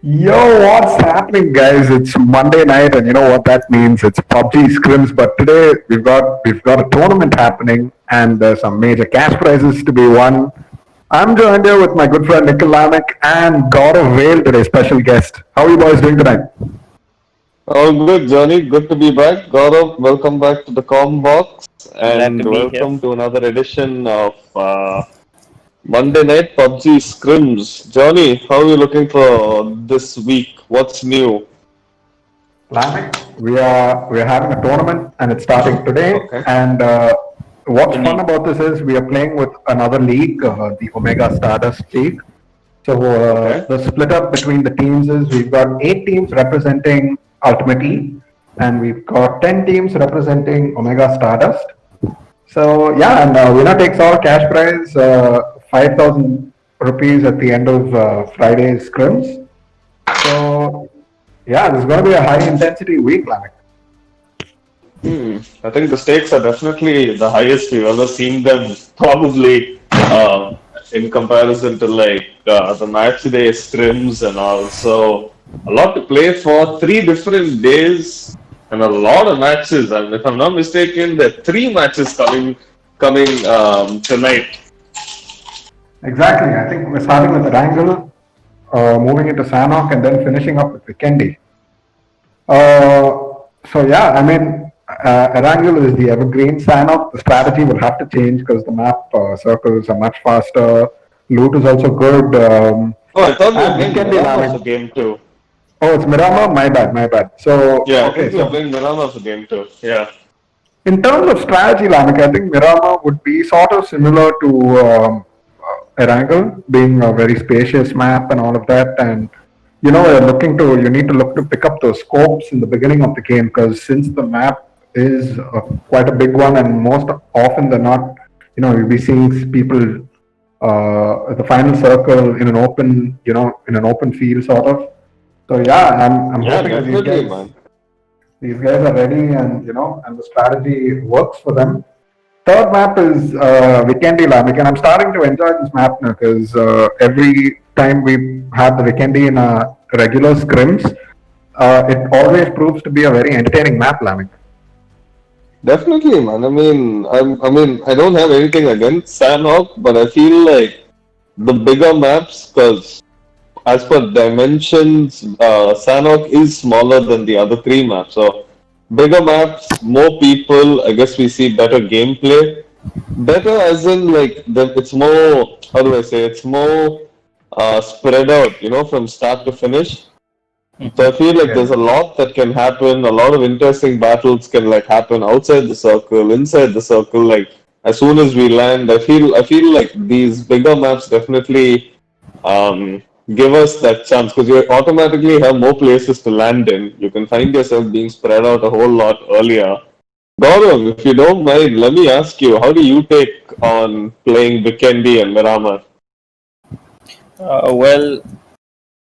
Yo, what's happening, guys? It's Monday night, and you know what that means. It's PUBG scrims, but today we've got a tournament happening, and there's some major cash prizes to be won. I'm joined here with my good friend Nikhil Lamek and God of Vale today, special guest. How are you boys doing tonight? All good, Johnny. Good to be back. Gaurav, welcome back to the Com Box Glad to and be here. welcome to another edition of Monday Night PUBG Scrims. Johnny, how are you looking for this week? What's new? Lamek, we are having a tournament, and it's starting today. Okay. And what's fun Unique. about this is we are playing with another league, the Omega Stardust League. So Okay. the split up between the teams is we've got 8 teams representing UltimateE, and we've got 10 teams representing Omega Stardust. So yeah, and winner takes all cash prize, 5,000 rupees at the end of Friday's scrims. So yeah, this is going to be a high intensity week, like. I think the stakes are definitely the highest we've ever seen them, probably in comparison to the match day scrims and all. So a lot to play for, 3 different days and a lot of matches. And if I'm not mistaken, there are 3 matches coming tonight. Exactly. I think we're starting with Wrangle, moving into Sanok, and then finishing up with Vikendi. So yeah, I mean, Erangel is the evergreen Sanok. The strategy will have to change because the map circles are much faster. Loot is also good. Oh, I thought we were And playing Vikendi, I Mirama for mean, game 2. oh, it's Mirama. My bad, my bad. So Yeah, I okay, think we were so playing Mirama for game 2. Yeah. in terms of strategy, Lamek, I think Mirama would be sort of similar to Erangel, being a very spacious map and all of that. And you need to look to pick up those scopes in the beginning of the game because since the map is quite a big one, and most often than not, you'll be seeing people the final circle in an open, in an open field sort of. So yeah, I'm Yeah, hoping that definitely, man. these guys are ready, and and the strategy works for them. Third map is Vikendi Lamik, and I'm starting to enjoy this map now because every time we have the Vikendi in regular scrims, it always proves to be a very entertaining map, Lamik. Definitely, man. I don't have anything against Sanhok, but I feel like the bigger maps, because as per dimensions, Sanhok is smaller than the other 3 maps. So bigger maps, more people. I guess we see better gameplay. Better as in it's more. How do I say? It's more spread out. From start to finish. So I feel like Yeah. there's a lot that can happen. A lot of interesting battles can happen outside the circle, inside the circle. Like as soon as we land, I feel like these bigger maps definitely give us that chance because you automatically have more places to land in. You can find yourself being spread out a whole lot earlier. Gaurav, if you don't mind, let me ask you, how do you take on playing Vikendi and Miramar? Well,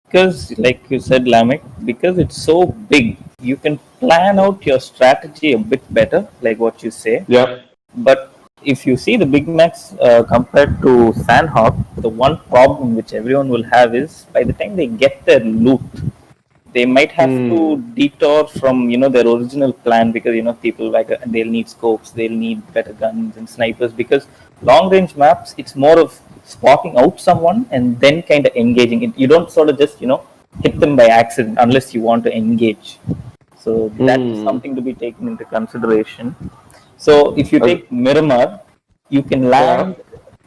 because like you said, Lamek, because it's so big, you can plan out your strategy a bit better, like what you say. Yeah. But if you see the Big Macs compared to Sandhawk, the one problem which everyone will have is by the time they get their loot, they might have to detour from their original plan because people they'll need scopes, they'll need better guns and snipers because long range maps it's more of spotting out someone and then kind of engaging it. You don't sort of just hit them by accident unless you want to engage. So that's something to be taken into consideration. So if you take Miramar, you can Yeah. land.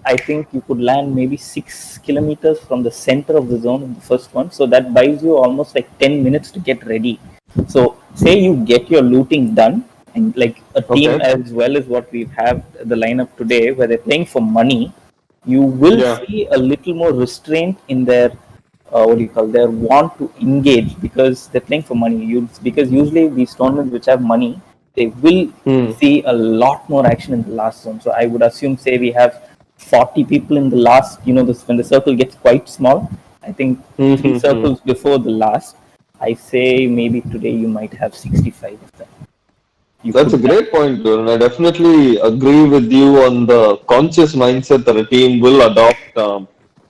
I think you could land maybe 6 kilometers from the center of the zone in the first one. So that buys you almost like 10 minutes to get ready. So say you get your looting done, and like a team Okay. as well as what we have the lineup today, where they're playing for money, you will Yeah. see a little more restraint in their what do you call their want to engage because they're playing for money. Because usually these tournaments which have money, they will see a lot more action in the last zone. So I would assume, say we have 40 people in the last, when the circle gets quite small, I think 3 circles before the last, I say maybe today you might have 65 of them. That's a great point, dude. And I definitely agree with you on the conscious mindset that a team will adopt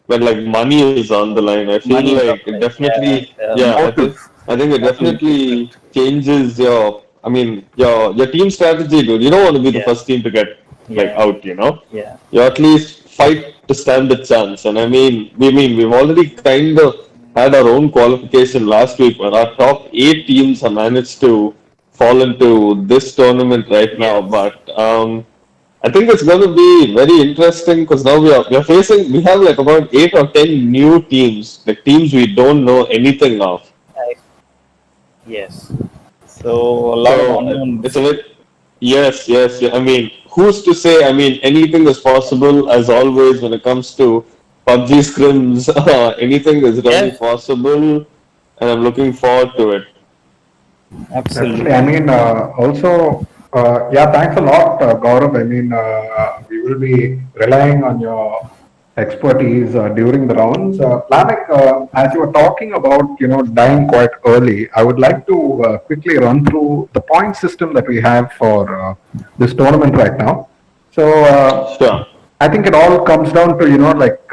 when money is on the line. I feel Money is like up, it right? Yeah, definitely Yeah, motive. I think it That will be definitely different. changes your team strategy, dude. You don't want to be the Yeah, first team to get like yeah, out, you know. yeah. You at least fight to stand a chance. And we've already kind of had our own qualification last week, where our top 8 teams have managed to fall into this tournament right now. Yes. But I think it's going to be very interesting because now we have like about 8 or 10 new teams, like teams we don't know anything of. I, yes. So a lot of So it's a unknowns. bit, yes, yes. Yeah. I mean, who's to say? I mean, anything is possible as always when it comes to PUBG scrims. Anything is really Yes, possible, and I'm looking forward to it. Definitely. I absolutely. mean, also, yeah, thanks a lot, Gaurav. I mean, we will be relying on your expertise during the rounds. Planik, as you were talking about, dying quite early, I would like to quickly run through the point system that we have for this tournament right now. So, Sure. I think it all comes down to, like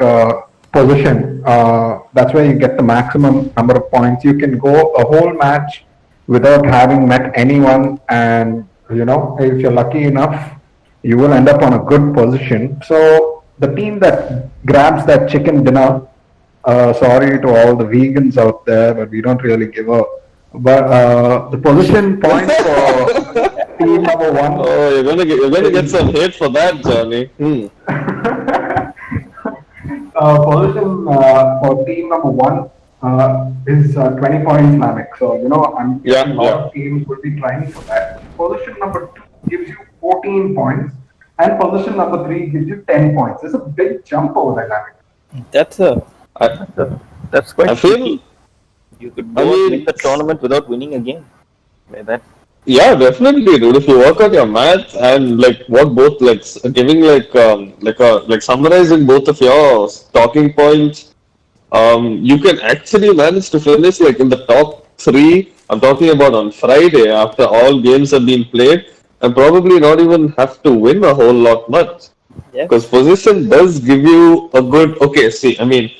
position. That's where you get the maximum number of points. You can go a whole match without having met anyone, and if you're lucky enough, you will end up on a good position. So the team that grabs that chicken dinner, sorry to all the vegans out there, but we don't really give a. But the position points for team number one Oh, you're gonna get is some hate for that, Johnny. Hmm. position for team number one is 20 points, Namek. So, I'm Yeah, guessing a lot yeah. of teams will be trying for that. Position number two gives you 14 points, and position number three gives you 10 points. There's a big jump over there, Namek. That's a I that's I quite feel. tricky. You could I go and win mean, the tournament without winning a game. Like that. yeah, definitely, dude. If you work out your math and like what both giving like summarizing both of your talking points, you can actually manage to finish like in the top 3. I'm talking about on Friday after all games have been played, and probably not even have to win a whole lot much. Because Yes. position does give you a good. Okay, see, I mean,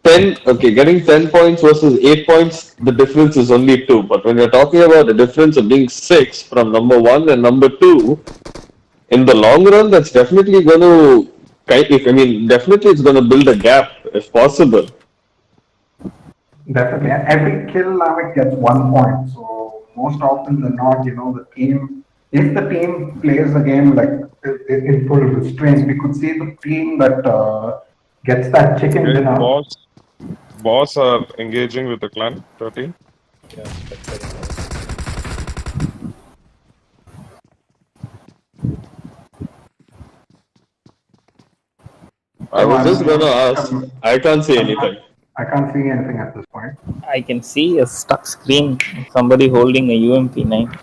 10. Okay, getting 10 points versus 8 points, the difference is only 2. But when you're talking about the difference of being 6 from number 1 and number 2, in the long run, that's definitely going to. Definitely it's going to build a gap if possible. Definitely. And every kill, Namek, gets 1 point. So, most often than not, if the team plays the game like in full restraint, we could see the team that gets that chicken Okay, dinner. boss are engaging with the clan 13. Yeah, that's very nice. I No, was just going to ask. I'm, I can't see I'm anything. not, I can't see anything at this point. I can see a stuck screen. Somebody holding a UMP9.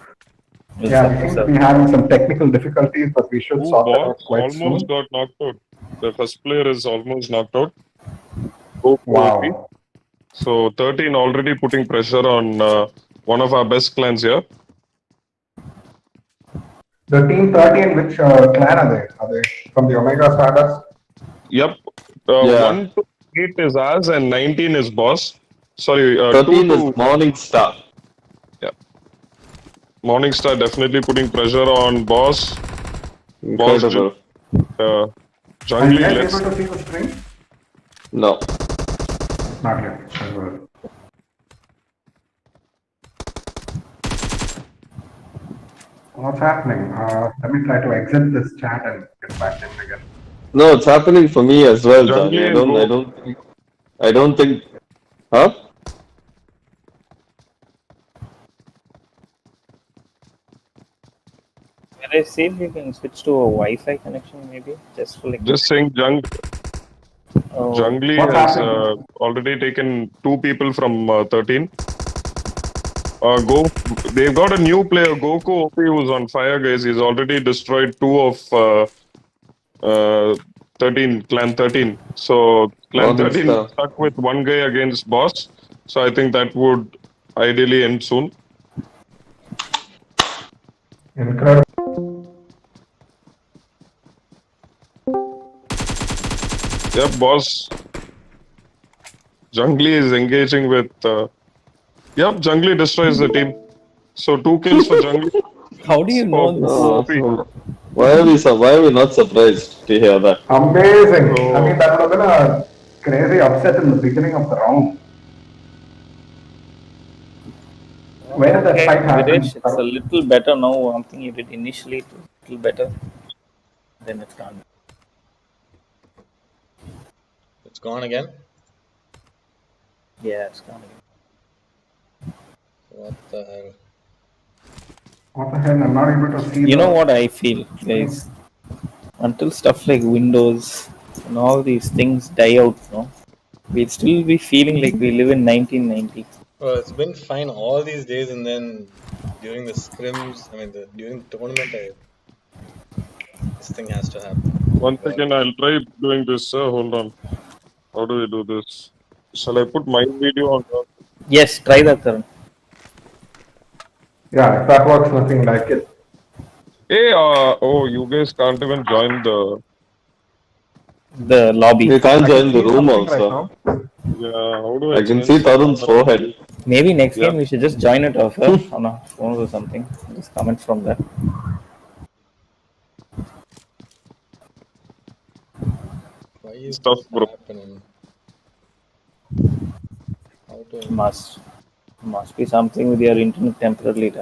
Is Yeah, that we seem to so? be having some technical difficulties, but we should Oh, sort that boss out quite almost soon. got knocked out. The first player is almost knocked out. Go OP. Wow. So 13 already putting pressure on one of our best clans here. The team 13, which clan are they? Are they from the Omega Stardust? Yep. Yeah. 1 to 8 is ours and 19 is boss. Sorry, 2 13 is to. Morning Star. Yeah. Morningstar definitely putting pressure on boss. Boss Incredible. Are you jungling. guys Let's. able to see the screen? No. Not yet. As well. What's happening? Let me try to exit this chat and get back in again. No, it's happening for me as well, Johnny. Jungling go. I don't think. Huh? Can I see if you can switch to a Wi-Fi connection, maybe just for like. Just saying, Oh, Jungli What's has happening? already taken 2 people from 13. They've got a new player, Goku OP, who's on fire, guys. He's already destroyed 2 of 13, Clan 13. So Clan Morning 13 Star. stuck with 1 guy against boss. So I think that would ideally end soon. Incredible. Yep, boss. Jungli is engaging with Yep, Jungly destroys the team. So 2 kills for Jungly. How do you know this? OP. Why are we not surprised to hear that? Amazing. I So mean, that would have been a crazy upset in the beginning of the round. Where did that Okay, fight happen? Videsh, it's a little better now. One thing you did initially, it's a little better. Then it's gone. It's gone again. Yeah, it's gone. What the hell? What the hell? I'm not able to see You know the what I feel, guys? Until stuff like Windows and all these things die out, no, we'll still be feeling like we live in 1990. Well, it's been fine all these days, and then during the scrims, during the tournament, this thing has to happen. once again, I'll try doing this. Hold on. How do we do this? Shall I put my video on? Yes, try that, Tarun. Yeah, if that works, nothing like it. Hey, oh, you guys can't even join the. The lobby. You can't I join can the see room something right also. now. Yeah, how do I I can change see the Tarun's camera? forehead. Maybe next Yeah. game we should just join it off on our phone or something. Just comment from there. Why is Stuff, this bro. happening? How to? Must be something with your internet temporarily.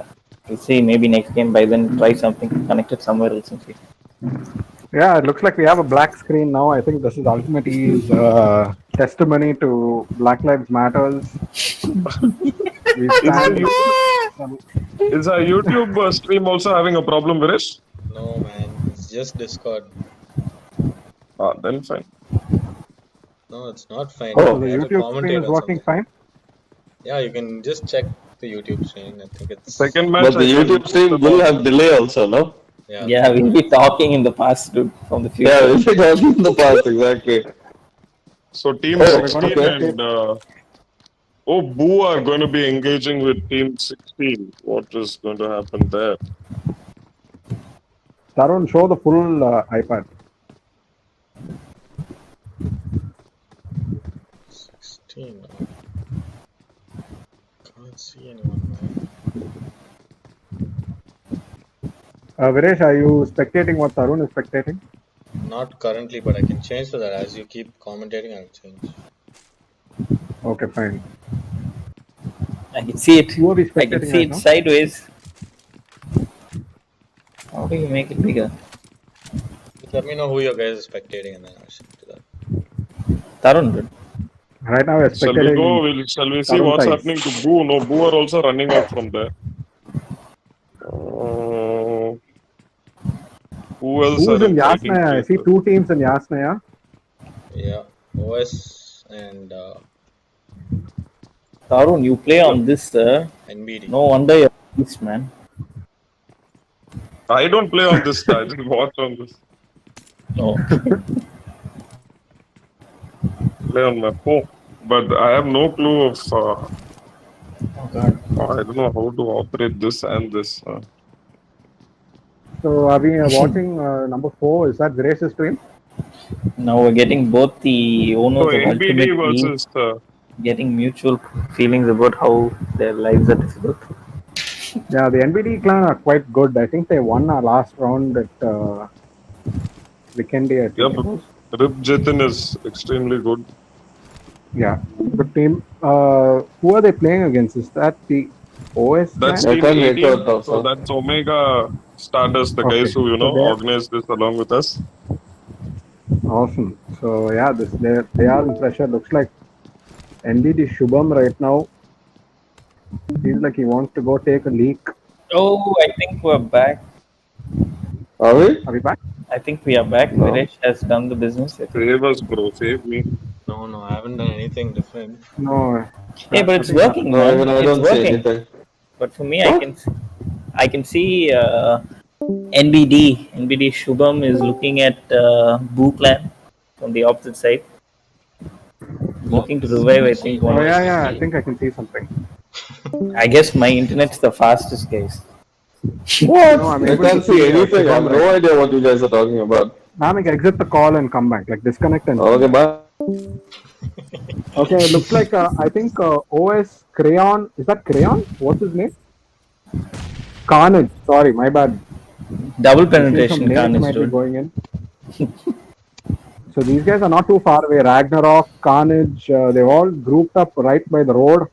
We'll see. Maybe next game by then try something connected somewhere else and see. Yeah, it looks like we have a black screen now. I think this is UltimateE's testimony to Black Lives Matters. We stand. Is our YouTube stream also having a problem, Viresh? No, man. It's just Discord. Ah, then fine. No, it's not fine. Oh, so I the have to YouTube stream commentate is on working something. fine. Yeah, you can just check the YouTube stream. I think it's Second match. But the I can YouTube stream will have delay also, no? Yeah, we'll be talking in the past, dude, from the future. Yeah, we'll be talking in the past, exactly. So team Oh, 16 okay. and Boo are going to be engaging with team 16. What is going to happen there? Tarun, show the full iPad. 16. Can't see anyone, man. Viresh, are you spectating what Tarun is spectating? Not currently, but I can change to that. As you keep commentating, I'll change. Okay, fine. I can see it. You are I can spectating see right it now? sideways. How do you make it bigger? Let me know who your guys are spectating, and then I'll shift to that. Tarun, dude. Right now we're Shall we spectating. go? Shall we see Tarun what's Tais. happening to Boo? No, Boo are also running out from there. Who else Who's are in in fighting Yasnaya? I see places? 2 teams in Yasnaya. Yeah, OS and Tarun, you play on this, NBD. no wonder you're beast, man. I don't play on this. I just watch on this. No. Play on my phone, but I have no clue of. Oh, God. I don't know how to operate this and this. So are we watching number 4? Is that Viresh's stream? Now we're getting both the owners So of NBD UltimateE versus. getting mutual feelings about how their lives are difficult. Yeah, the NBD clan are quite good. I think they won our last round at Weekend Day, I think Yep, it was. Rip Jitin is extremely good. Yeah, good team. Who are they playing against? Is that the OS That's clan? I team can't make 18. out So also. that's Omega Stardust, the Okay, guys who so they're organized this along with us. awesome. So yeah, they are in pressure. Looks like NBD Shubham right now. Feels like he wants to go take a leak. Oh, I think we're back. Are we? Are we back? I think we are back. No. Viresh has done the business. Save us, bro. Save me. No, I haven't done anything different. No. Hey, but it's nothing working, happened. No, man. even I It's don't see working. anything. But for me, What? I can see NBD Shubham is looking at Boo Clan from the opposite side, looking to revive. I think Oh one. yeah, I think I can see something. I guess my internet's the fastest, guys. What? No, I'm I able to can't see see anything. I have Shubham no right. idea what you guys are talking about. Namik, exit the call and come back. Like disconnect and come Okay, back. bye. Okay, it looks like I think OS Crayon. Is that Crayon? What's his name? Carnage. Sorry, my bad. Double I think some penetration nades carnage, might be dude. going in. So these guys are not too far away. Ragnarok, Carnage, they've all grouped up right by the road.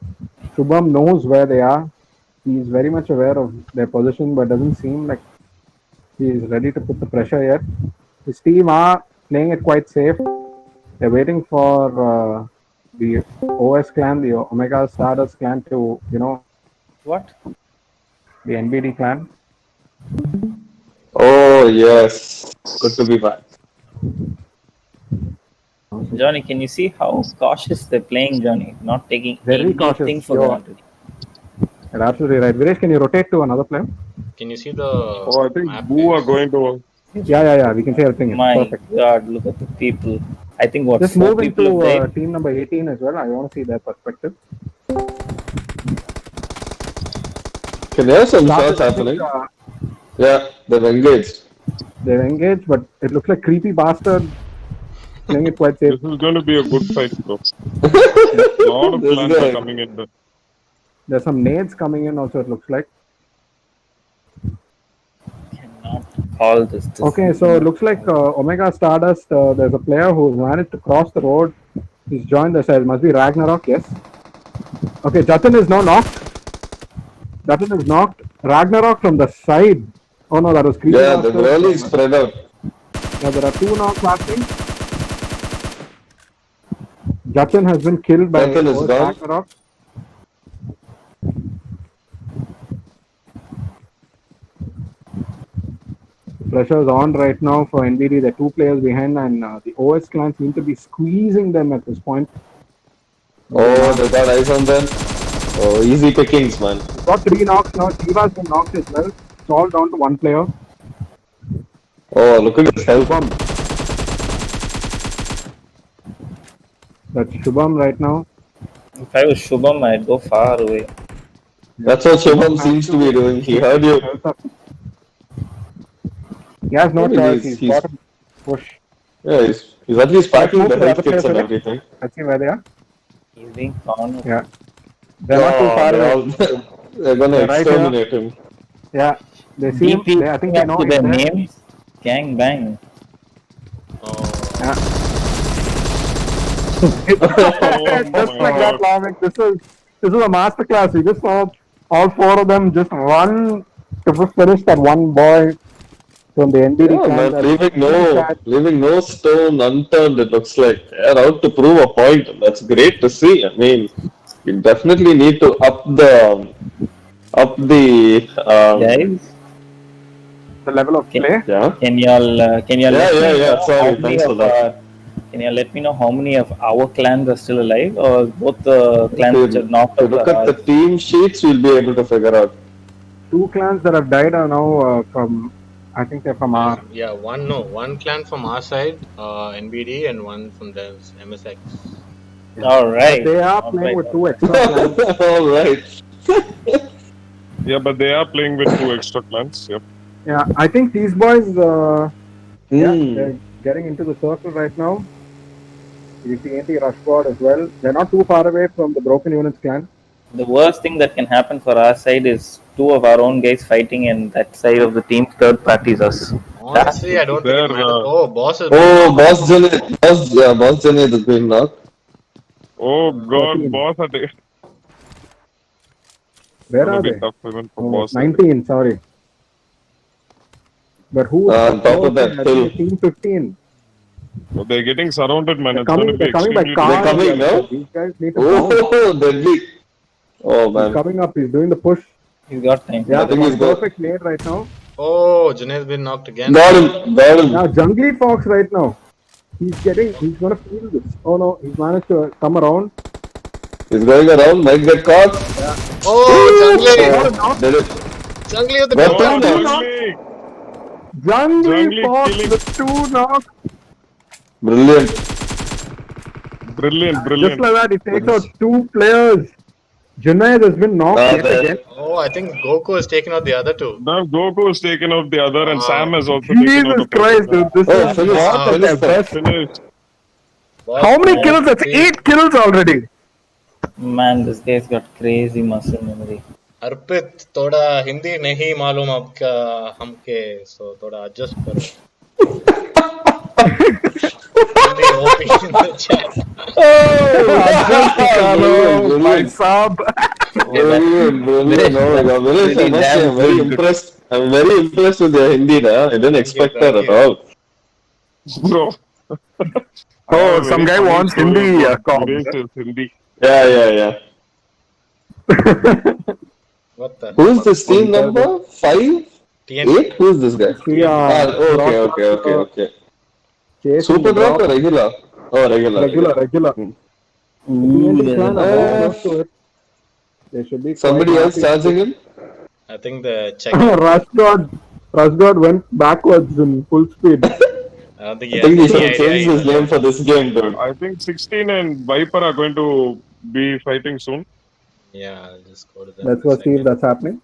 Shubham knows where they are. He's very much aware of their position, but doesn't seem like he's ready to put the pressure yet. His team are playing it quite safe. They're waiting for the OS clan, the Omega Stardust clan to, What? the NBD clan. Oh yes, good to be back. Johnny, can you see how cautious they're playing, Johnny? Not taking Very anything cautious. for granted. You're absolutely right. Viresh, can you rotate to another player? Can you see the Oh, I think map? Boo are guys? going to. Yeah. We can see everything. It's My perfect. God, look at the people. I think what Just 4 move people into have died. team number 18 as well. I want to see their perspective. Can you hear some Started, shots I think, happening? Yeah, they're engaged. they're engaged, but it looks like creepy bastard playing it quite safe. This is going to be a good fight, though. A lot of This plans are guy. coming in. There. There's some nades coming in also, it looks like. Cannot call this. Okay, so it looks like Omega Stardust, there's a player who's managed to cross the road. He's joined the side. Must be Ragnarok, yes. Okay, Jatin is now knocked. Jatin is knocked. Ragnarok from the side. Oh no, that was creepy. Yeah, they're really spread out. Yeah, there are 2 knocks happening. Jatin has been killed by Jatin is gone. Ragnarok. Pressure is on right now for NBD. They're 2 players behind, and the OS clan seem to be squeezing them at this point. Oh, they got eyes on them. Oh, easy pickings, man. Got 3 knocks now. Shiva's been knocked as well. It's all down to 1 player. Oh, look at this health. That's Shubham right now. If I was Shubham, I'd go far away. That's what Shubham seems to be doing. He heard you. He has no Maybe choice. he's- He's got to push. Yeah, he's at least packing the Let's move health to kits the and other everything. Let's see where they are. He's being cornered. Yeah. They're not too far they're, away. they're gonna They're right exterminate him. Yeah. They see him. DP I think they know to he's their there. names. Gang bang. Oh, Yeah. Oh, Just my like that, God. Lamik. This is a masterclass. We just saw all 4 of them just run to finish that one boy from the NBD Yeah, clan. man, leaving no stone unturned. It looks like they're out to prove a point. And that's great to see. I mean, you definitely need to up the Guys, The level of play. yeah. can y'all let me know Sorry, how many thanks for of that. can y'all let me know how many of our clans are still alive, or both the clans which are knocked To out look are at the ours? team sheets, we'll be able to figure out. 2 clans that have died are now from, I think they're from our. yeah, one clan from our side, NBD, and one from the MSX. All right. But they are All playing right. with 2 extra clans. All right. Yeah, but they are playing with 2 extra clans. Yep. Yeah, I think these boys, Hmm. they're getting into the circle right now. You see anti-rush squad as well. They're not too far away from the Broken Units clan. The worst thing that can happen for our side is 2 of our own guys fighting, and that side of the team third parties us. Honestly, I don't think it They're, matters. Oh, boss is. Oh, Boss Janet has been knocked. Oh, God, 14. boss are taking. Where Gonna are be they? tough even for Oh, boss. 19, sorry. But who? On top of that I think hill. it's Team 15. Well, they're getting surrounded, man. They're It's going to coming, be they're coming by extremely car. They're coming, no? These guys need to bounce. Oh, deadly. Oh, He's man. coming up. He's doing the push. He's got time. Yeah, I think that's he's got- perfect nade right now. Oh, Junaid's been knocked again. Got him. Now, Jungly Fox right now. He's going to feel this. Oh no, he's managed to come around. He's going around, might get caught. Oh, Jungly! Did it. Jungly with the Well double done, knock. Jungly Jungly Fox killing- with 2 knocks. Brilliant. Brilliant, Just brilliant. like that, he takes out 2 players. Junaid has been knocked Ah, yet there. again. Oh, I think Goku has taken out the other 2. Now Goku has taken out the other, and Wow. Sam has also taken out Jesus the Christ, dude. This Oh, is finish, not at finish their them. best. Finished. How many kills? That's 8 kills already. Man, this guy's got crazy muscle memory. अर्पित थोड़ा हिंदी नहीं मालूम आपका हमके so थोड़ा adjust करो Hindi OP in the chat Adjust Carlo, my sub. Brilliant. Oh my God, Viresh, I must say, I'm very impressed. I'm very impressed with your Hindi. I didn't expect that at all. Bro. Oh, some guy wants Hindi comms. Hindi. Yeah. what the Who's this team number? 5? TNT 8? Who's this guy? Okay. Super drop or regular? Oh, regular. They should be Somebody else charging him? I think the check Rush God went backwards in full speed. I don't think he I think he has should any change idea his name for this game, dude. I think 16 and Viper are going to be fighting soon. yeah I'll just go to them Let's go see if that's happening.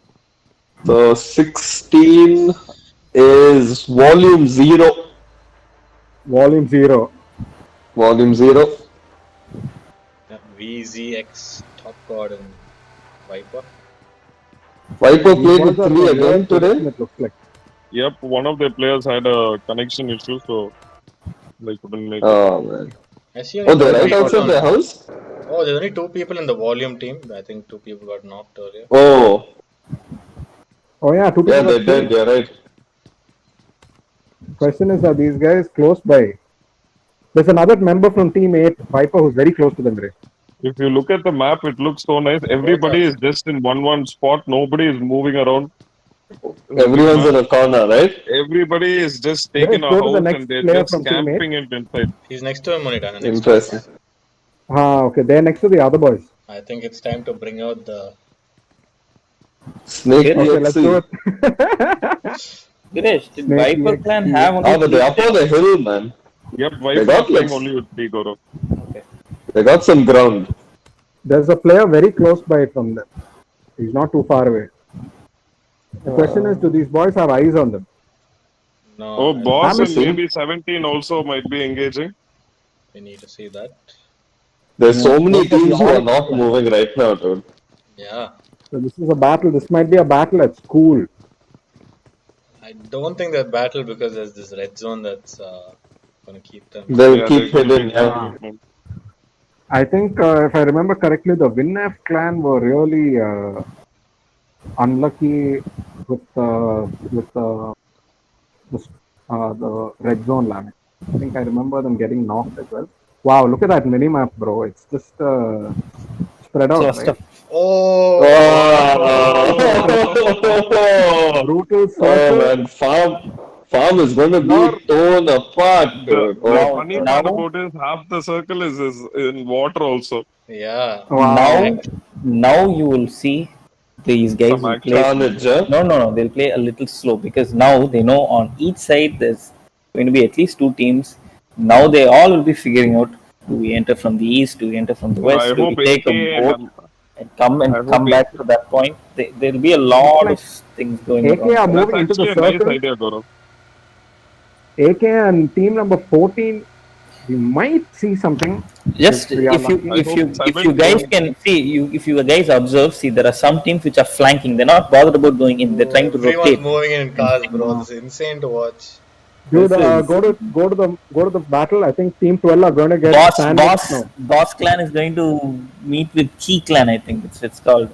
So 16 is volume 0. Volume 0. Volume 0. VZX Top God and Viper Viper played with These boys are 3 from again US, today. It looks like. Yep, one of their players had a connection issue, so they couldn't make it. Oh man. I see Oh, only they're two right people outside on- their house? oh there's only 2 people in the volume team I think 2 people got knocked earlier Oh, Oh yeah, 2 people. yeah, are they killed. did. You're right. Question is, are these guys close by? There's another member from Team 8, Viper, who's very close to them, Ray. If you look at the map, it looks so nice. Everybody is just in one spot. Nobody is moving around. Everyone's in a corner, right? Everybody is just taking Let's a go to the house next and they're player just from team eight. camping it inside. he's next to him only next Interesting. Okay, they're next to the other boys. I think it's time to bring out the Snake Okay, let's do PXC. it. Girish, did Snake Viper EXE. clan have only Oh, but they're up on the hill, man. Yep, They Viper got is playing like- only with three, Gaurav. They got some ground. There's a player very close by from them. He's not too far away. The question is, do these boys have eyes on them? no Oh, Boss and missing. maybe 17 also might be engaging. we need to see that There's so many teams who are not moving right now, dude. yeah So this is a battle. This might be a battle at school. I don't think they're battle because there's this red zone that's gonna keep them They'll Yeah, keep they're gonna hidden. be Yeah. movement. I think, if I remember correctly, the WinF clan were really unlucky with the red zone land. I think I remember them getting knocked as well. Wow, look at that mini map, bro. It's just spread out, So right? oh Oh, Brutal oh circle. man, farm is going to be torn apart, The dude. the funny part now- about it is half the circle is in water also. yeah Wow. Now you will see these guys Some will action. play. Carnage, huh? No, they'll play a little slow because now they know on each side there's going to be at least 2 teams. Now they all will be figuring out: do we enter from the east? Do we enter from the west? I Do we hope take AK a boat and and I hope come back to that point? There'll be a lot Like of things going AK on. are that's moving into the actually a nice circle. idea, Gaurav. AK and team number 14, we might see something. Just If we are if you lucky. if I you hope if you guys can see if you guys observe, see there are some teams which are flanking. They're not bothered about going in. They're trying to everyone's rotate. moving in cars bro this is insane to watch Dude, This is- go to the battle. I think Team 12 are going to get sandwiched now. Boss clan is going to meet with Chi clan. I think it's called.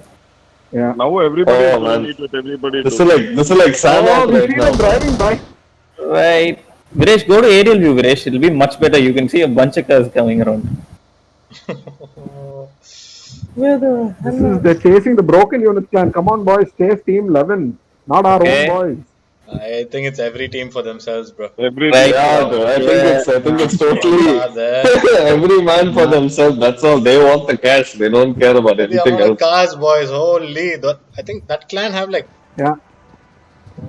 Yeah. Now everybody is Oh, going to man. meet with everybody. This too. is like Oh, Sandhawk we right see now. them driving by. Right. Viresh, go to aerial view, Viresh. It'll be much better. You can see a bunch of cars coming around. They're chasing the broken unit clan. Come on, boys, chase Team 11, not our Okay. own boys. I think it's every team for themselves bro Every Right. Yeah, dude. I think it's totally are there every man for themselves. That's all. They want the cash. They don't care about the anything amount of else. cars boys holy I think that clan have like Yeah,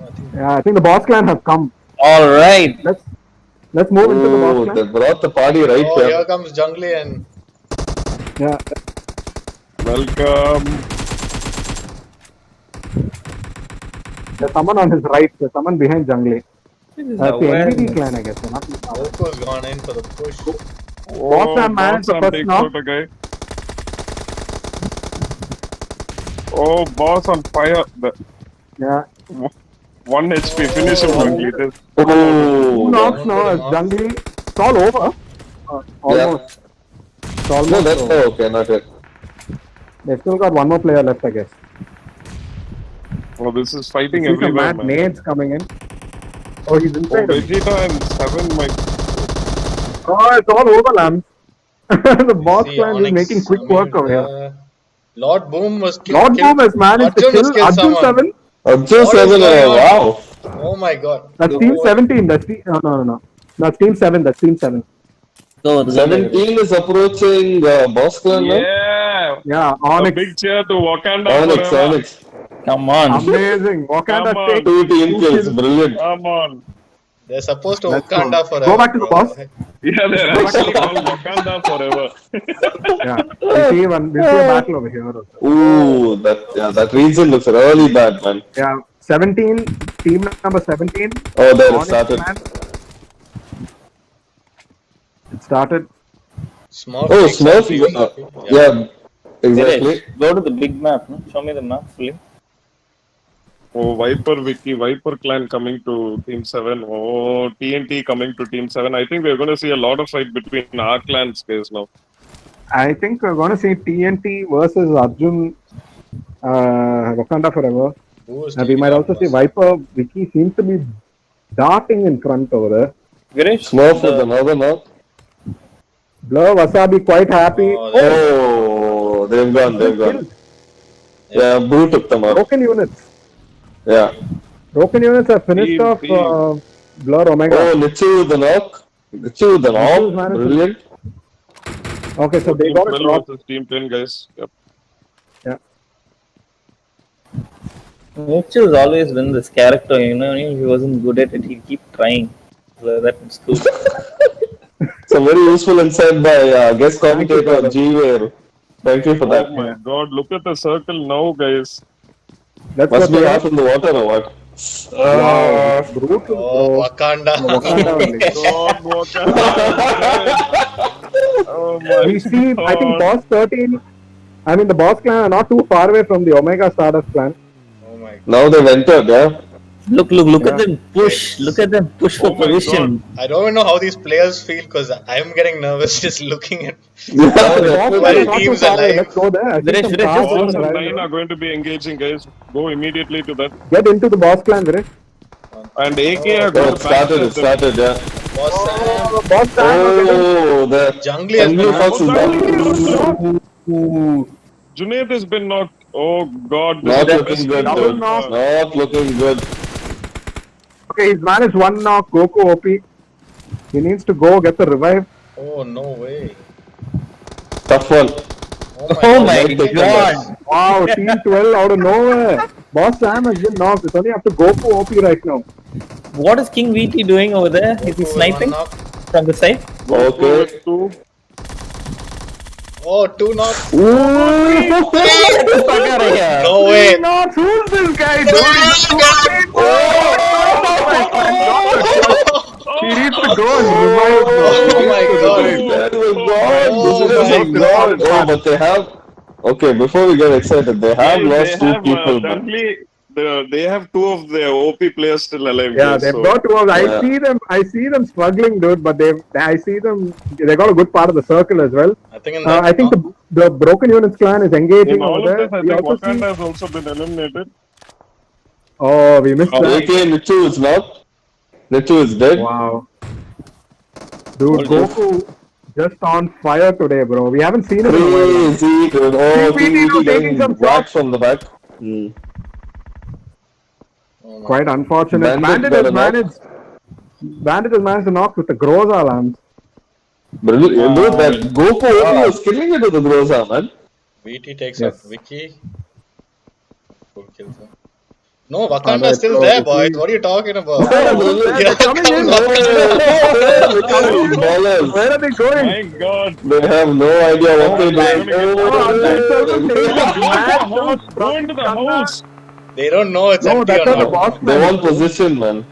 I think yeah. I think the boss clan have come. All right. Let's move into the Oh, boss they clan. brought the party right oh here. here comes Jungly and Yeah. welcome. There's someone on his right. There's someone behind Jungly. This is That's the aware- NBD clan, I guess. They're not Goku's gone in for the push Boss Sam managed the Sam first takes knock. out a guy. Oh, boss on fire. Yeah. 1 HP. Finish him, Jungly. Just Two Oh, knocks now Don't as put him Jungly. It's all over. Almost. It's almost no, that's over. okay, not yet. They've still got one more player left, I guess. oh, this is You fighting see some everywhere, mad man. nades coming in. Oh, he's Oh, inside. him. Vegeta and 7 might. Oh, it's all over, Lambs. The boss See, clan is Onyx, making quick work over here. Lord Boom was Lord Boom has managed to Arjun has kill killed Arjun someone. 7. Arjun What is 7, going on? wow. Oh my god. That's No team way. 17. That's team. No. That's team 7. That's team 7. Go to the 17 is approaching Boss Clan now. Yeah. Yeah, A Onyx. big cheer to Wakanda Onyx, forever. Onyx. Come on. Amazing. Wakanda Come on. takes 2 team two kills, kills. brilliant. Come on. They're supposed to Let's go. Wakanda forever. Go back to the bro. boss. Yeah, they're actually called Wakanda forever. Yeah. We'll see a battle over here. Also. Ooh, that region looks really bad, man. Yeah, 17. Team number 17. Oh, there it Onyx started. clan. It started. Smurf Oh, takes Smurf. out PvP. Yeah, exactly. Dinesh, go to the big map. No? Show me the map fully. Oh, Viper clan coming to Team 7. Oh, TNT coming to Team 7. I think we're going to see a lot of fight between our clans, guys, now. I think we're going to see TNT versus Arjun Wakanda forever. Boost We might also see boss. Viper. Vicky seems to be darting in front over there. Girish, Smurf with another knock. Blur Wasabi quite happy. Oh, Oh, they've gone. Yeah, Boo took them out. Broken units. Yeah. Broken units have finished Team, off team. Blur Omega. Oh, Nichu with the knock. Nichu's managed to- Brilliant. Okay, so they Team got a 12 drop. versus Team 10, guys. Yep. Mitchell's always been this character, you know, if he wasn't good at it, he'd keep trying. So that's cool. So very useful insight by guest Thank you, commentator brother. G-Ware. Thank you for Oh that. my god, look at the circle now, guys. Let's Must go be to half in the water or what? Wow, brutal, Oh, bro. Wakanda. Wakanda only. God, Wakanda. Oh my We see, I think god. boss 13, I mean the boss clan are not too far away from the Omega Stardust clan. Oh my god. Now they've entered, yeah? Look Yeah. at them push. Look at them push for Oh my position. I don't even know how these players feel because I'm getting nervous just looking at. Yeah, The boss definitely. clan is not too teams far away. alive. Let's go there. I see Viresh, some Viresh, cars just on Boss the and right. Nine are going to be engaging, guys. Go immediately to that. Get into the boss clan, Viresh. And AK are Oh, going it started, yeah. Boss Sam. Boss clan are getting- Oh, the Jungly has Jungly been Fox is knocked. back. Junaid has been knocked. Oh god, Not is the looking best good, team dude. so far. Not looking good. Okay, he's managed one knock. Goku OP. He needs to go get the revive. Oh, no way. Tough one. Oh my Might take god. Wow, team 12 out of nowhere. Boss Sam has been knocked. It's only up to Goku OP right now. What is King VT doing over there? Is he Goku with sniping one knock. from the side? Okay. Two. Oh, two knocks. Ooh. Get the fuck out of here. No way. Not who's this guy doing? He needs to go and revive. Oh my god. That was Oh gone. my God. Oh, but they have. Okay, before we get excited, they have lost two people, man. Currently, they have two of their OP players still alive. Yeah, guys, they've so- got two of them. Yeah. I see them struggling, dude. But they got a good part of the circle as well. I think in that. I think the Broken Units clan is engaging In all over of there. this, I We think also Wakanda see. has also been eliminated. Oh, we missed that. AK Nichu is not. Nichu is dead. Wow. Dude, Goku just on fire today, bro. We haven't seen him in a while. Crazy, dude. Oh, TPT TPT taking getting some whacked shots. from the back. Hmm. Oh my Quite unfortunate. Bandit Bandit got has managed to knock with the Groza lamp. Brilliant. Dude, that Goku OP was killing it with the Groza, man. VT takes Yes. out Vicky. Good kill, sir. No, Wakanda's Alright, still so there, if boys. we- What are you talking about? They're Yeah, coming comes in. Wakanda. Ballers. Where are they going? My god. They have no idea what they're doing. Go into the house. They don't know it's No, empty that's or not the not. boss They man. want position, man.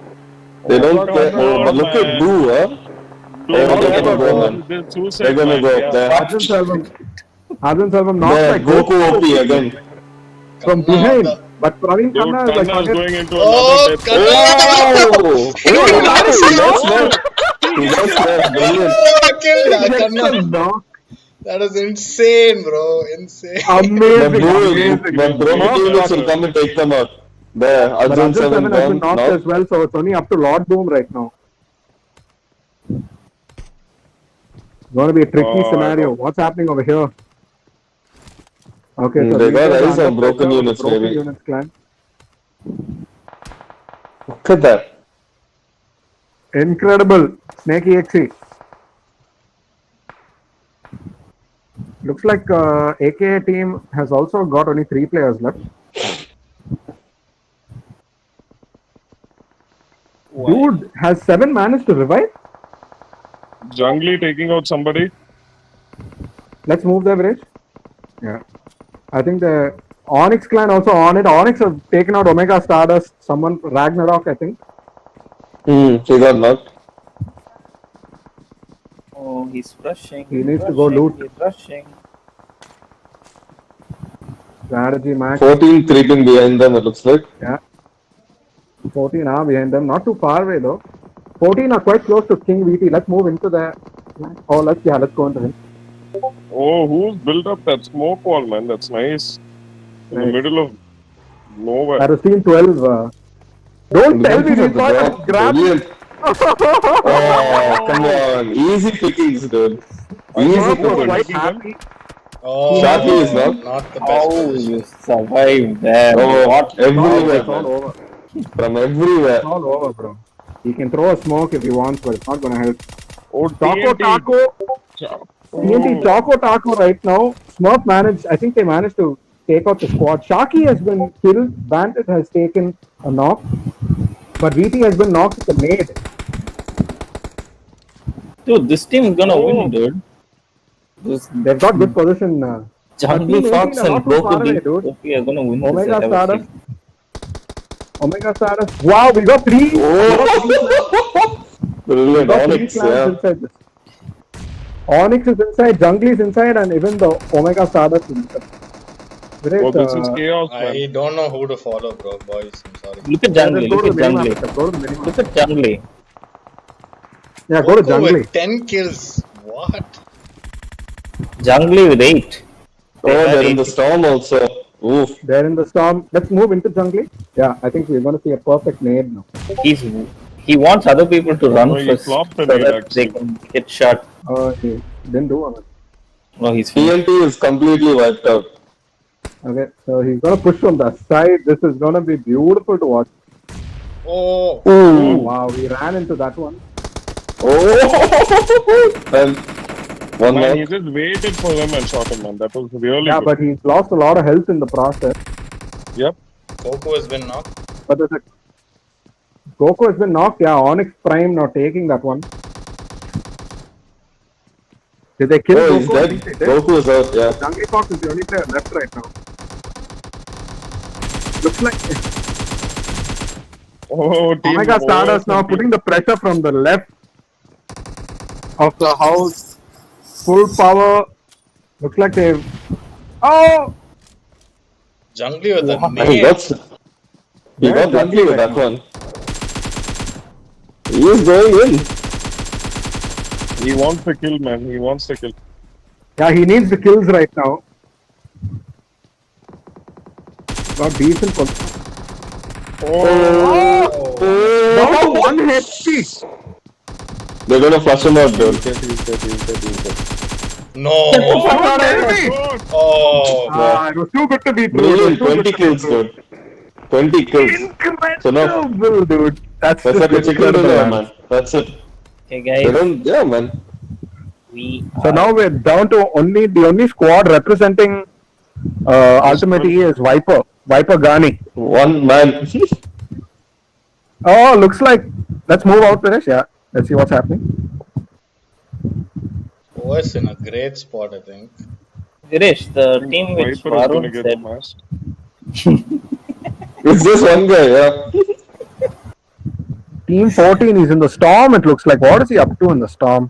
They don't come care. Oh, on, but look man. at Boo, huh? They're They're gonna go, man. This They're suicide gonna mind, go yeah. up there. Arjun Selvam knocked They're like Goku OP again. from Kanna behind. the- But Praveen Dude, Khanna is like Kanna is fucking. going into Oh, another death. Kanna! Oh! Oh, wow! He got smacked. He got smacked. Brilliant. Oh, kill ya, Kanna. knock. That is insane, bro. Insane. But Amazing, bro, amazing. but Bromy teammates will come and take them out. There, But Arjun Arjun 7 Seven has been gone. knocked as Now, well, so it's only up to Lord Boom right now. It's going to be a tricky Oh, I scenario. don't- What's happening over here? Okay, so they these got guys are eyes on under broken pressure, units, broken maybe. units clan. Look at that. Incredible. Snakey XE. Looks like AKA team has also got only 3 players left. Dude, has 7 managed to revive? Jungly taking out somebody. Let's move the average. Yeah. I think the Onyx clan also on it. Onyx have taken out Omega Stardust. Someone, Ragnarok, I think. He got knocked. Oh, he's rushing. He needs to go loot. He's rushing. Strategy match. 14 creeping behind them, it looks like. Yeah. 14 are behind them. Not too far away though. 14 are quite close to King VT. Let's move into the. Oh, let's go into him. Oh, who's built up that smoke wall, man? That's nice. In the Nice. middle of nowhere. That was team 12. Don't tell me Looking we at the got drop. a grab. Brilliant. Oh, come on. Easy pickings, dude. Easy was pickings. quite happy. Oh, Shaki is not. not the best How position. you survived there? Oh, What? everywhere, It's all man. over. From everywhere. It's all over, bro. He can throw a smoke if he wants, but it's not gonna help. Oh, Taco TNT. Taco. TNT Taco Taco right now. Smurf managed. I think they managed to take out the squad. Shaki has been killed. Bandit has taken a knock. But VT has been knocked with a nade. Dude, this team is gonna win, dude. This They've got good position. Jungly Team Fox 18 are and not too far away, Broken dude. OP are gonna win Omega this. Stardust. Omega Stardust. Wow, we got 3. Oh, brilliant. Got 3 Onyx, clans yeah. inside this. Onyx is inside, Jungly is inside, and even the Omega Stardust is inside. Great. Oh, this is chaos, I man. don't know who to follow, bro, boys. I'm sorry. Look at Jungly. Go Look to at the minimap. Jungly. Go to the minimap. Look at Jungly. Yeah, go to Goku Jungly. with 10 kills. What? Jungly with 8. Oh, they're in the storm also. Oof. They're in the storm. Let's move into Jungly. Yeah, I think we're going to see a perfect nade now. He wants other people to run Oh, he first so flopped the nade, that they actually. can get shot. He didn't do it. Oh, he's finished. TNT is completely wiped out. Okay, so he's going to push from the side. This is going to be beautiful to watch. Oh, Oh, wow, we ran into that one. Oh! And one Man, he knock. just waited for them and shot him, man. That was really Yeah, good. but he's lost a lot of health in the process. Yep. Goku has been knocked. But there's a Goku has been knocked. Yeah, Onyx Prime now taking that one. Did they kill Oh, he's Goku? dead. They did. Goku is out, yeah. Jungly Fox is the only player left right now. Looks like Oh, team Omega Stardust now overthinking. putting the pressure from the left of the house. Full power. Looks like they've. Oh! Jungly with a I think nade. he got lucky with that one. He is going in. He wants the kill, man. He wants the kill. Yeah, he needs the kills right now. Got decent position. Oh, Down to 1 HP. They're gonna flush him out, dude. No. Not enemy. Oh, Ah, it was too good to be true. Brilliant, It was too 20 good to be kills, true. dude. 20 kills. So now, Incredible, dude. That's that's just like a chicken incredible, dinner, man. man. That's it. Hey They guys, don't, yeah, man. we So now we're down to the only squad representing UltimateE is Viper Gani. One man. Oh, looks like. Let's move out, Paresh. Yeah, let's see what's happening. OS in a great spot, I think. Girish, the team which Viper is gonna Varun get said, smashed. It's just one guy, yeah. Team 14 is in the storm. It looks like. What is he up to in the storm?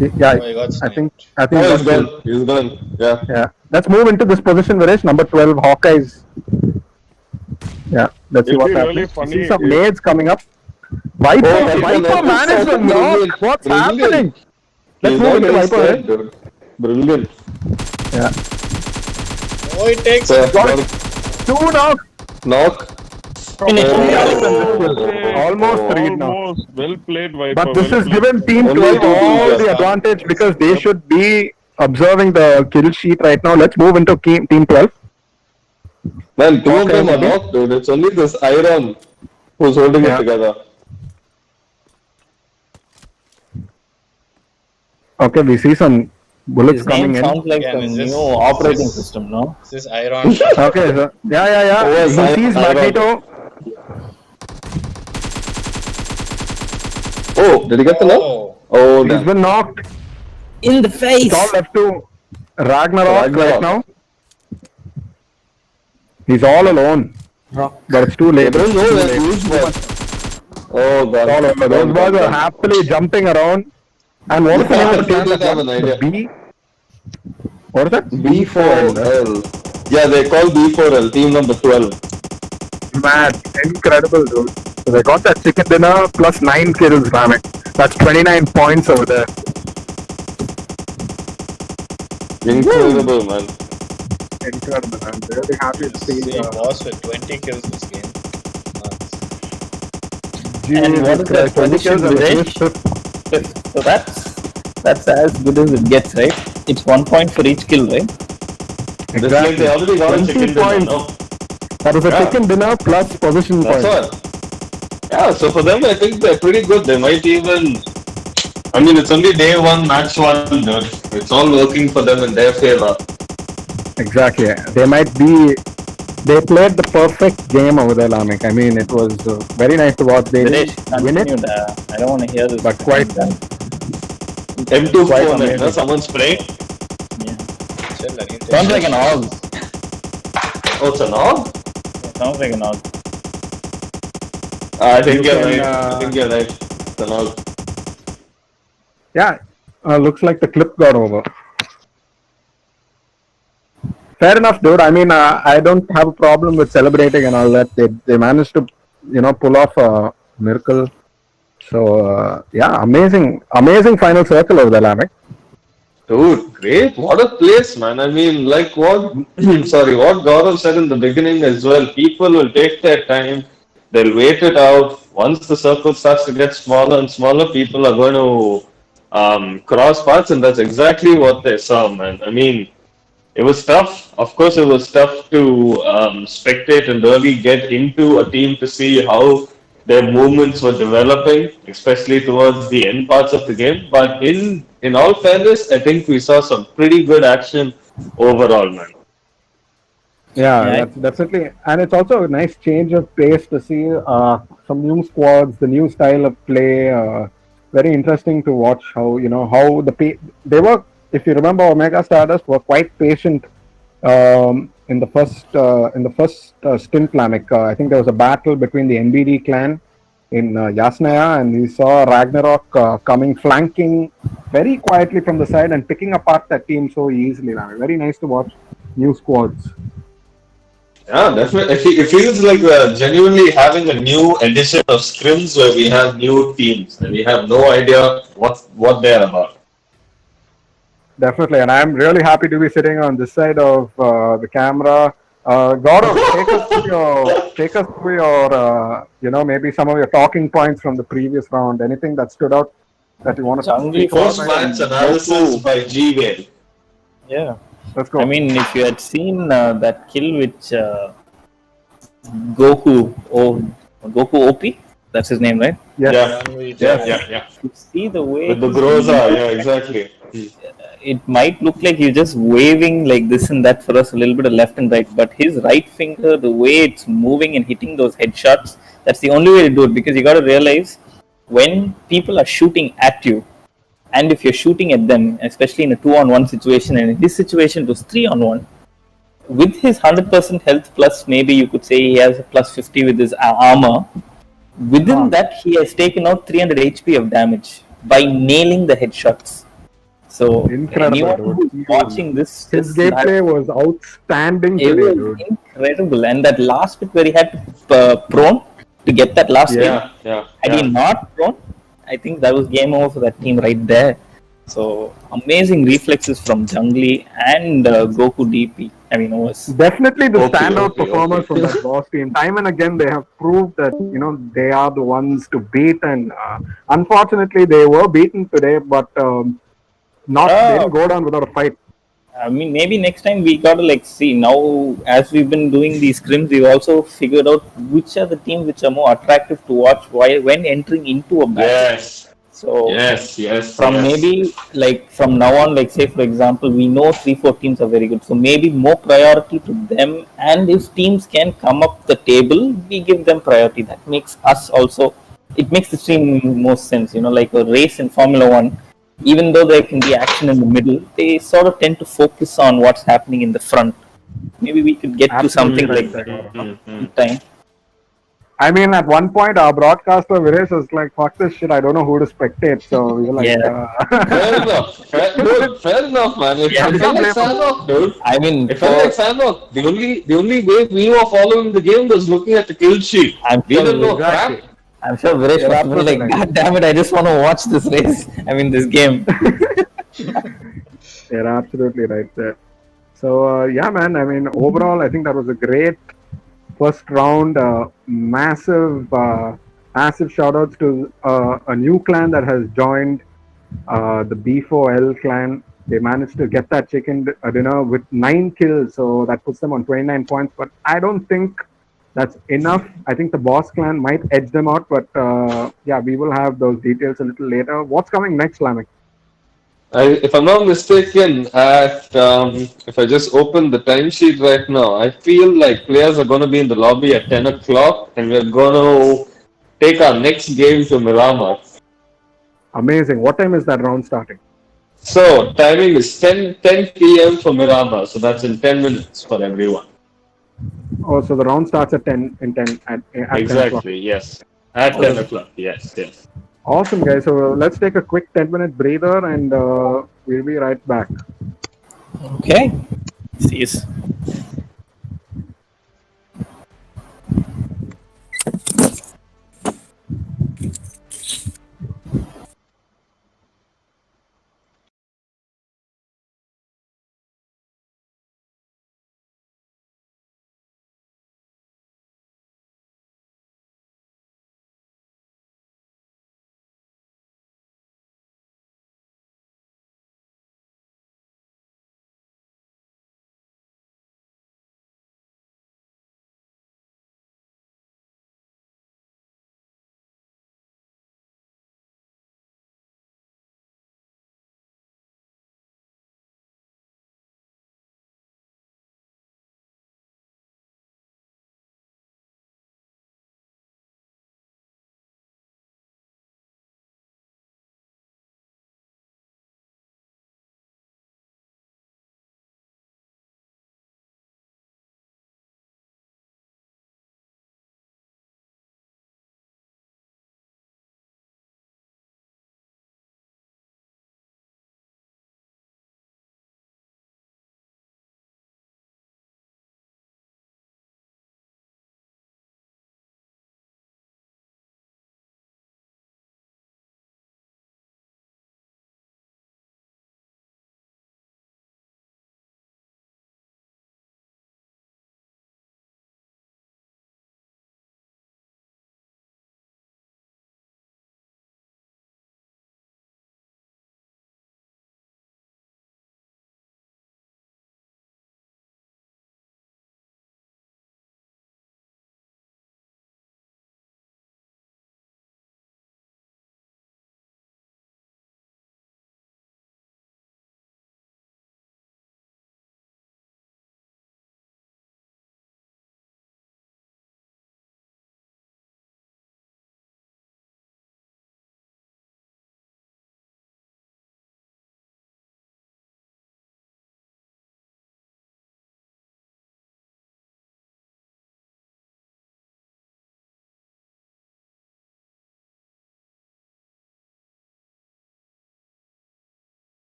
Yeah, Oh, he got I think sniped. I think Oh, that's he's gone. He's gone. Yeah. Yeah. Let's move into this position, Viresh. Number 12, Hawkeyes. Yeah, let's see It'll what's be really happening. We funny see some if nades coming up. Viper, Oh, Viper Viper managed to knock. brilliant. What's Brilliant. happening? Let's He's move not into getting Viper. scared, Right? dude. Brilliant. Yeah. Oh, he takes So, it. Got it. 2 knock. knock. Finish. Almost 3 now. Almost. Well played, Viper. But this well has played. given Team Only 12 two teams all left. the advantage because they should be observing the kill sheet right now. Let's move into Team 12. Man, two of Okay, them are maybe. knocked, dude. It's only this Iron who's holding Yeah. it together. Okay, we see some bullets His coming name in. sounds like Yeah, some is new this- operating is this- system, no? Is this Iron? Okay, so yeah. Oh, He yes, sees Iron. Magneto. Oh, did he get the knock? Oh, Oh, He's damn. been knocked. In the face. It's all left to Ragnarok right now. He's all alone. But it's too I late. don't It's know too where late. who's what. Oh, God. All over. Those boys are happily jumping around. And what is the name of the They clan? didn't have an idea. The B? What is that? B4L. Yeah, they call B4L, team number 12. Mad. Incredible, dude. So they got that chicken dinner plus 9 kills, damn it. That's 29 points over there. Incredible, man. Incredible. I'm really happy to see. see, boss with 20 kills this game. And what is that 20 kills and Viresh? assist. So that's as good as it gets, right? It's 1 point for each kill, right? It's like they already got a 20 chicken dinner, points. no? That was a Yeah. chicken dinner plus position That's points. what. Yeah, so for them, I think they're pretty good. They might even. I mean, it's only day one, match one, dude. It's all working for them in their favor. Exactly. They might be. They played the perfect game over there, Lamik. I mean, it was very nice to watch. They Viresh, didn't win it, continued. I don't want to hear this. but quite. M2 Quite phone, amazing. someone spraying. Yeah. Chill, I need to- Sounds like an AUG. Oh, it's a knob? Sounds like an AUG. I think You you're can, right. I think you're right. It's a knob. Yeah, looks like the clip got over. Fair enough, dude. I mean, I don't have a problem with celebrating and all that. They managed to, pull off a miracle. So yeah, amazing final circle over there, Lamik. Dude, great. What a place, man. I mean, like what, what Gaurav said in the beginning as well. People will take their time. They'll wait it out. Once the circle starts to get smaller and smaller, people are going to cross paths, and that's exactly what they saw, man. I mean, it was tough. Of course, it was tough to spectate and really get into a team to see how their movements were developing, especially towards the end parts of the game. But in all fairness, I think we saw some pretty good action overall, man. Yeah, Yeah. that's definitely, and it's also a nice change of pace to see some new squads, the new style of play. Very interesting to watch how how they were. If you remember, Omega Stardust were quite patient in the first stint. Lamik, I think there was a battle between the NBD clan in Yasnaya, and we saw Ragnarok coming, flanking very quietly from the side and picking apart that team so easily. Lamik. Very nice to watch new squads. Yeah, definitely. It feels like we're genuinely having a new edition of scrims where we have new teams and we have no idea what they're about. Definitely, and I'm really happy to be sitting on this side of the camera. Gaurav, take us through your maybe some of your talking points from the previous round. Anything that stood out that you want to Jungly speak Force about? Post-match analysis by G-Whale. Yeah. Let's go. I mean, if you had seen that kill which Goku OP, that's his name, right? Yes. Yeah. You see the way With the he's Groza, yeah, exactly. it might look like he's just waving like this and that for us a little bit of left and right, but his right finger, the way it's moving and hitting those headshots, that's the only way to do it, because you got to realize when people are shooting at you, and if you're shooting at them, especially in a 2-on-1 situation, and in this situation it was 3-on-1, with his 100% health plus, maybe you could say he has a plus 50 with his armor, within that he has taken out 300 HP of damage by nailing the headshots. So Incredible, anyone dude. who's watching this, His just gameplay was outstanding it today, was dude. incredible. And that last bit where he had to prone to get that last kill, had he not prone, I think that was game over for that team right there. So amazing reflexes from Jungli and Goku DP. I mean, it was Definitely the standout Okay. performers from that boss team. Time and again, they have proved that they are the ones to beat, and unfortunately, they were beaten today, but not they didn't go down without a fight. I mean, maybe next time we gotta like see now as we've been doing these scrims, we've also figured out which are the teams which are more attractive to watch while when entering into a battle. So from maybe like from now on, like say for example, we know 3-4 teams are very good. So maybe more priority to them, and if teams can come up the table, we give them priority. That makes us also. It makes the stream more sense. Like a race in Formula One. Even though there can be action in the middle, they sort of tend to focus on what's happening in the front. Maybe we could get to Absolutely something right like there, that Gaurav. sometime. I mean, at one point, our broadcaster Viresh was like, "Fuck this shit! I don't know who to spectate." So we were like, Yeah. Fair enough. Fair enough, man. It Yeah. felt like Sandok, dude. I mean, It felt like Sandok. The only way we were following the game was looking at the kill sheet. I'm We sure didn't know exactly. crap. I'm sure Viresh You're must have been absolutely like, right. God damn it, I just want to watch this race. I mean, this game. You're absolutely right there. So yeah, man. I mean, overall, I think that was a great first round. Massive shout outs to a new clan that has joined, the B4L clan. They managed to get that chicken dinner with 9 kills, so that puts them on 29 points. But I don't think that's enough. I think the boss clan might edge them out, but yeah, we will have those details a little later. What's coming next, Lamek? If I'm not mistaken, if I just open the timesheet right now, I feel like players are going to be in the lobby at 10 o'clock, and we're going to take our next game to Miramar. Amazing. What time is that round starting? So timing is 10 p.m. for Miramar, so that's in 10 minutes for everyone. Oh, so the round starts at 10 in 10 at 10 o'clock. Exactly, yes. At 10 o'clock, yes. Awesome, guys. So let's take a quick 10-minute breather, and we'll be right back. Okay. See you.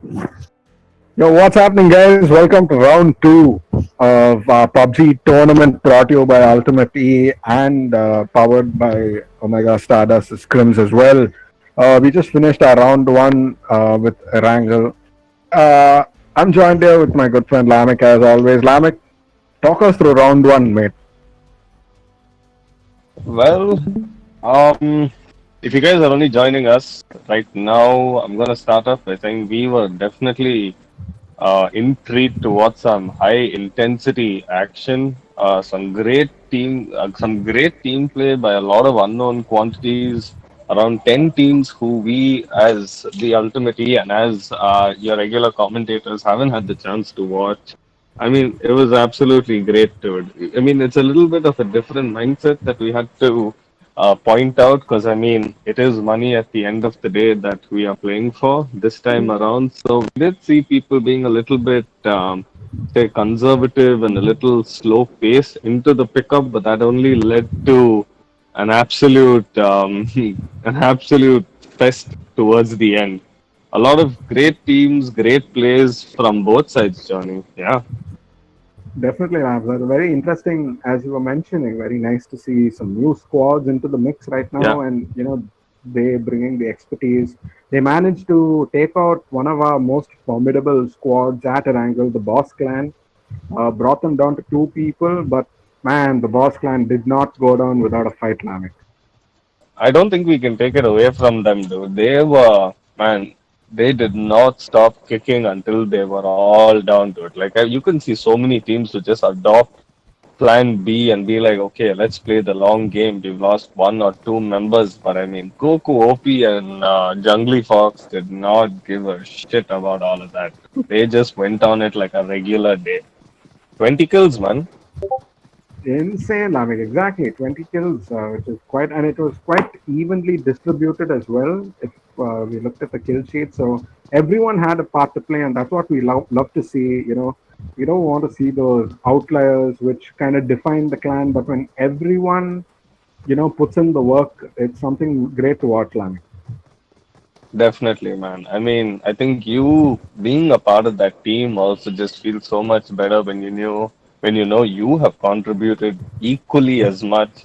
Yo, what's happening, guys? Welcome to round two of PUBG tournament brought to you by UltimateE and powered by Omega Stardust Scrims as well. We just finished our round one with Erangel. I'm joined here with my good friend Lamek as always. Lamek, talk us through round one, mate. Well, if you guys are only joining us right now, I'm gonna start off by saying we were definitely intrigued to watch some high intensity action, some great team play by a lot of unknown quantities. Around 10 teams who we, as the Ultimate E and as your regular commentators, haven't had the chance to watch. I mean, it was absolutely great, dude. I mean, it's a little bit of a different mindset that we had to point out because, I mean, it is money at the end of the day that we are playing for this time around. So we did see people being a little bit, say, conservative and a little slow pace into the pickup, but that only led to an absolute, an absolute fest towards the end. A lot of great teams, great plays from both sides, Johnny. Yeah. Definitely, Rams. That's very interesting, as you were mentioning. Very nice to see some new squads into the mix right Yeah. now, and they bringing the expertise. They managed to take out one of our most formidable squads at an angle, the Boss Clan. Brought them down to two people, but man, the Boss Clan did not go down without a fight, Lamek. I don't think we can take it away from them, dude. They were, man, they did not stop kicking until they were all down to it. Like, you can see so many teams who just adopt plan B and be like, okay, let's play the long game. We've lost one or two members, but I mean, Goku, OP, and Jungly Fox did not give a shit about all of that. They just went on it like a regular day. 20 kills, man. Insane, Lamek. Exactly, 20 kills, which is quite, and it was quite evenly distributed as well. If we looked at the kill sheet, so everyone had a part to play, and that's what we love to see. We don't want to see those outliers which kind of define the clan, but when everyone puts in the work, it's something great to watch, Lamek. Definitely, man. I mean, I think you being a part of that team also just feels so much better when you know you have contributed equally as much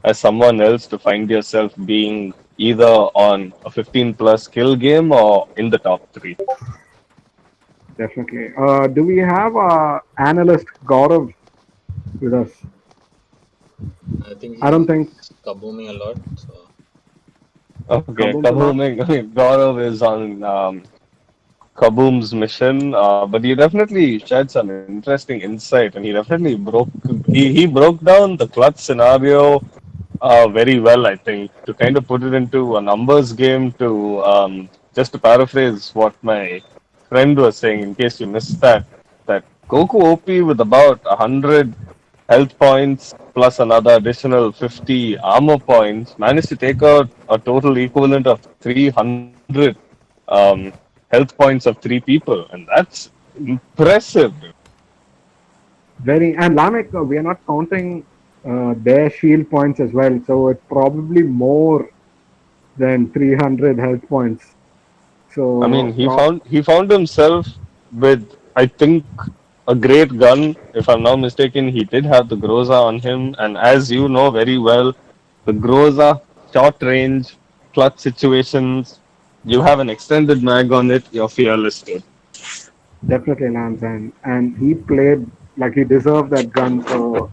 as someone else to find yourself being either on a 15 plus kill game or in the top three. Definitely. Do we have analyst Gaurav with us? I think I don't think he's kabooming a lot. So Okay, Kaboom Kumar. Kaboom, Gaurav is on Kaboom's mission, but he definitely shared some interesting insight, and he broke down the clutch scenario very well, I think, to kind of put it into a numbers game. To just to paraphrase what my friend was saying, in case you missed that Goku OP with about 100 health points plus another additional 50 armor points managed to take out a total equivalent of 300 um, health points of three people, and that's impressive. Very, and Lamek, we are not counting their shield points as well, so it's probably more than 300 health points. I mean, So, he found himself with, I think, a great gun. If I'm not mistaken, he did have the Groza on him, and as you know very well, the Groza short range clutch situations. You have an extended mag on it. You're fearless, dude. definitely Lance, and he played like he deserved that gun. So,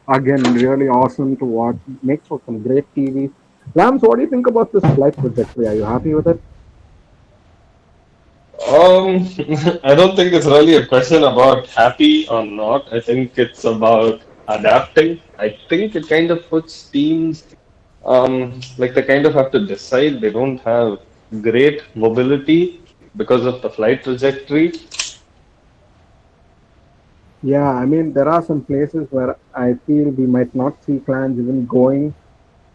again, really awesome to watch. Makes for some great TV. Lance, what do you think about this flight trajectory? Are you happy with it? Um, I don't think it's really a question about happy or not. I think it's about adapting. I think it kind of puts teams, like they kind of have to decide. They don't have great mobility because of the flight trajectory. Yeah, I mean, there are some places where I feel we might not see clans even going.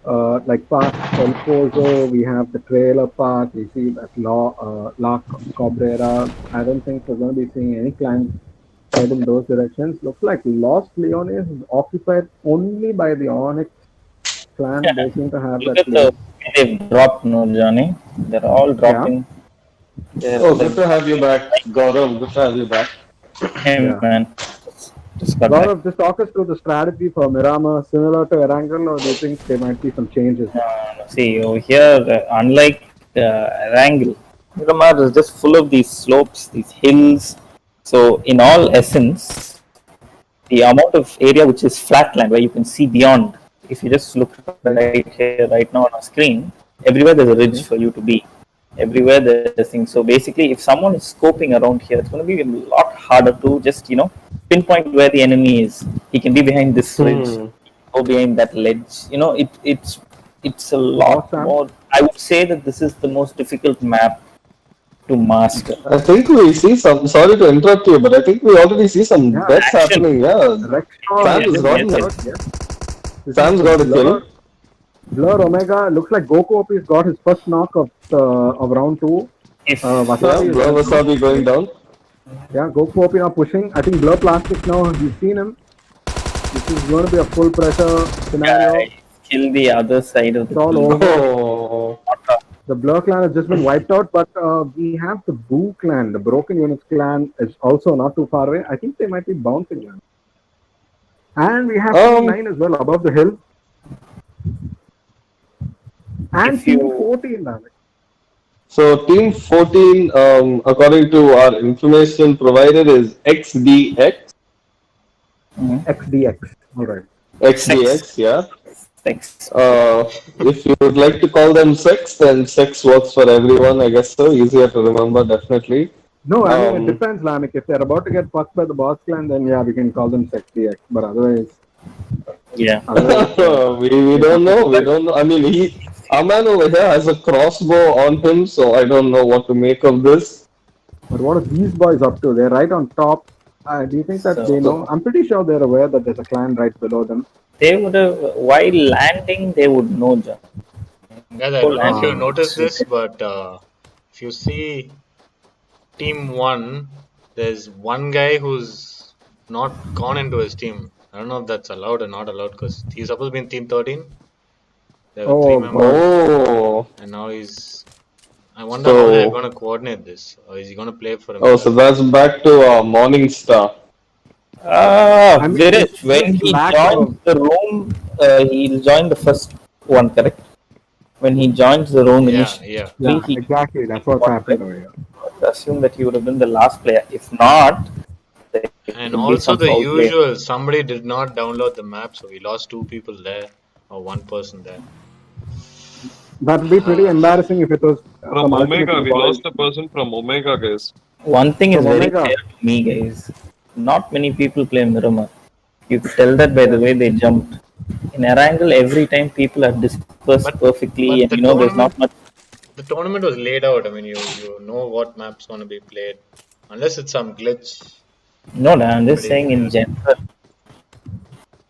Like past El Pozo, we have the trailer park, we see that La Cabrera. I don't think we're going to be seeing any clans head in those directions. Looks like Lost Leones is occupied only by the Onyx clan. Yeah. They seem to have Look that at the place. way they've dropped, no, Johnny. They're all Yeah, dropping Oh, good to have you back, Gaurav. Good to have you back. Hey Yeah. man, just got back. Gaurav, just talk us through the strategy for Miramar, similar to Erangel, or do you think there might be some changes? See over here, unlike Wrangle, Miramar is just full of these slopes, these hills. So in all essence, the amount of area which is flatland where you can see beyond. If you just look right here, right now on our screen, everywhere there's a ridge for you to be. Everywhere there's things. So basically, if someone is scoping around here, it's going to be a lot harder to just pinpoint where the enemy is. He can be behind this ridge, go behind that ledge. It's a lot Sam? more. I would say that this is the most difficult map to master. I think we see some. Sorry to interrupt you, but I think we already see some Yeah. deaths Action. happening. Yeah, Rexor Sam's just got went him. out, yes. This Sam's is got a kill. Blur Omega looks like Goku OP's got his first knock of round 2. If Yeah, Wasabi is Blur Wasabi going down. Yeah, Goku OP now pushing. I think Blur Plastic now, you've seen him. This is going to be a full pressure scenario. guys kill the other side of It's the all field. over. Oh, The Blur clan has just been wiped out, but we have the Boo clan, the Broken Units clan is also not too far away. I think they might be bouncing now. And we have Team 9 as well above the hill. And If you- Team 14, man. so Team 14, according to our information provided, is XDX. XDX. All right. XDX, yeah. Sex. If you would like to call them sex, then sex works for everyone, I guess so. Easier to remember, definitely. No, I mean, it depends, Lamek. If they're about to get fucked by the boss clan, then yeah, we can call them XDX. But otherwise, Yeah. we don't know. We don't know. I mean, our man over here has a crossbow on him, so I don't know what to make of this. but what are these boys up to? They're right on top. Do you think that So- they know? I'm pretty sure they're aware that there's a clan right below them. They would have, while landing, they would know, John. Guys, I don't know if you noticed this, but if you see Team 1, there's one guy who's not gone into his team. I don't know if that's allowed or not allowed because he's supposed to be in Team 13. There were 3 members, Oh, and now he's. I wonder how they're going to coordinate this. Or is he going to play for him? so that's back to Morning Star. I mean, Viresh, it's when just he lack joins of- the room, he'll join the first one, correct? When he joins the room initially, Yeah. Yeah, he exactly. That's what's happened over here. would assume that he would have been the last player. If not, there And could be also some the foul play. usual, somebody did not download the map, so we lost 2 people there, or 1 person there. That'd be pretty embarrassing if it was From Ultimate Omega, we boys. lost a person from Omega, guys. One thing is From very Omega. clear to me, guys. Not many people play Miramar. You could tell that by the way they jumped. In Erangel, every time people are dispersed But- perfectly, but and the there's not much. The tournament was laid out. I mean, you know what map's going to be played, unless it's some glitch. No, I'm just saying in general.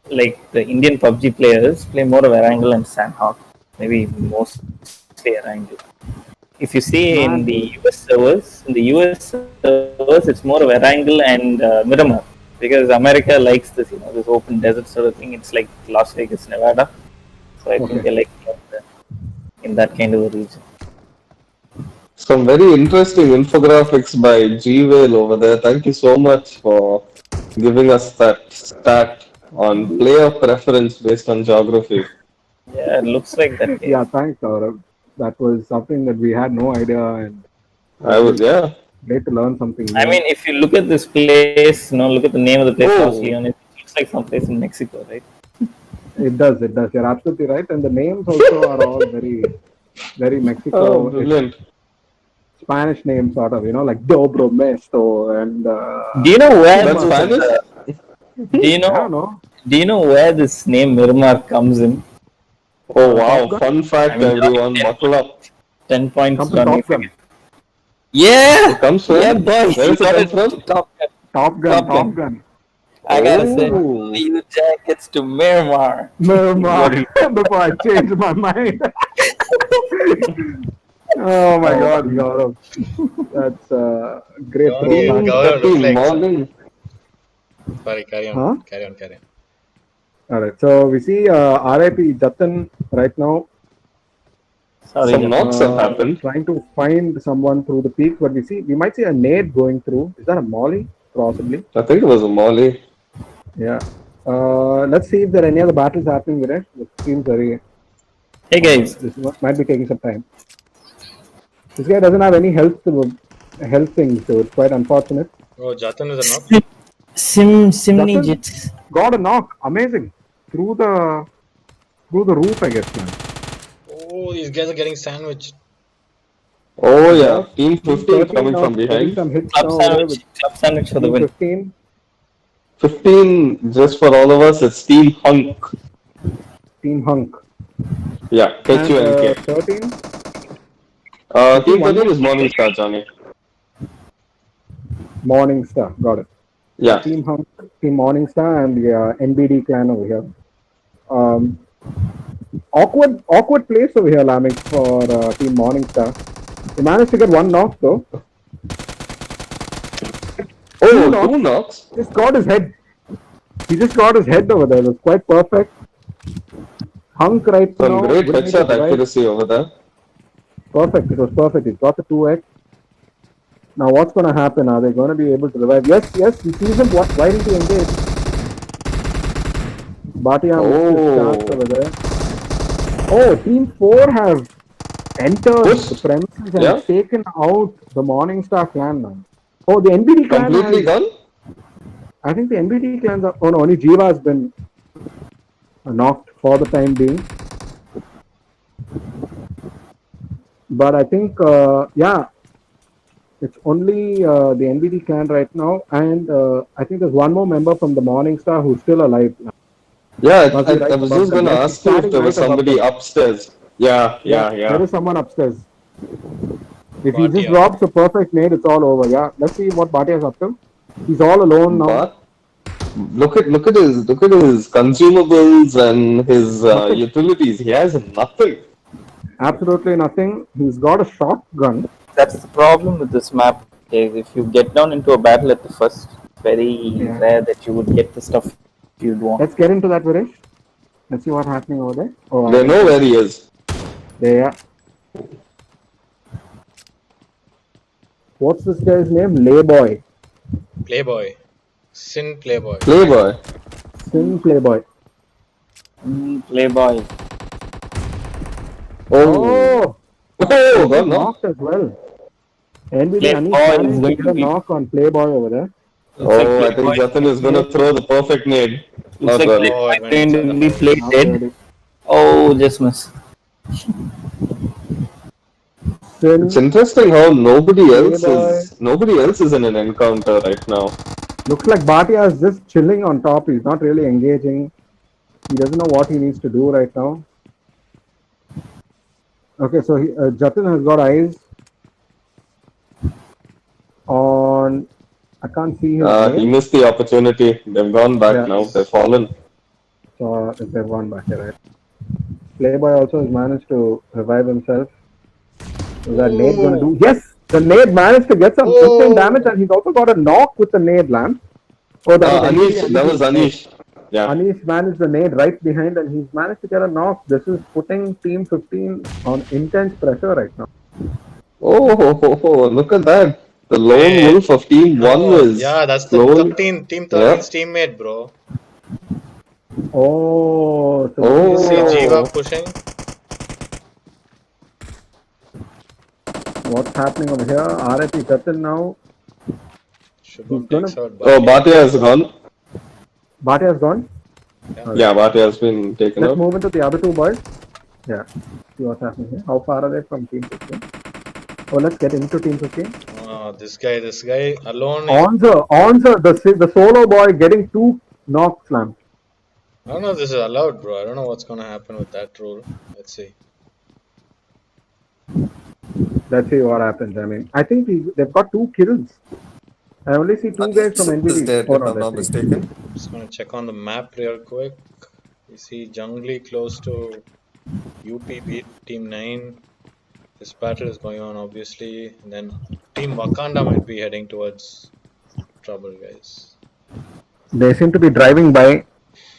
Like the Indian PUBG players play more of Erangel and Sandhawk. Maybe mostly Erangel. If you see in the US servers, it's more of Erangel and Miramar. Because America likes this, this open desert sort of thing. It's like Las Vegas, Nevada. So I think they like in that kind of a region. Some very interesting infographics by G-Whale over there. Thank you so much for giving us that stat on player preference based on geography. Yeah, it looks like that. Yeah, thanks, Gaurav. That was something that we had no idea, and Yeah. great to learn something new. I mean, if you look at this place, look at the name of the place, Los Leones, it looks like someplace in Mexico, right? It does. You're absolutely right. And the names also are all very, very Mexico. Oh, brilliant. Spanish names, sort of, like Dobro Mesto and. Do you know where That's Spanish? Do you I don't know? know. Do you know where this name Miramar comes in? Oh, wow. Fun fact, everyone. Buckle up. 10 points. Comes from Johnny. Top Gun. Yeah. It comes from? Yeah, boy. Where You does it got come it. from? Top Gun. Top Gun. Top Gun. I gotta say, Oh. you jackets to Miramar. Miramar. Before I change my mind. Oh my God, Gaurav. That's great. Gaurav, throwback. Gaurav looks like. Morning. Sorry, carry on. Huh? Carry on. All right. So we see RIP Jatin right now. Sorry, Some Jatin. knocks have happened. Trying to find someone through the peak, but we might see a nade going through. Is that a molly? Possibly. I think it was a molly. Yeah. Let's see if there are any other battles happening with it. It seems very. Hey guys, This might be taking some time. This guy doesn't have any health things, so it's quite unfortunate. Oh, Jatin is a knock. Simni Jatin Jits. got a knock. Amazing. Through the roof, I guess, man. Oh, these guys are getting sandwiched. Oh yeah, Team 15 13 coming now, from getting behind. some hits Club now there with sandwich for the team win. 15. 15 just for all of us. It's Team Hunk. Team Hunk. Yeah, And HUNK. 13. Team 13 is Morningstar, Johnny. Morningstar. Got it. Yeah. Team Hunk, Team Morningstar, and the NBD clan over here. Awkward place over here, Lamik, for Team Morningstar. They managed to get one knock though. Oh, two knocks. Just got his head. He just got his head over there. It was quite perfect. Hunk right Some now. great will need to headshot revive. accuracy over there. Perfect. It was perfect. He got the 2x. Now what's going to happen? Are they going to be able to revive? Yes. He sees him. Why didn't he engage? Bhatia missed his chance over there. Oh, Team 4 have entered the premises and taken out the Morningstar clan now. Oh, the NBD clan Completely gone? I think the NBD clans are... Oh no, only Jiva has been knocked for the time being. But I think, it's only the NBD clan right now. And I think there's one more member from the Morningstar who's still alive now. Yeah, I was just going to ask you if there was somebody upstairs. Yeah. There is someone upstairs. If he just Bhatia. drops a perfect nade, it's all over. Yeah, let's see what Bhatia is up to. He's all alone now. But look at his consumables and his utilities. He has nothing. Absolutely nothing. He's got a shotgun. That's the problem with this map. Okay, if you get down into a battle at the first, it's very rare that you would get the stuff you'd want. Let's get into that, Viresh. Let's see what's happening over there. Oh, They know where he is. there. What's this guy's name? Layboy. Playboy. Sin Playboy. Playboy. Sin Playboy. Playboy. Oh! Oh, got knocked. Knocked as well. NBD Playboy Anish is managed going to to get a be- knock on Playboy over there. Oh, I think Jatin is going to throw the perfect nade. Looks Not like really. Oh, it went going inside to the be house. played Not dead. really. Oh, just miss. Sin, It's interesting how nobody else Playboy. is in an encounter right now. Looks like Bhatia is just chilling on top. He's not really engaging. He doesn't know what he needs to do right now. Okay, so Jatin has got eyes on... I can't see his He name. missed the opportunity. They've gone back Yeah. now. They've fallen. So they've gone back here, right? Playboy also has managed to revive himself. Is that nade going to do? Yes! The nade managed to get some instant damage, and he's also got a knock with the nade lamp. Oh, that was Anish. Yeah. Anish managed the nade right behind, and he's managed to get a knock. This is putting Team 15 on intense pressure right now. Oh, look at that. The lone wolf of Team 1 was Yeah, that's the slowly... 13, Team 13's teammate, bro. Oh, so Oh. See Jiva pushing. what's happening over here? RIP Jatin now. Shubham gonna- takes out Oh, Bhatia has gone. Bhatia has gone. Yeah, Bhatia has been taken Let's out. move into the other two boys. Yeah. See what's happening here. How far are they from Team 15? Oh, let's get into Team 15. Oh, this guy alone. Onza, the solo boy getting 2 knock slams. I don't know if this is allowed, bro. I don't know what's gonna happen with that rule. Let's see. Let's see what happens. I mean, I think they've got 2 kills. I only see 2 guys from NBD. If I'm not mistaken. Just gonna check on the map real quick. You see Jungly close to UP beat Team 9. This battle is going on, obviously. And then Team Wakanda might be heading towards trouble, guys. They seem to be driving by.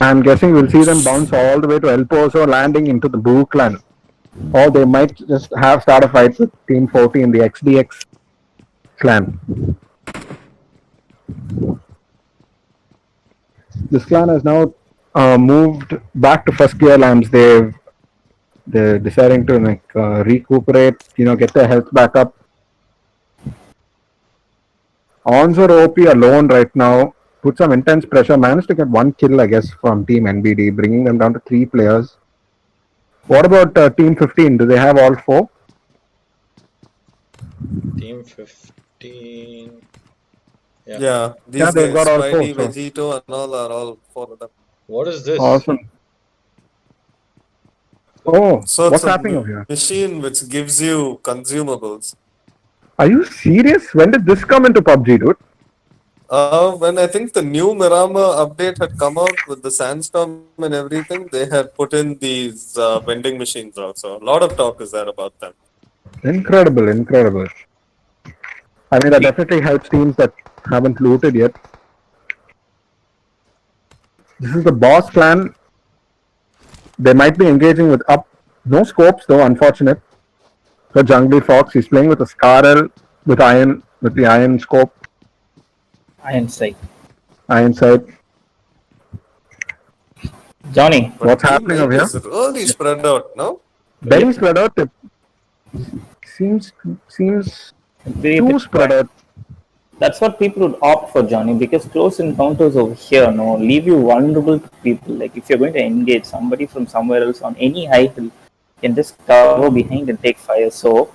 I'm guessing we'll see them bounce all the way to El Pozo, landing into the Blue Clan. Or they might just have start a fight with Team 14, the XDX clan. This clan has now moved back to first gear lamps. They're deciding to recuperate, get their health back up. Onzor OP alone right now put some intense pressure. Managed to get one kill, I guess, from Team NBD, bringing them down to 3 players. What about Team 15? Do they have all 4? Team 15. Yeah, these Yeah, they've guys, got all 4. Spidey, So Vegito, and all are all 4 of them. What is this? awesome. Oh, So what's it's happening a over here? machine which gives you consumables. Are you serious? When did this come into PUBG, dude? When I think the new Mirama update had come out with the sandstorm and everything, they had put in these vending machines also. A lot of talk is there about them. Incredible, incredible. I mean, that definitely helps teams that haven't looted yet. This is the boss clan. They might be engaging with up. No scopes though, unfortunate. For Jungly Fox, he's playing with a Scarl with the iron scope, Iron sight. iron sight. Johnny, But What's Team happening 9 over here? is really spread out, no? Very spread out. It seems too spread out. that's what people would opt for, Johnny, because close encounters over here leave you vulnerable to people. Like if you're going to engage somebody from somewhere else on any high hill, you can just cover behind and take fire. So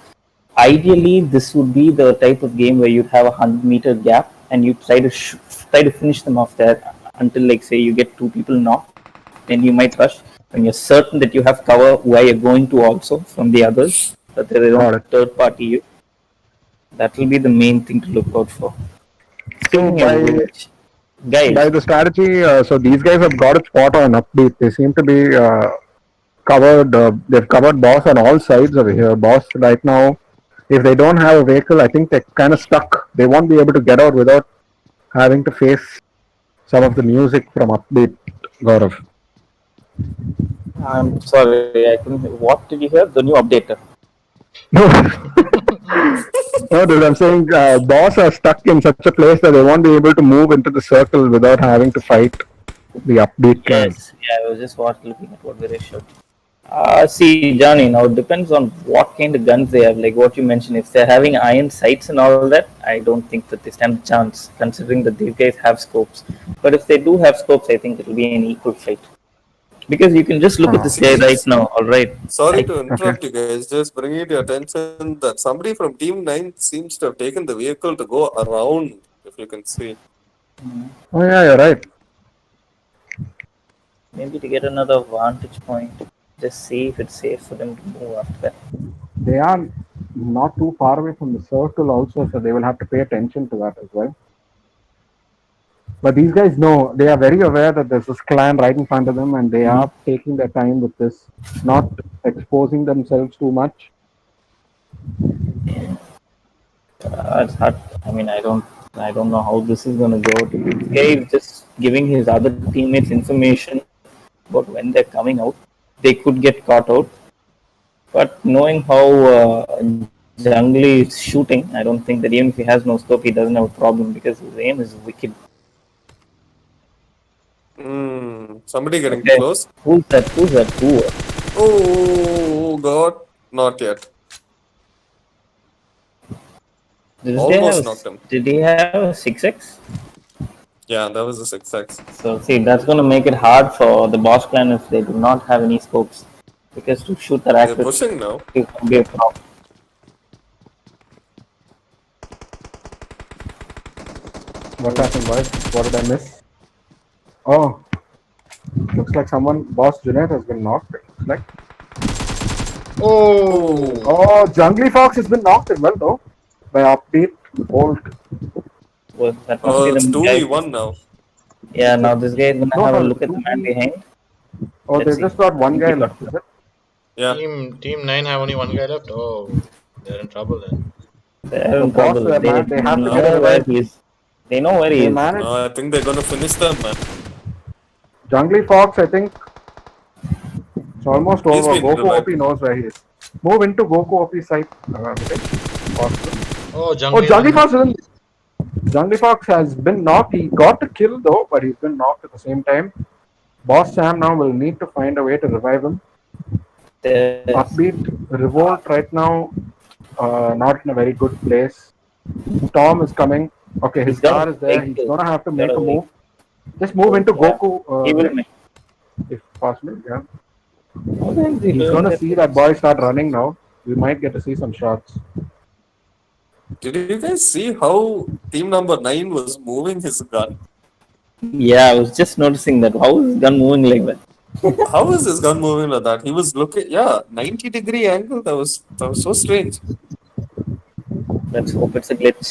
ideally, this would be the type of game where you'd have a 100-meter gap and you try to finish them off there until, like, say, you get 2 people knocked. Then you might rush when you're certain that you have cover where you're going to also from the others, that they don't third party you. That will be the main thing to look out for. So by Guys, the strategy, so these guys have got it spot on upbeat. They seem to be covered. They've covered boss on all sides over here. Boss right now, if they don't have a vehicle, I think they're kind of stuck. They won't be able to get out without having to face some of the music from upbeat. Gaurav. I'm sorry, I couldn't. What did you hear? The new updater. No, no, dude. I'm saying boss are stuck in such a place that they won't be able to move into the circle without having to fight the upbeat clan. Yes, yeah, I was just looking at what they showed. See, Johnny, now it depends on what kind of guns they have. Like what you mentioned, if they're having iron sights and all that, I don't think that they stand a chance, considering that these guys have scopes. But if they do have scopes, I think it'll be an equal fight. Because you can just look at this guy right now, alright? Sorry to interrupt you guys, just bringing it to your attention that somebody from Team 9 seems to have taken the vehicle to go around, if you can see. Oh yeah, you're right. Maybe to get another vantage point, just see if it's safe for them to move after that. They are not too far away from the circle also, so they will have to pay attention to that as well. But these guys know, they are very aware that there's this clan right in front of them and they are taking their time with this, not exposing themselves too much. It's hard. I mean, I don't know how this is gonna go. This guy is just giving his other teammates information about when they're coming out. They could get caught out. But knowing how Jungly is shooting, I don't think that even if he has no scope, he doesn't have a problem because his aim is wicked. Somebody getting close. Who's that? Who? Oh God, not yet. Almost knocked him. Did he have a 6x? Yeah, that was a 6x. So see, that's going to make it hard for the boss clan if they do not have any scopes, because to shoot the They're pushing now. it can be a problem. What happened, boys? What did I miss? Oh, looks like boss Junaid has been knocked. Looks like. Oh, Jungly Fox has been knocked as well, though. By upbeat Bolt. Well, that must be It's the guy. 2v1 now. Yeah, now this guy is gonna have a look at the man behind. Oh, they just got one guy left, is it? Yeah. Team 9 have only one guy left. Oh, they're in trouble then. They're in boss, trouble. they have to get know where he is. They know where he is. I think they're gonna finish them, man. Jungly Fox, I think it's almost He's over. been Goku revived. OP knows where he is. Move into Goku OP side. Possible. Oh, Oh, Jungly. Jungly Fox isn't. Jungly Fox has been knocked. He got the kill though, but he's been knocked at the same time. Boss Sam now will need to find a way to revive him. Upbeat Revolt right now, not in a very good place. Storm is coming. Okay, his car is there. He's gonna have to make a move. Just move into Goku He will make. if possible. Yeah. He's He's gonna see that boy start running now. We might get to see some shots. Did you guys see how team number 9 was moving his gun? Yeah, I was just noticing that. How is his gun moving like that? How is his gun moving like that? He was looking, 90-degree angle. That was so strange. Let's hope it's a glitch.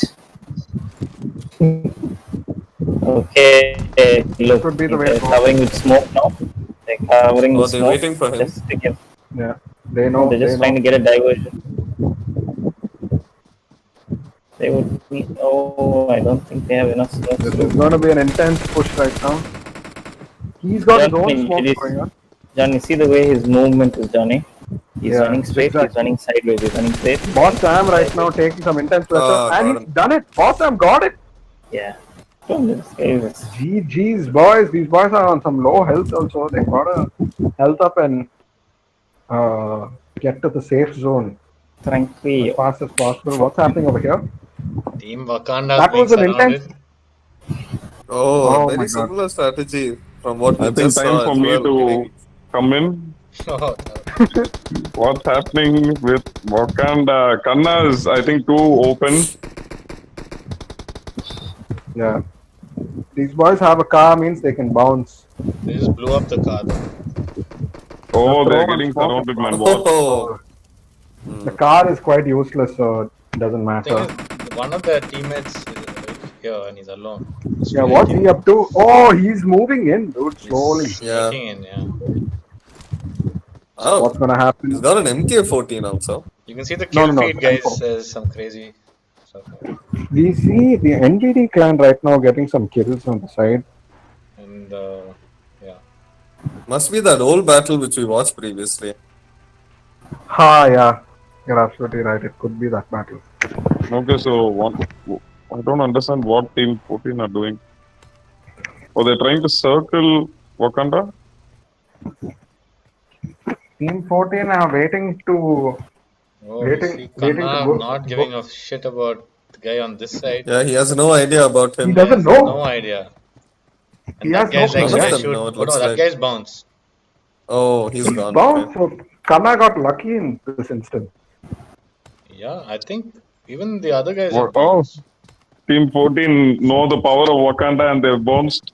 Okay, look, Could be the way they're forward. covering with smoke now. They're covering Oh, with they're smoke. waiting for him. Just to give, Yeah, they know. they're just they trying know. to get a diversion. They would be. Oh, I don't think they have enough smoke. This is going to be an intense push right now. He's got his own Johnny, smoke going on. Johnny, see the way his movement is, Johnny. He's Yeah, running straight. zigzag. He's running sideways. He's running straight. Boss Sam right now taking some intense pressure, got and him. he's done it. Boss Sam got it. Yeah. This guy is GG's boys. These boys are on some low health also. They gotta health up and get to the safe zone as tranquilo. fast as possible. What's happening over here? Team Wakanda That being was an surrounded. intense. Oh, Oh my very God. similar strategy from what we I think just time saw for as me well. to come in. Oh, What's happening with Wakanda? Kanna is, I think, too open. Yeah. These boys have a car means they can bounce. they just blew up the car. Though. Oh, The they're throw getting and smoke surrounded, is man. gone. What? Oh, The car is quite useless, so it doesn't Thing matter. is, one of their teammates is right here and he's alone. He's Yeah, what's he up to? Oh, he's moving in, dude, slowly. Yeah. sneaking in, yeah. oh. What's gonna happen? He's got an MK14 also. You can see the No, kill no, no, feed, guys. M4. There's some crazy stuff. We see the NBD clan right now getting some kills on the side. And yeah. Must be that old battle which we watched previously. Ha, yeah. You're absolutely right. It could be that battle. Okay, so I don't understand what Team 14 are doing. Oh, they're trying to circle Wakanda? Team 14 are waiting to. Oh, Waiting- see waiting to Kanna go- not giving a shit about the guy on this side. Yeah, he has no idea about He him. doesn't No know. idea. And He that has no guy's like, clue. should I None of them shoot? know, it Oh, looks no, that like. guy's bounced. Oh, he's gone. Bound. Okay. So Kanna got lucky in this instance. Yeah, I think even the other guys What? have bounced. Team 14 know the power of Wakanda and they've bounced.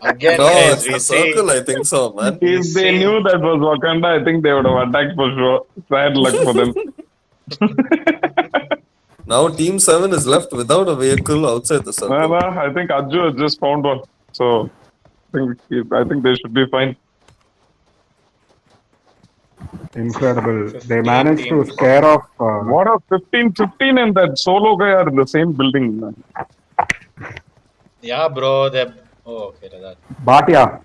Again, No, guys, it's we the see. circle, I think so, man. If they see- knew that was Wakanda, I think they would have attacked for sure. Sad luck for them. Now Team 7 is left without a vehicle outside the circle. I think Ajju has just found one. So I think they should be fine. Incredible. They 15 managed to teams. scare off. What a 15 and that solo guy are in the same building, man. Yeah, bro. They're. Oh, okay, that. Bhatia.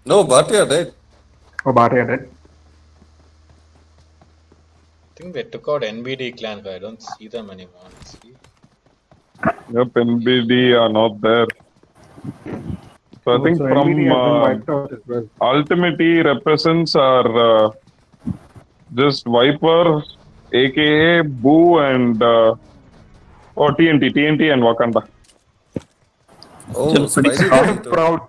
No, Bhatia died. Oh, Bhatia did. I think they took out NBD clan, but I don't see them anymore. Let's see. Yep, NBD are not there. So I think So from NBD has been wiped out as well. UltimateE represents are just Viper, aka Boo, and TNT and Wakanda. Oh, Still pretty Spidey strong. died too. Proud.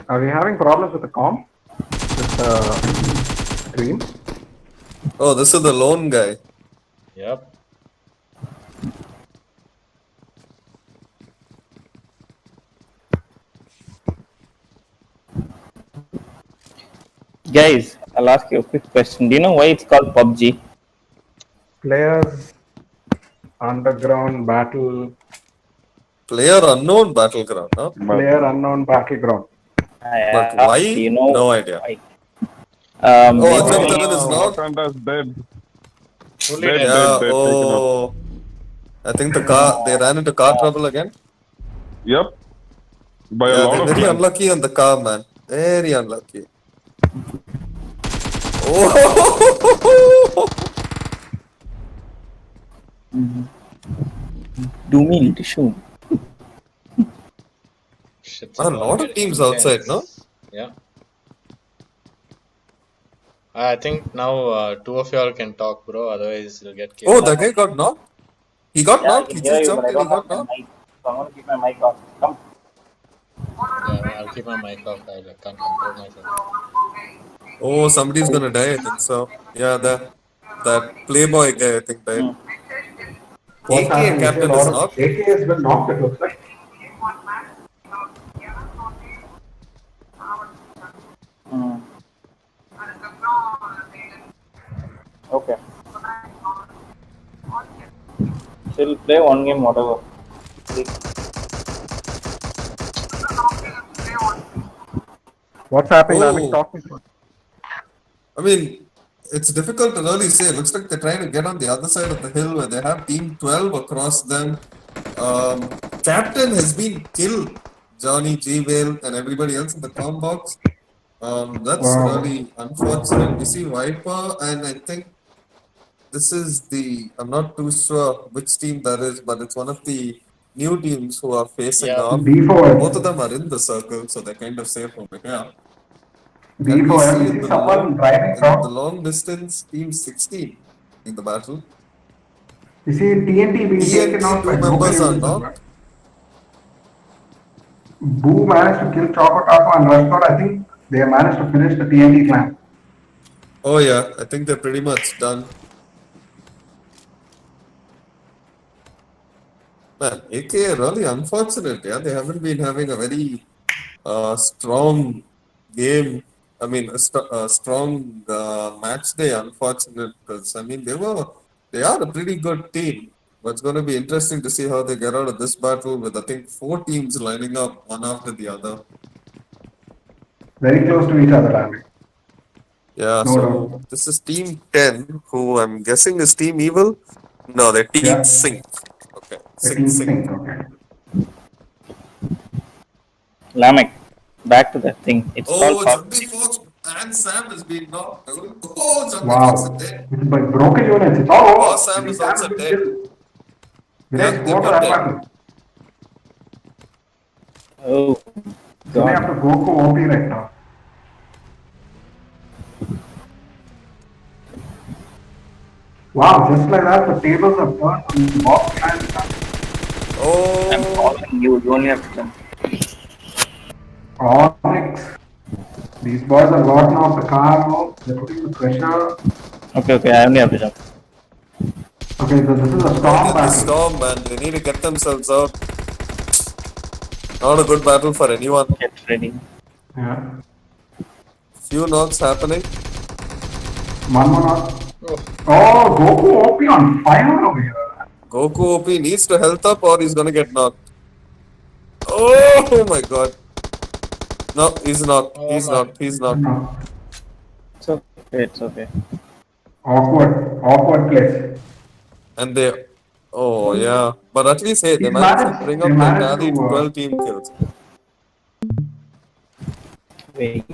Are we having problems with the comp? With the screen? Oh, this is the lone guy. Yep. Guys, I'll ask you a quick question. Do you know why it's called PUBG? Players, underground battle, Player unknown battleground, no? player unknown battleground. But Do why? you know No idea. why? Oh, Maybe- Ajam Taran is not. Wakanda's dead. Fully Dead, dead. Yeah, dead, taken oh. I think the car, they ran into car trouble again. Yep. By a Yeah, lot they're of very clans. unlucky on the car, man. Very unlucky. Oh! Do me little shoe. Shit's A about lot of getting teams outside, no? intense. Yeah. I think now two of y'all can talk, bro. Otherwise, it'll get Oh, chaotic. that guy got knocked? He got Yeah, I knocked? can He hear just you, but jumped I and he don't got have my knocked? mic. So I'm gonna keep my mic off. Come. Yeah, I'll keep my mic off. I can't control myself. Oh, somebody's gonna die, I think so. Yeah, that Playboy guy, I think, died. Hmm. What's AK happening? You see a captain lot is of knocked. AK has been knocked, it looks like. Hmm. Okay. Still play one game, whatever. What's happening, Lamik? Oh, Talk me through it. I mean, it's difficult to really say. It looks like they're trying to get on the other side of the hill where they have Team 12 across them. Captain has been killed. Johnny, G-Whale, and everybody else in the com box. That's Wow. really unfortunate. We see Viper, and I think this is I'm not too sure which team that is, but it's one of the new teams who are facing Yeah. off. Both of B4S. them are in the circle, so they're kind of safe over here. And we B4S. see You in see someone driving the from. long distance team 16 in the battle. You see TNT being taken TNT out by two broken members are units as well. knocked. Boo managed to kill Choco Taco and Rushcott. I think they managed to finish the TNT clan. Oh yeah, I think they're pretty much done. Man, AK really unfortunate. Yeah, they haven't been having a very strong game. I mean, a strong match day. Unfortunate because I mean they are a pretty good team. But it's going to be interesting to see how they get out of this battle with I think 4 teams lining up one after the other. Very close to each other, Lamik. Yeah, No so doubt. this is Team 10, who I'm guessing is Team Evil. No, they're Team Yeah. Sync. Okay, The Sync team Sync. sync. Okay. Lamek, back to that thing. It's called Oh, Corsa. Jumpy Fox and Sam has been knocked. Oh, Jumpy Fox is Wow. dead. It's by broken units. It's Oh, all over. I Sam think is Sam has also been dead. killed. We Hey, don't they're go to both that dead. battle. Oh, So we God. have to go for OP right now. Wow, just like that, the tables have turned on the box and I'm Oh, calling you. You only have to jump. Onyx. These boys have gotten off the car now. They're putting the pressure. Okay, I only have to jump. Okay, so this is a oh, storm they're in the battle. storm, man. They need to get themselves out. Not a good battle for anyone. Get ready. Yeah. Few knocks happening. One more not. Oh, Oh, Goku OP on fire over here. Goku OP needs to health up or he's gonna get knocked. Oh my god. No, he's knocked. oh He's my. knocked. He's knocked. No. It's okay. Awkward place. And oh yeah. But at least, hey, they managed to bring They up their managed to, tally to 12 team kills. Wait.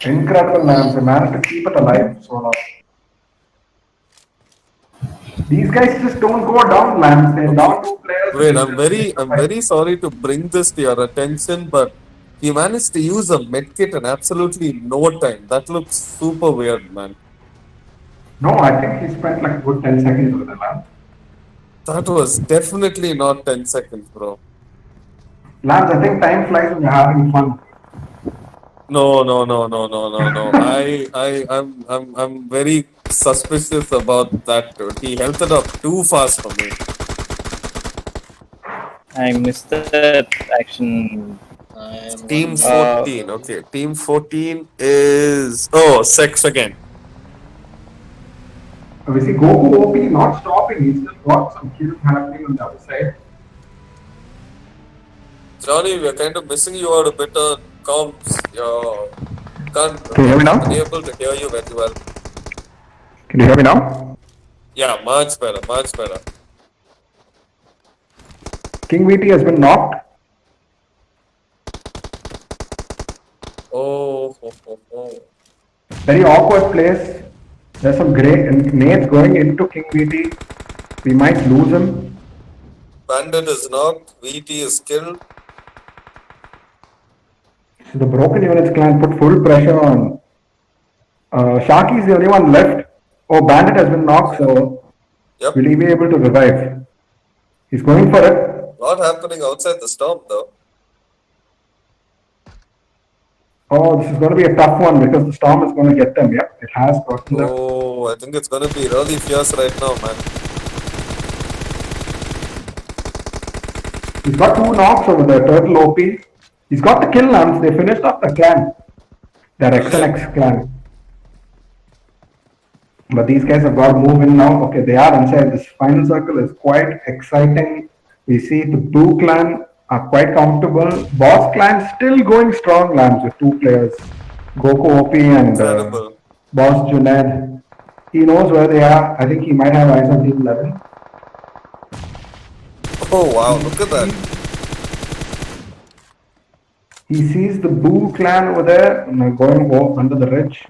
incredible lands. They managed to keep it alive so long. These guys just don't go down lands. They're Okay. down 2 players and Wait, they just win the I'm fight. very sorry to bring this to your attention, but he managed to use a medkit in absolutely no time. That looks super weird, man. No, I think he spent like a good 10 seconds with the land. That was definitely not 10 seconds, bro. Lance, I think time flies when you're having fun. No. I'm very suspicious about that, dude. He held it up too fast for me. I missed that action. I am Team one 14, okay. Team 14 is Sex again. We see Goku OP not stopping. He's still got some kills happening on the other side. Johnny, we're kind of missing you out a bit on comms. Can you hear me now? Unable to hear you very well. Can you hear me now? Yeah, much better, much better. King VT has been knocked. Oh. Very awkward place. There's some great nades going into King VT. We might lose him. Bandit is knocked. VT is killed. So the Broken Units clan put full pressure on. Sharky is the only one left. Oh, Bandit has been knocked, so Yep. will he be able to revive? He's going for it. Lot happening outside the storm though. Oh, this is going to be a tough one because the storm is going to get them. Yep, it has gotten them. Oh, I think it's gonna be really fierce right now, man. He's got 2 knocks over the Turtle OP. He's got the kill lamps. They finished off the clan. That XNX clan. But these guys have got to move in now. Okay, they are inside. This final circle is quite exciting. We see the Blue clan are quite comfortable. Boss clan still going strong lamps with 2 players. Goku OP and Incredible. Boss Junaid. He knows where they are. I think he might have eyes on team 11. Oh wow, look at that. He sees the Boo clan over there and they're going under the ridge.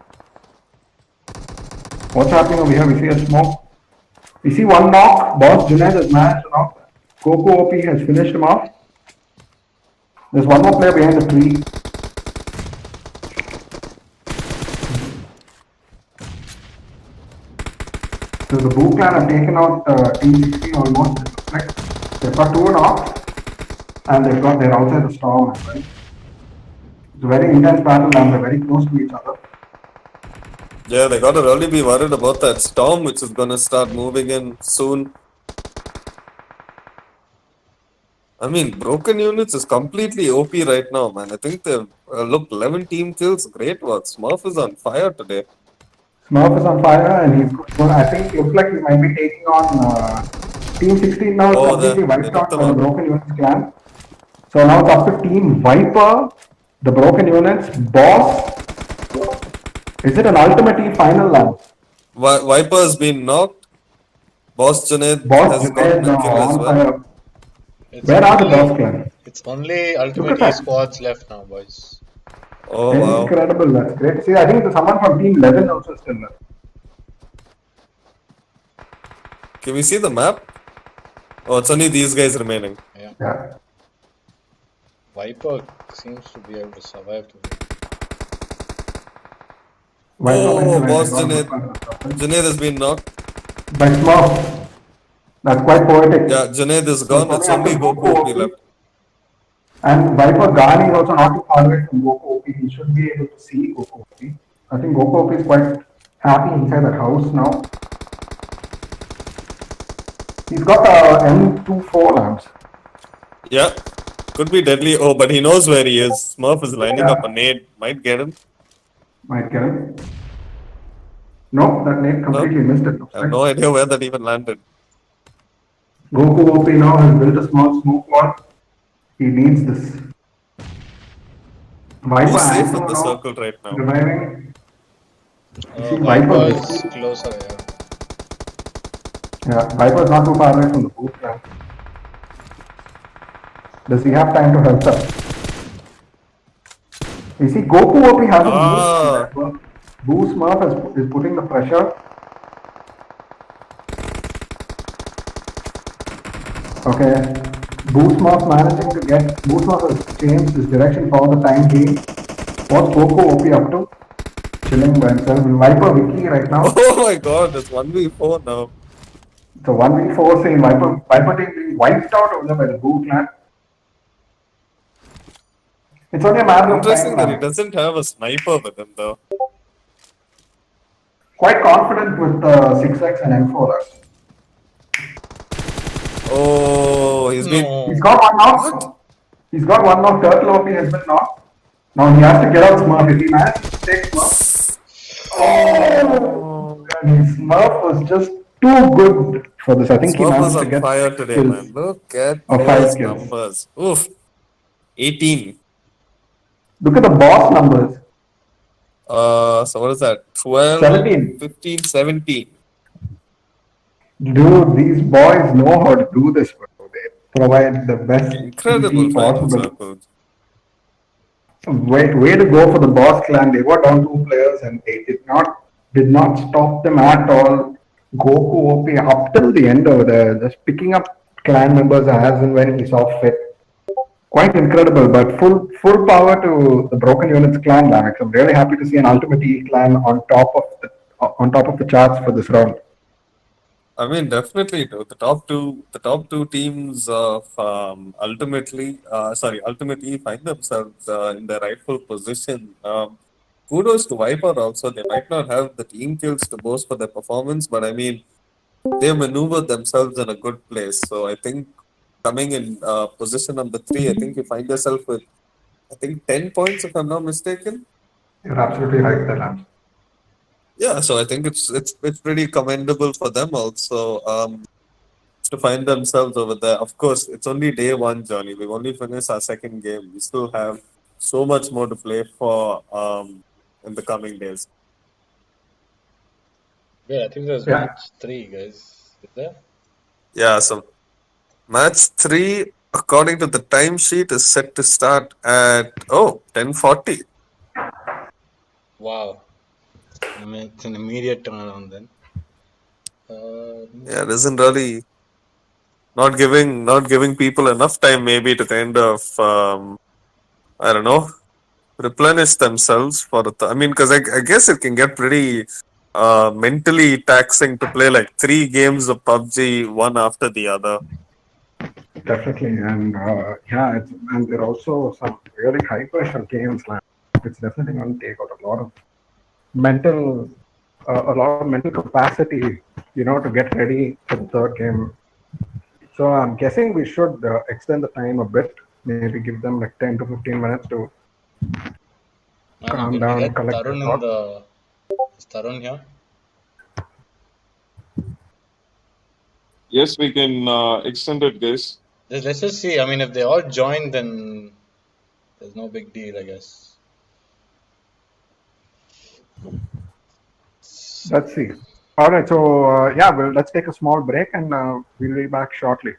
What's happening over here? We see a smoke. We see 1 knock. Boss Junaid has managed to knock. Goku OP has finished him off. There's 1 more player behind the tree. So the Boo clan have taken out Team 16 almost. It looks like they've got 2 knocks and they're outside the storm as well. It's a very intense battle and they're very close to each other. Yeah, they gotta really be worried about that storm which is gonna start moving in soon. I mean, Broken Units is completely OP right now, man. I think they've look 11 team kills. Great work. Smurf is on fire today. Smurf is on fire and he's going, I think it looks like he might be taking on Team 16 now. Oh, It's completely they wiped took out them by the out. Broken Units clan. So now it's up to Team Viper, the Broken Units, Boss. Is it an UltimateE final now? Viper has been knocked. Boss Junaid Boss has Junaid gotten a now kill as on well. fire. It's Where are the only, Boss clan? it's only Ultimate Look at that. Squads left now, boys. Oh wow. Incredible, that's great to see. I think there's someone from Team 11 also still left. Can we see the map? Oh, it's only these guys remaining. Yeah. Viper seems to be able to survive today. Oh, Boss Junaid. Junaid has been knocked. By Smurf. That's quite poetic. Yeah, Junaid is gone. It's only Goku OP left. And Viper Gani is also not too far away from Goku OP. He should be able to see Goku OP. I think Goku OP is quite happy inside that house now. He's got M24 lamps. Yeah, could be deadly. Oh, but he knows where he is. Smurf is lining up a nade. Might get him. Might get him. No, that nade completely missed it. I have no idea where that even landed. Goku OP now has built a small smoke wall. He needs this. Viper Who's safe Anko in the now circle right now? reviving. See Viper is Viper. closer, yeah. Yeah, Viper is not too far away from the booth now. Does he have time to help us? You see, Goku OP hasn't moved. Boo Smurf is putting the pressure. Okay. Boo Smurf managing to get. Boo Smurf has changed his direction for the time being. What's Goku OP up to? Chilling by himself. Viper Vicky right now. Oh my god, it's 1v4 now. It's a 1v4 scene. Viper team being wiped out over there by the Boo clan. It's only a matter of Interesting time. that he doesn't have a sniper with him though. Quite confident with 6x and M4. Oh, he's been. No. He's got one knock. He's got one knock. Turtle OP has been knocked. Now he has to get out Smurf. If he manages to take Smurf. Oh! And his Smurf was just too good for this. I think he Smurf managed was to on get fire 6 today, kills. man. Look at Or 5 those kills. numbers. Oof. 18. Look at the boss numbers. So what is that? 12, 17. 15, 17. Dude, these boys know how to do this, bro. provide the best Incredible PT final possible. circle. Way to go for the boss clan. They were down two players and they did not stop them at all. Goku OP up till the end over there, just picking up clan members as and when he saw fit. Quite incredible, but full power to the Broken Units clan, Lamex. I'm really happy to see an UltimateE clan on top of the charts for this round. I mean, definitely the top two teams of Ultimate E find themselves in the rightful position. Kudos to Viper also. They might not have the team kills to boast for their performance, but I mean, they maneuvered themselves in a good place. So I think coming in position number 3, I think you find yourself with, I think, 10 points if I'm not mistaken. You're absolutely right there, Lance. Yeah, so I think it's pretty commendable for them also. To find themselves over there. Of course, it's only day one, Johnny. We've only finished our second game. We still have so much more to play for in the coming days. Yeah, I think there's Yeah, match 3, guys. Is there? Yeah, so match 3, according to the timesheet, is set to start at 10:40. Wow. I mean, it's an immediate turnaround then. Yeah, it isn't really not giving people enough time maybe to kind of I don't know, replenish themselves for the. I mean, because I guess it can get pretty mentally taxing to play like 3 games of PUBG one after the other. definitely. And yeah, and there are also some really high pressure games. Like, it's definitely going to take out mental, a lot of mental capacity, to get ready for the third game. So I'm guessing we should extend the time a bit, maybe give them like 10 to 15 minutes to calm Did we down, get collect their Tarun in thoughts. the... Is Tarun here? Yes, we can extend it, guys. Let's just see. I mean, if they all join, then there's no big deal, I guess. Let's see. All right, so yeah, well, let's take a small break and we'll be back shortly.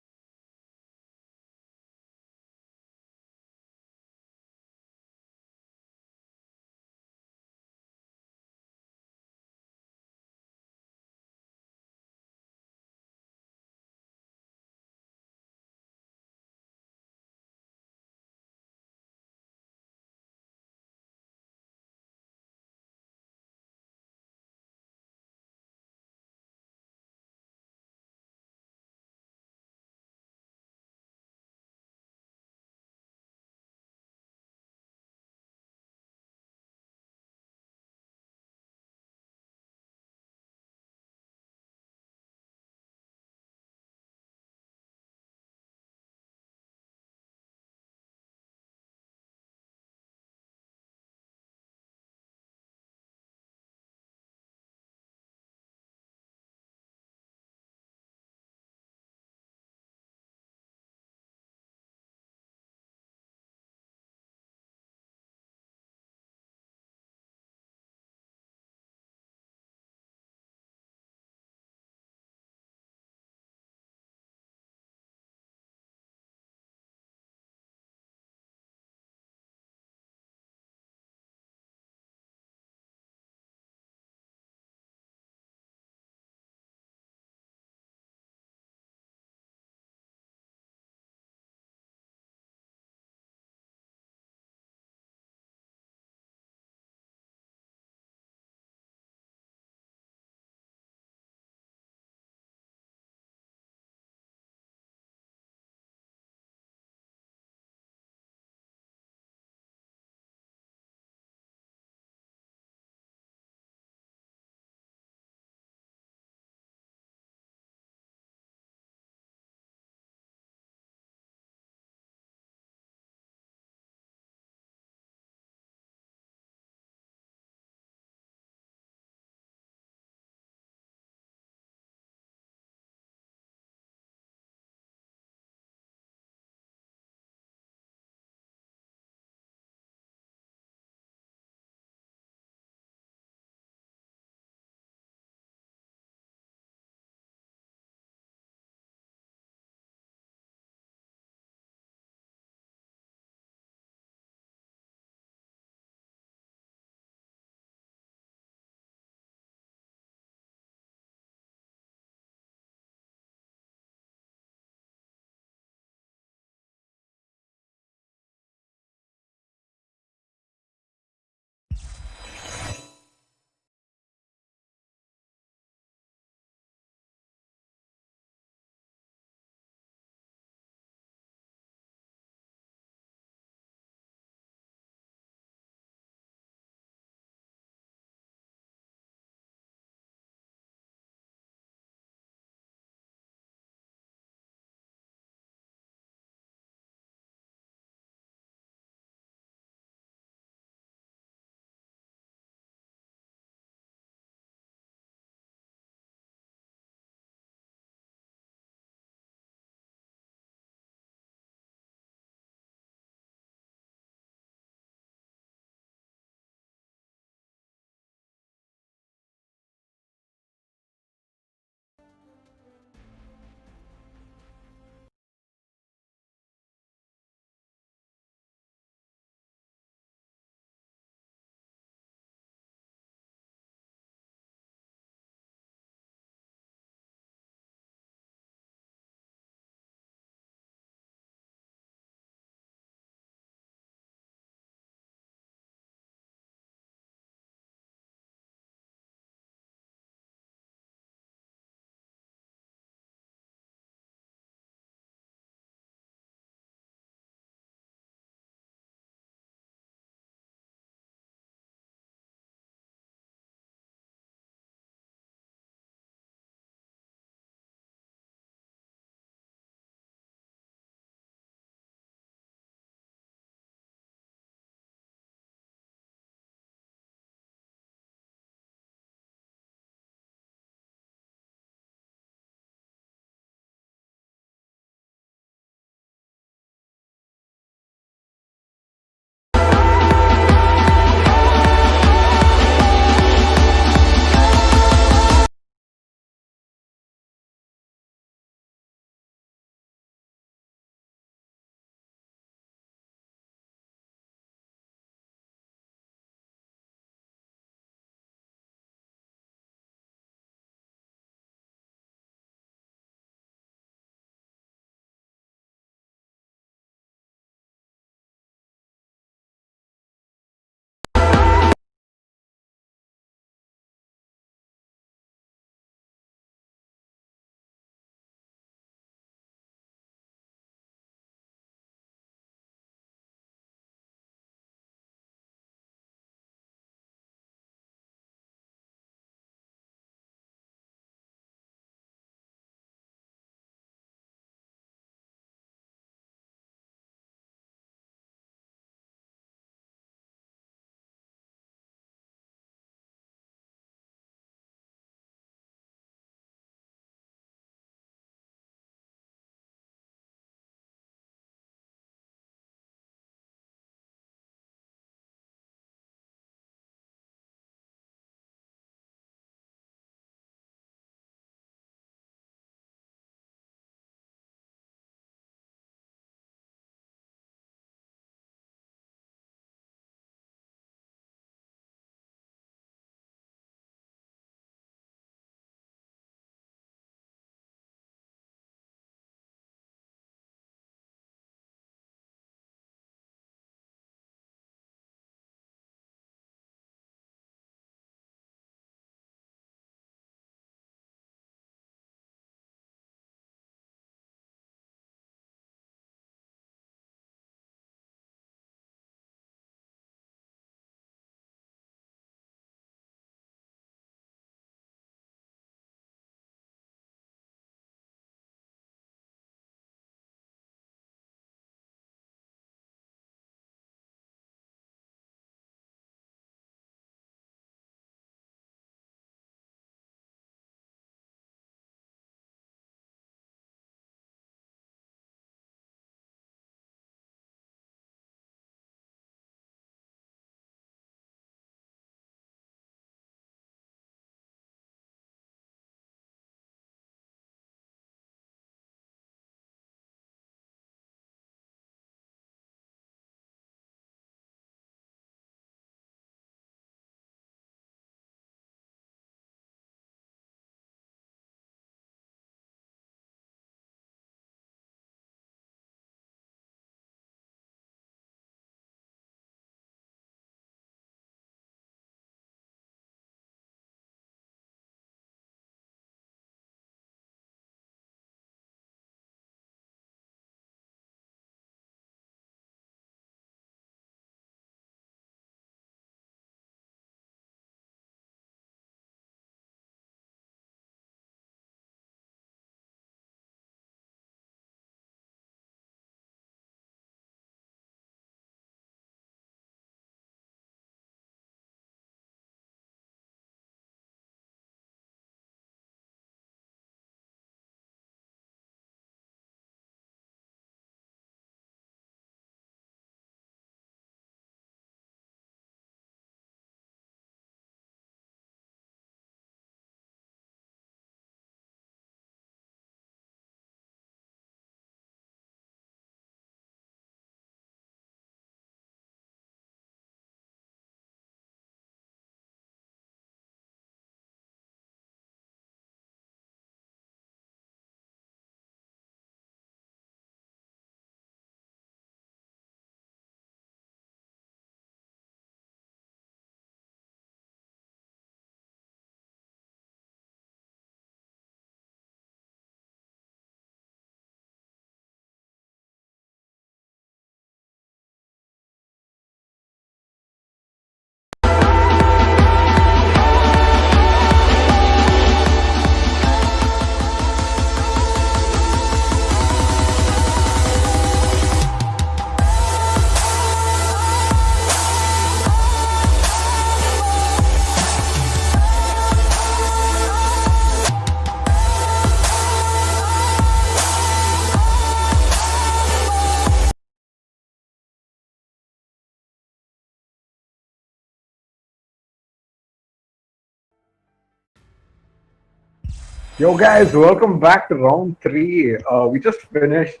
Yo, guys, welcome back to round three. We just finished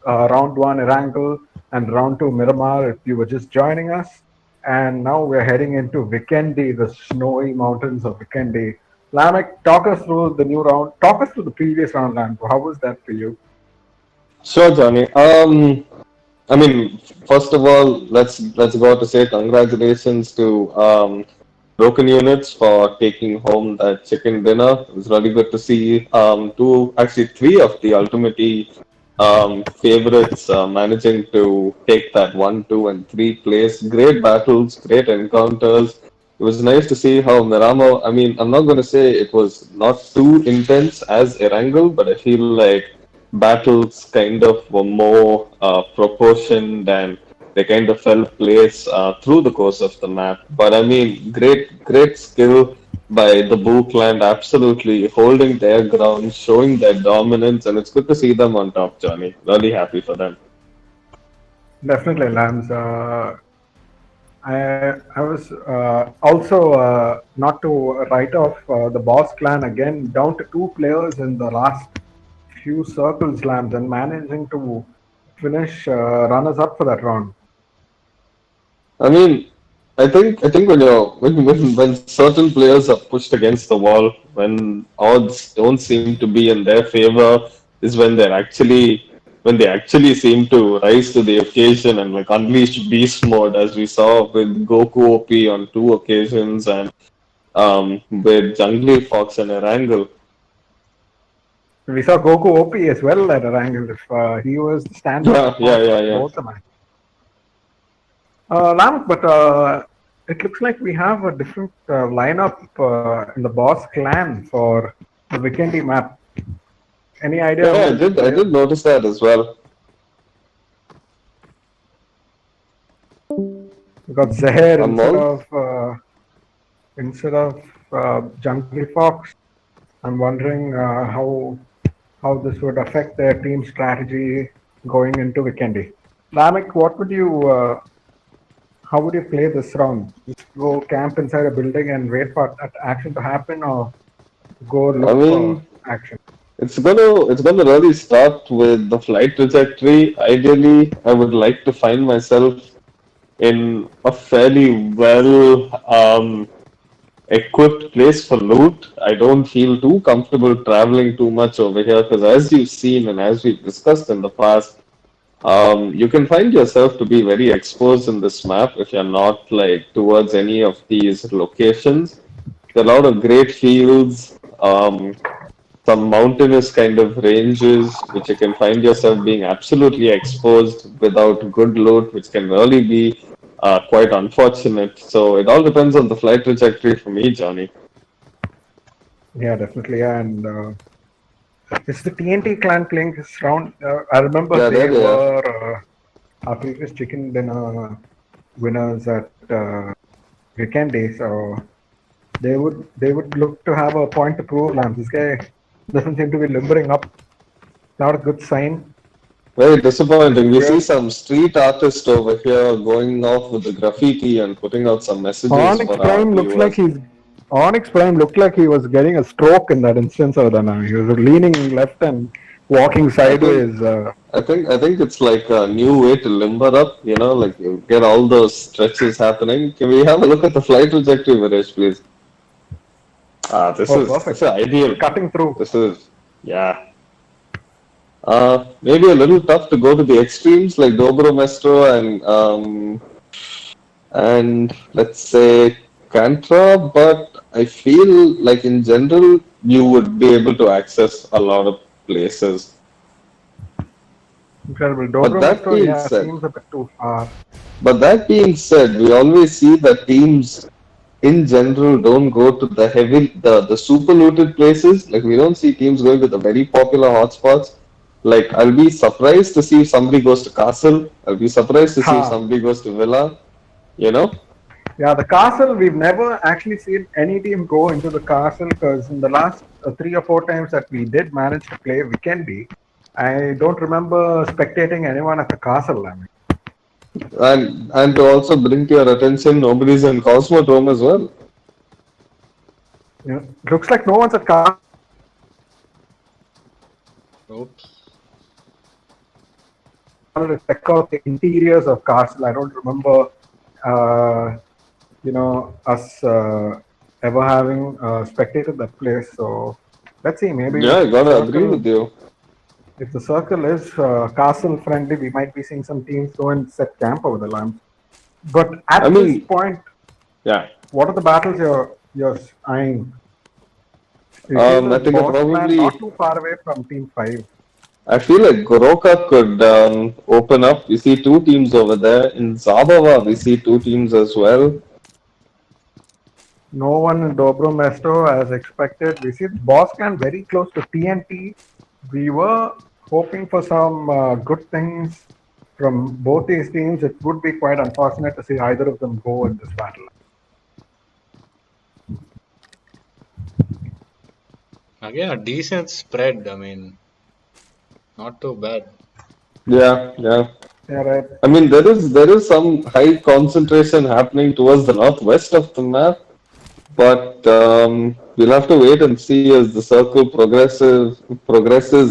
round one, Erangel, and round two, Miramar, if you were just joining us. And now we're heading into Vikendi, the snowy mountains of Vikendi. Lamek, talk us through the new round. Talk us through the previous round, Lamek. How was that for you? Sure, Johnny. I mean, first of all, let's go to say congratulations to Broken Units for taking home that chicken dinner. It was really good to see actually three of the UltimateE favorites managing to take that 1, 2, and 3 place. Great battles, great encounters. It was nice to see how Miramo. I mean, I'm not going to say it was not too intense as Erangel, but I feel like battles kind of were more proportioned and they kind of fell place through the course of the map. But I mean, great skill by the Boo clan, absolutely holding their ground, showing their dominance, and it's good to see them on top, Johnny. Really happy for them. Definitely, Lambs. I was also not to write off the Boss clan again, down to 2 players in the last few circles, Lambs, and managing to finish runners up for that round. I mean, I think when certain players are pushed against the wall, when odds don't seem to be in their favor, is when they actually seem to rise to the occasion and like unleash beast mode, as we saw with Goku OP on 2 occasions and with Jungly Fox and Erangel. We saw Goku OP as well at an angle. If he was the standout Yeah. both the matches. Lam, but it looks like we have a different lineup in the Boss clan for the Vikendi map. Any idea? Yeah, I did notice that as well. We got Zahir I'm instead of Jungly Fox. I'm wondering how this would affect their team strategy going into Vikendi. Lamek, what would you? How would you play this round? Just go camp inside a building and wait for that action to happen, or go I look for mean, action? it's gonna really start with the flight trajectory. Ideally, I would like to find myself in a fairly well equipped place for loot. I don't feel too comfortable traveling too much over here because, as you've seen and as we've discussed in the past, you can find yourself to be very exposed in this map if you're not like towards any of these locations. There are a lot of great fields, some mountainous kind of ranges, which you can find yourself being absolutely exposed without good loot, which can really be quite unfortunate. So it all depends on the flight trajectory for me, Johnny. Yeah, definitely. And is the TNT clan playing this round? I remember Yeah, there they they are. were our previous chicken dinner winners at Weekend, so they would look to have a point to prove. Lam, this guy doesn't seem to be limbering up. Not a good sign. Very disappointing. We see some street artist over here going off with the graffiti and putting out some messages Onyx for our Prime looks like viewers. Onyx Prime looked like he was getting a stroke in that instance, or then he was leaning left and walking I think sideways. I think it's like a new way to limber up, like you get all those stretches happening. Can we have a look at the flight trajectory, Viresh, please? This Oh, is perfect. ideal. Cutting through. This is yeah. Maybe a little tough to go to the extremes like Dobro Mestro and let's say Cantra, but I feel like in general you would be able to access a lot of places. Incredible. But Dobro that Mistro, being yeah, said, seems a bit too far. but that being said, we always see that teams in general don't go to the super looted places. Like we don't see teams going to the very popular hotspots. Like I'll be surprised to see if somebody goes to Castle. I'll be surprised to see if Ha. somebody goes to Villa. You know? Yeah, the castle, we've never actually seen any team go into the castle because in the last 3 or 4 times that we did manage to play Weekendy, I don't remember spectating anyone at the castle. I mean, And to also bring to your attention, nobody's in Cosmodrome as well. looks like no one's at castle. Oops. wanted to check out the interiors of Castle. I don't remember, us ever having spectated that place. So let's see. Maybe Yeah, if I gotta agree circle, with you. if the circle is castle friendly, we might be seeing some teams go and set camp over the lamps. But I at this mean, point, yeah. what are the battles you're eyeing? You see the I think I boss clan probably not too far away from Team 5. I feel like Goroka could open up. We see two teams over there. In Zabava, we see two teams as well. No one in Dobro Mesto as expected. We see the boss clan very close to TNT. We were hoping for some good things from both these teams. It would be quite unfortunate to see either of them go in this battle. Again, a decent spread. I mean, not too bad. Yeah, yeah. Yeah, right. I mean, there is some high concentration happening towards the northwest of the map, but we'll have to wait and see as the circle progresses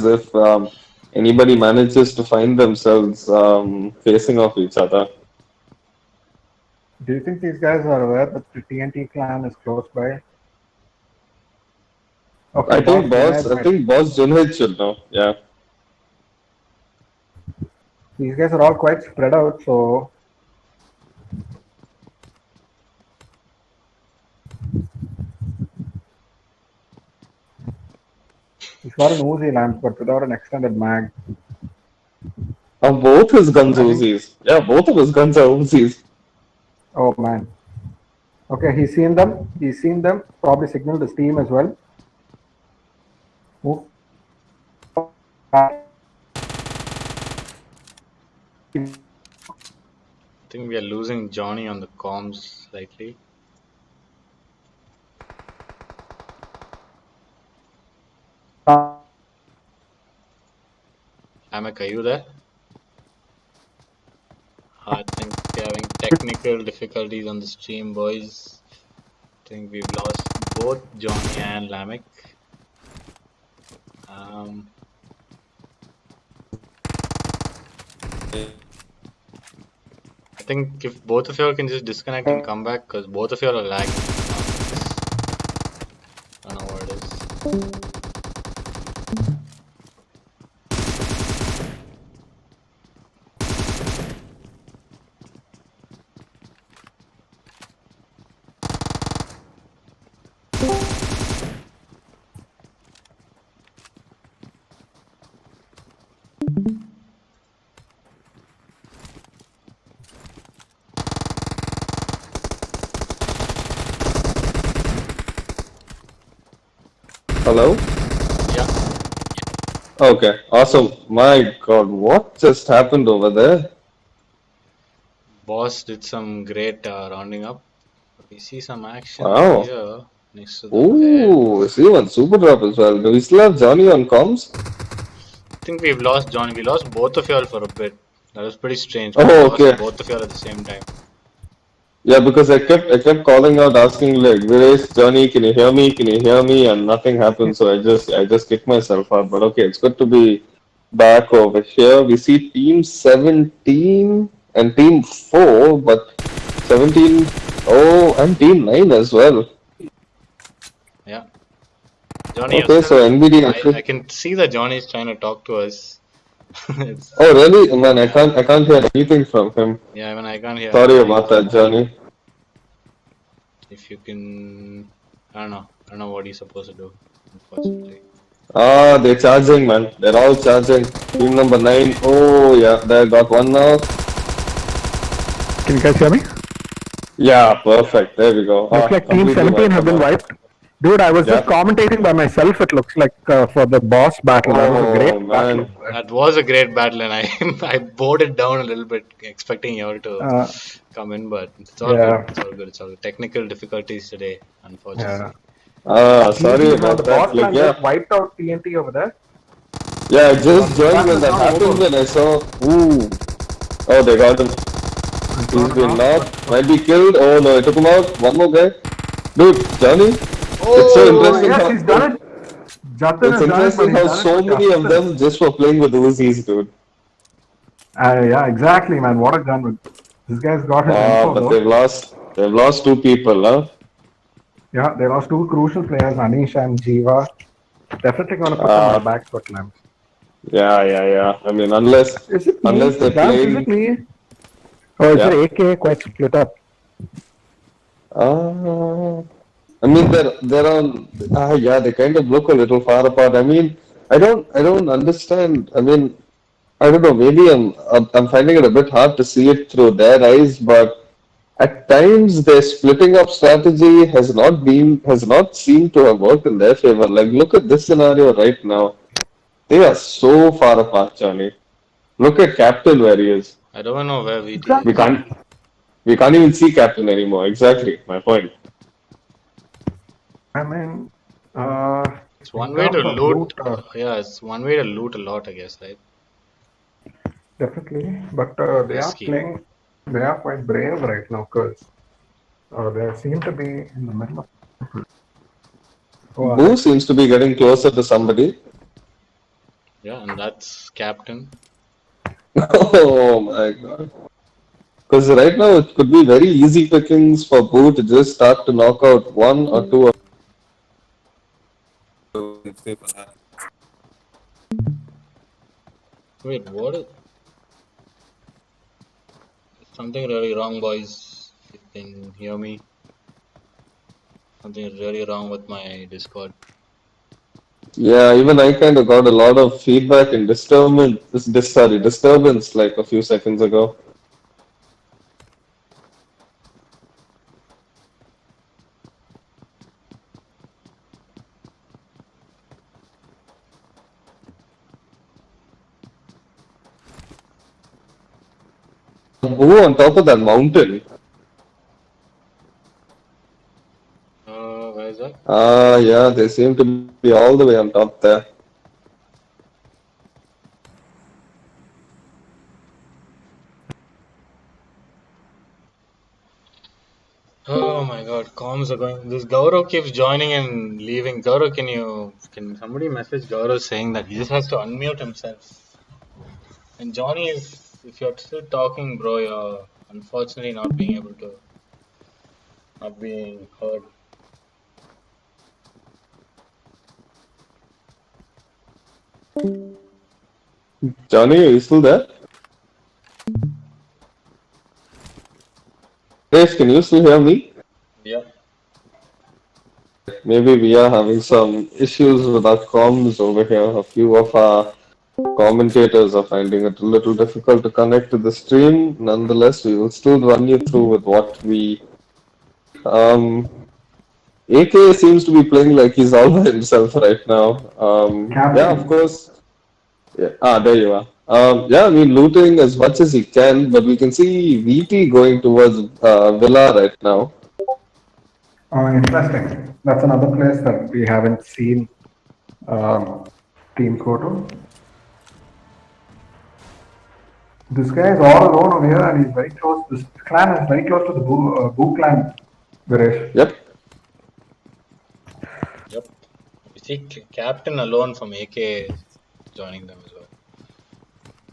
if anybody manages to find themselves facing off each other. Do you think these guys are aware that the TNT clan is close by? Okay, boss I Junaid, think Boss Junhed should know. Yeah. these guys are all quite spread out, so he's got an Uzi lamp, but without an extended mag. Both his guns I think. Uzis. Yeah, both of his guns are Uzis. Oh man. Okay, he's seen them. He's seen them. Probably signaled his team as well. Move. I think we are losing Johnny on the comms slightly. Amek, are you there? I think we're having technical difficulties on the stream, boys. I think we've lost both Johnny and Lamek. I think if both of y'all can just disconnect and come back, because both of y'all are lagging. I don't know what it is. Hello? Yeah. Okay, awesome. My God, what just happened over there? Boss did some great rounding up. We see some action Wow. here next to the head. Ooh, see one super drop as well. Do we still have Johnny on comms? I think we've lost Johnny. We lost both of y'all for a bit. That was pretty strange. Oh, We lost okay. both of y'all at the same time. Yeah, because I kept calling out, asking like, Viresh, Johnny, can you hear me? Can you hear me? And nothing happened, so I just kicked myself out. But okay, it's good to be back over here. We see Team 17 and Team 4, but 17, oh, and Team 9 as well. Yeah. Johnny, you're Okay, so still. NBD I actually. can see that Johnny is trying to talk to us. It's, Oh, really? Man, I can't hear anything from him. yeah, I mean, I can't hear Sorry anything. about that, Johnny. If you can. I don't know what he's supposed to do, unfortunately. Ah, they're charging, man. They're all charging. Team number 9. Oh, yeah, they got one now. Can you guys hear me? Yeah, perfect. There we go. Looks like Team Completely 17 have been out. wiped. Dude, I was just Yeah. commentating by myself, it looks like, for the boss battle. That was a Oh, great battle. man. That was a great battle, and I bored it down a little bit, expecting y'all to come in, but it's all yeah. good. It's all good. It's all good. Technical difficulties today, unfortunately. Sorry The about boss that. Like, clan yeah. just wiped out TNT over there. Yeah, I just joined That when was that not happened over. and I saw. Ooh. Oh, they got him. He's been knocked. Might be killed. Oh, no, I took him out. One more guy. Dude, Johnny? It's so Oh, interesting Yes, how. he's done it. Jatin It's has done it, but interesting he's how done it so for many of justice. them just were playing with Uzis, dude. Yeah, exactly, man. What a gun! This guy's got his info But though. they've lost two people, huh? Yeah, they lost two crucial players, Anish and Jiva. Definitely going to put them on Uh, the back foot, man. yeah. I mean, unless Is it me? unless they're Lance, is it playing, me? Or is yeah. it AK quite split up? Uh, I mean, they're on. Yeah, they kind of look a little far apart. I mean, I don't understand. I mean, I don't know. Maybe I'm finding it a bit hard to see it through their eyes, but at times their splitting up strategy has not seemed to have worked in their favor. Like, look at this scenario right now. They are so far apart, Johnny. Look at Captain where he is. I don't know where VT We is. Exactly. can't we can't even see Captain anymore. Exactly, my point. I mean, It's in one way to terms of loot. loot, Yeah, it's one way to loot a lot, I guess, right? definitely, but they are Risky. playing. They are quite brave right now because they seem to be in the middle of. Who are Boo they? seems to be getting closer to somebody. Yeah, and that's captain. Oh my god. Because right now it could be very easy pickings for Boo to just start to knock out one or two of Wait, what is something really wrong, boys? If you can hear me, something is really wrong with my Discord. Yeah, even I kind of got a lot of feedback and disturbance like a few seconds ago. Boo on top of that mountain. Where is that? Yeah, they seem to be all the way on top there. Oh my god, comms are going. This Gaurav keeps joining and leaving. Gaurav, can somebody message Gaurav saying that he just has to unmute himself? And Johnny is, if you're still talking, bro, you're unfortunately not being heard. Johnny, are you still there? Dave, can you still hear me? Yeah. Maybe we are having some issues with our comms over here. A few of our commentators are finding it a little difficult to connect to the stream. Nonetheless, we will still run you through with what we. AK seems to be playing like he's all by himself right now. Yeah, of Captain. course. Yeah. There you are. Yeah, I mean, looting as much as he can, but we can see VT going towards Villa right now. Oh, interesting. That's another place that we haven't seen teams go to. This guy is all alone over here, and he's very close. This clan is very close to the Boo clan, Viresh. Yep. Yep. You see Captain alone from AK joining them as well.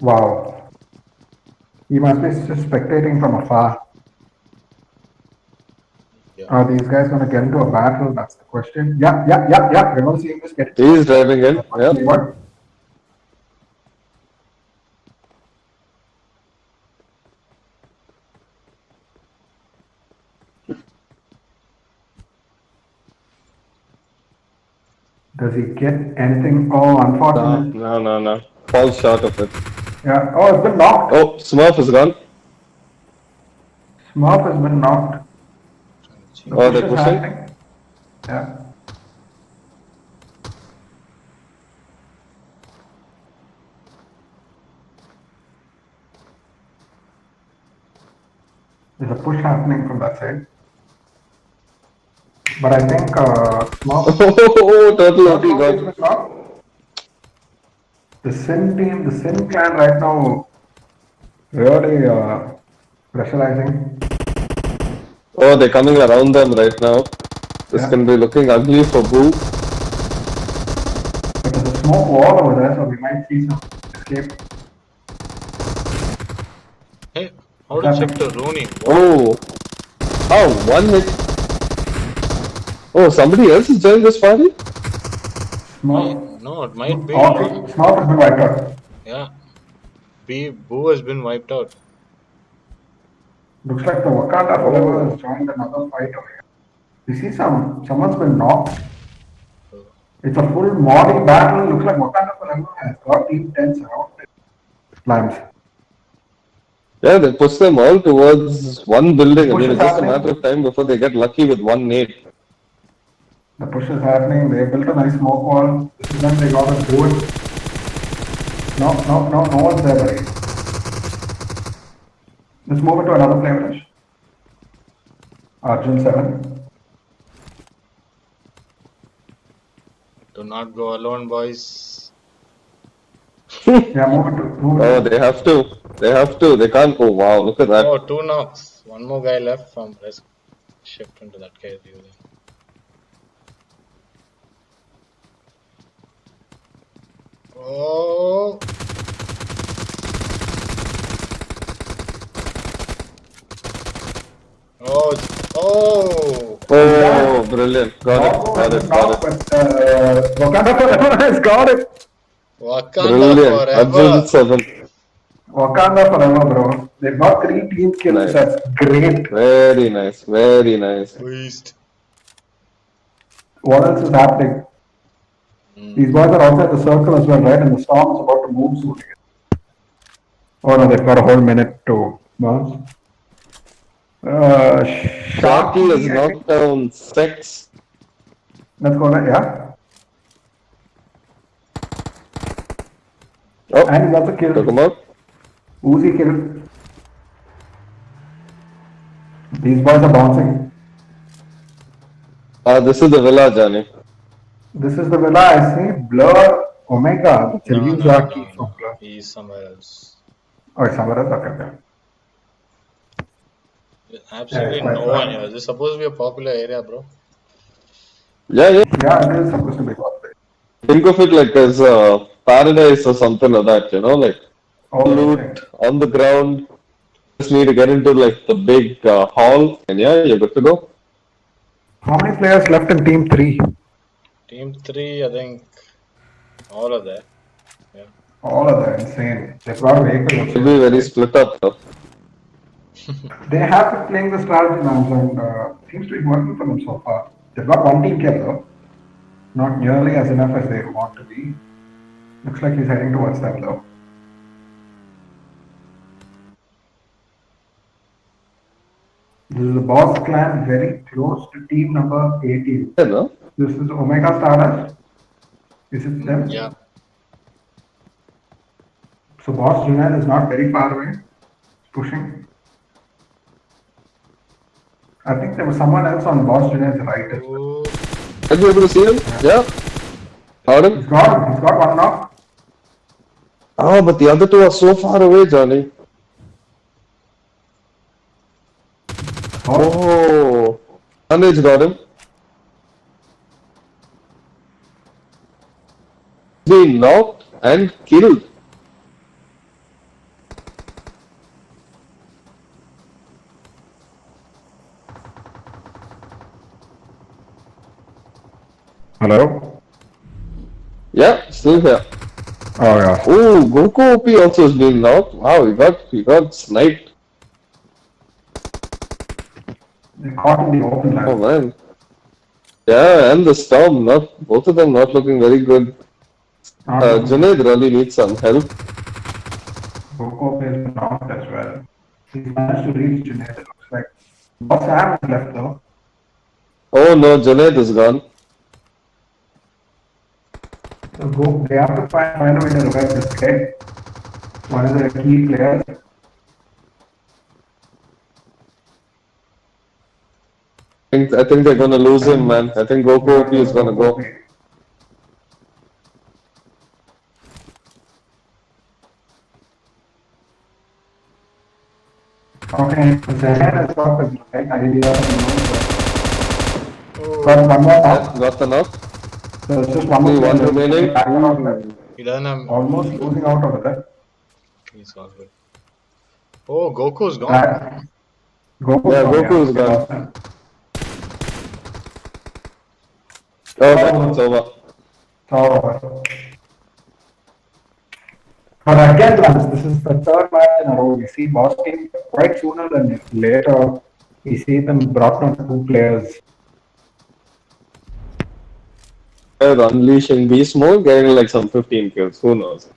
Wow. He must be just spectating from afar. Yeah. Are these guys going to get into a battle? That's the question. Yeah. We're going to see him just get. He's driving in. Yep. What? Does he get anything? Oh, unfortunate. No. Falls short of it. Yeah. Oh, it's been knocked. Oh, Smurf is gone. Smurf has been knocked. The Oh, push they're is pushing. happening. Yeah. There's a push happening from that side. But I think Smurf. Oh, Turtle OT Smurf got. is been knocked. The Sin team, the Sin clan right now, really pressurizing. Oh, they're coming around them right now. This Yeah. can be looking ugly for Boo. There's a push happening from that side. But I think Smurf. Oh, Turtle OT got. The Sin team, the Sin clan right now, really pressurizing. Yeah. Oh, they're coming around them right now. This can be looking ugly for Boo. smoke wall over there, so we might see some escape. Hey, how What's to check happening? the Rooney? Oh, one hit. Oh, somebody else is joining this party? Smoke. No, it might be. Oh, smoke has been wiped out. Yeah. Boo has been wiped out. Looks like the Wakanda forever has joined another fight over here. You see someone's been knocked. It's a full morning battle. Looks like Wakanda forever has got Team 10 surrounded. Slams. Yeah, they push them all towards one building. I Push mean, is it's just a happening. matter of time before they get lucky with one nade. The push is happening. They built a nice smoke wall. This is when they got to do it. No one's there, buddy. Let's move into another play finish. Arjun 7. Do not go alone, boys. Yeah, move Oh, it. they have to. They have to. They can't. Oh, wow. Look at that. Oh, 2 knocks. One more guy left from. Let's shift into that guy view then. Oh. Oh. Oh, brilliant. Got it. Wakanda forever has got it. Wakanda Brilliant. forever. Arjun 7. Wakanda forever, bro. They've got 3 team kills. Nice. That's great. Very nice. Very nice. Beast. What else is happening? These boys are outside the circle as well, right? And the storm is about to move soon. Oh no, they've got a whole minute to bounce. Sharky has I think. knocked down 6. Let's go there, yeah. Oh, And he's also killed. took him out. Uzi killed. These boys are bouncing. This is the villa, Johnny. This is the villa. I see Blur Omega. It's a No, new no, Zaki no, from no. Blur. He's somewhere else. Oh, it's somewhere else. Okay. Absolutely Yeah, no one here. This is supposed to be a popular area, bro. Yeah. Yeah, it is supposed to be popular. Think of it like as a paradise or something like that, like Oh, loot on the ground. Just need to get into like the big hall, and yeah, you're good to go. how many players left in Team 3? Team 3, I think all of that. Yeah. All of them insane. They've got vehicles. It'll be very split up though. They have been playing the strategy now, and seems to be working for them so far. They've got one team kill though. Not nearly as enough as they want to be. Looks like he's heading towards them though. This is the boss clan very close to team number 18. Yeah, no? This is Omega Stardust. Is it them? Yeah. So boss Junaid is not very far away. Pushing. I think there was someone else on boss Junaid's right as well. Are you able to see him? Yeah. Heard him? He's got one knock. Oh, but the other two are so far away, Johnny. Oh, Anuj got him. Being knocked and killed. Hello? Yeah, still here. Oh yeah. Oh, Goku OP also is being knocked. Wow, he got sniped. They caught in the open Oh land. man. Yeah, and the storm, both of them not looking very good. Junaid really needs some help. Goku has been knocked as well. He's managed to reach Junaid, it looks like. Boss Sam is left though. Oh no, Junaid is gone. So they have to find a way to revive this guy. One of the key players. I think they're gonna lose him, man. I think Goku OP is gonna go. Okay, Zahan has got the right idea. Got one more knock. Got the knock. There's just one Only more one player remaining. back around Ooh. there. He doesn't have. Almost losing out over there. He's all good. Oh, Goku's gone. Goku's Yeah, gone, Goku is We gone. lost him. Oh, it's over. So, but again, Lance, this is the third match in a row. We see boss team quite sooner than later. We see them brought down 2 players. They're unleashing beast mode, getting like some 15 kills. Who knows?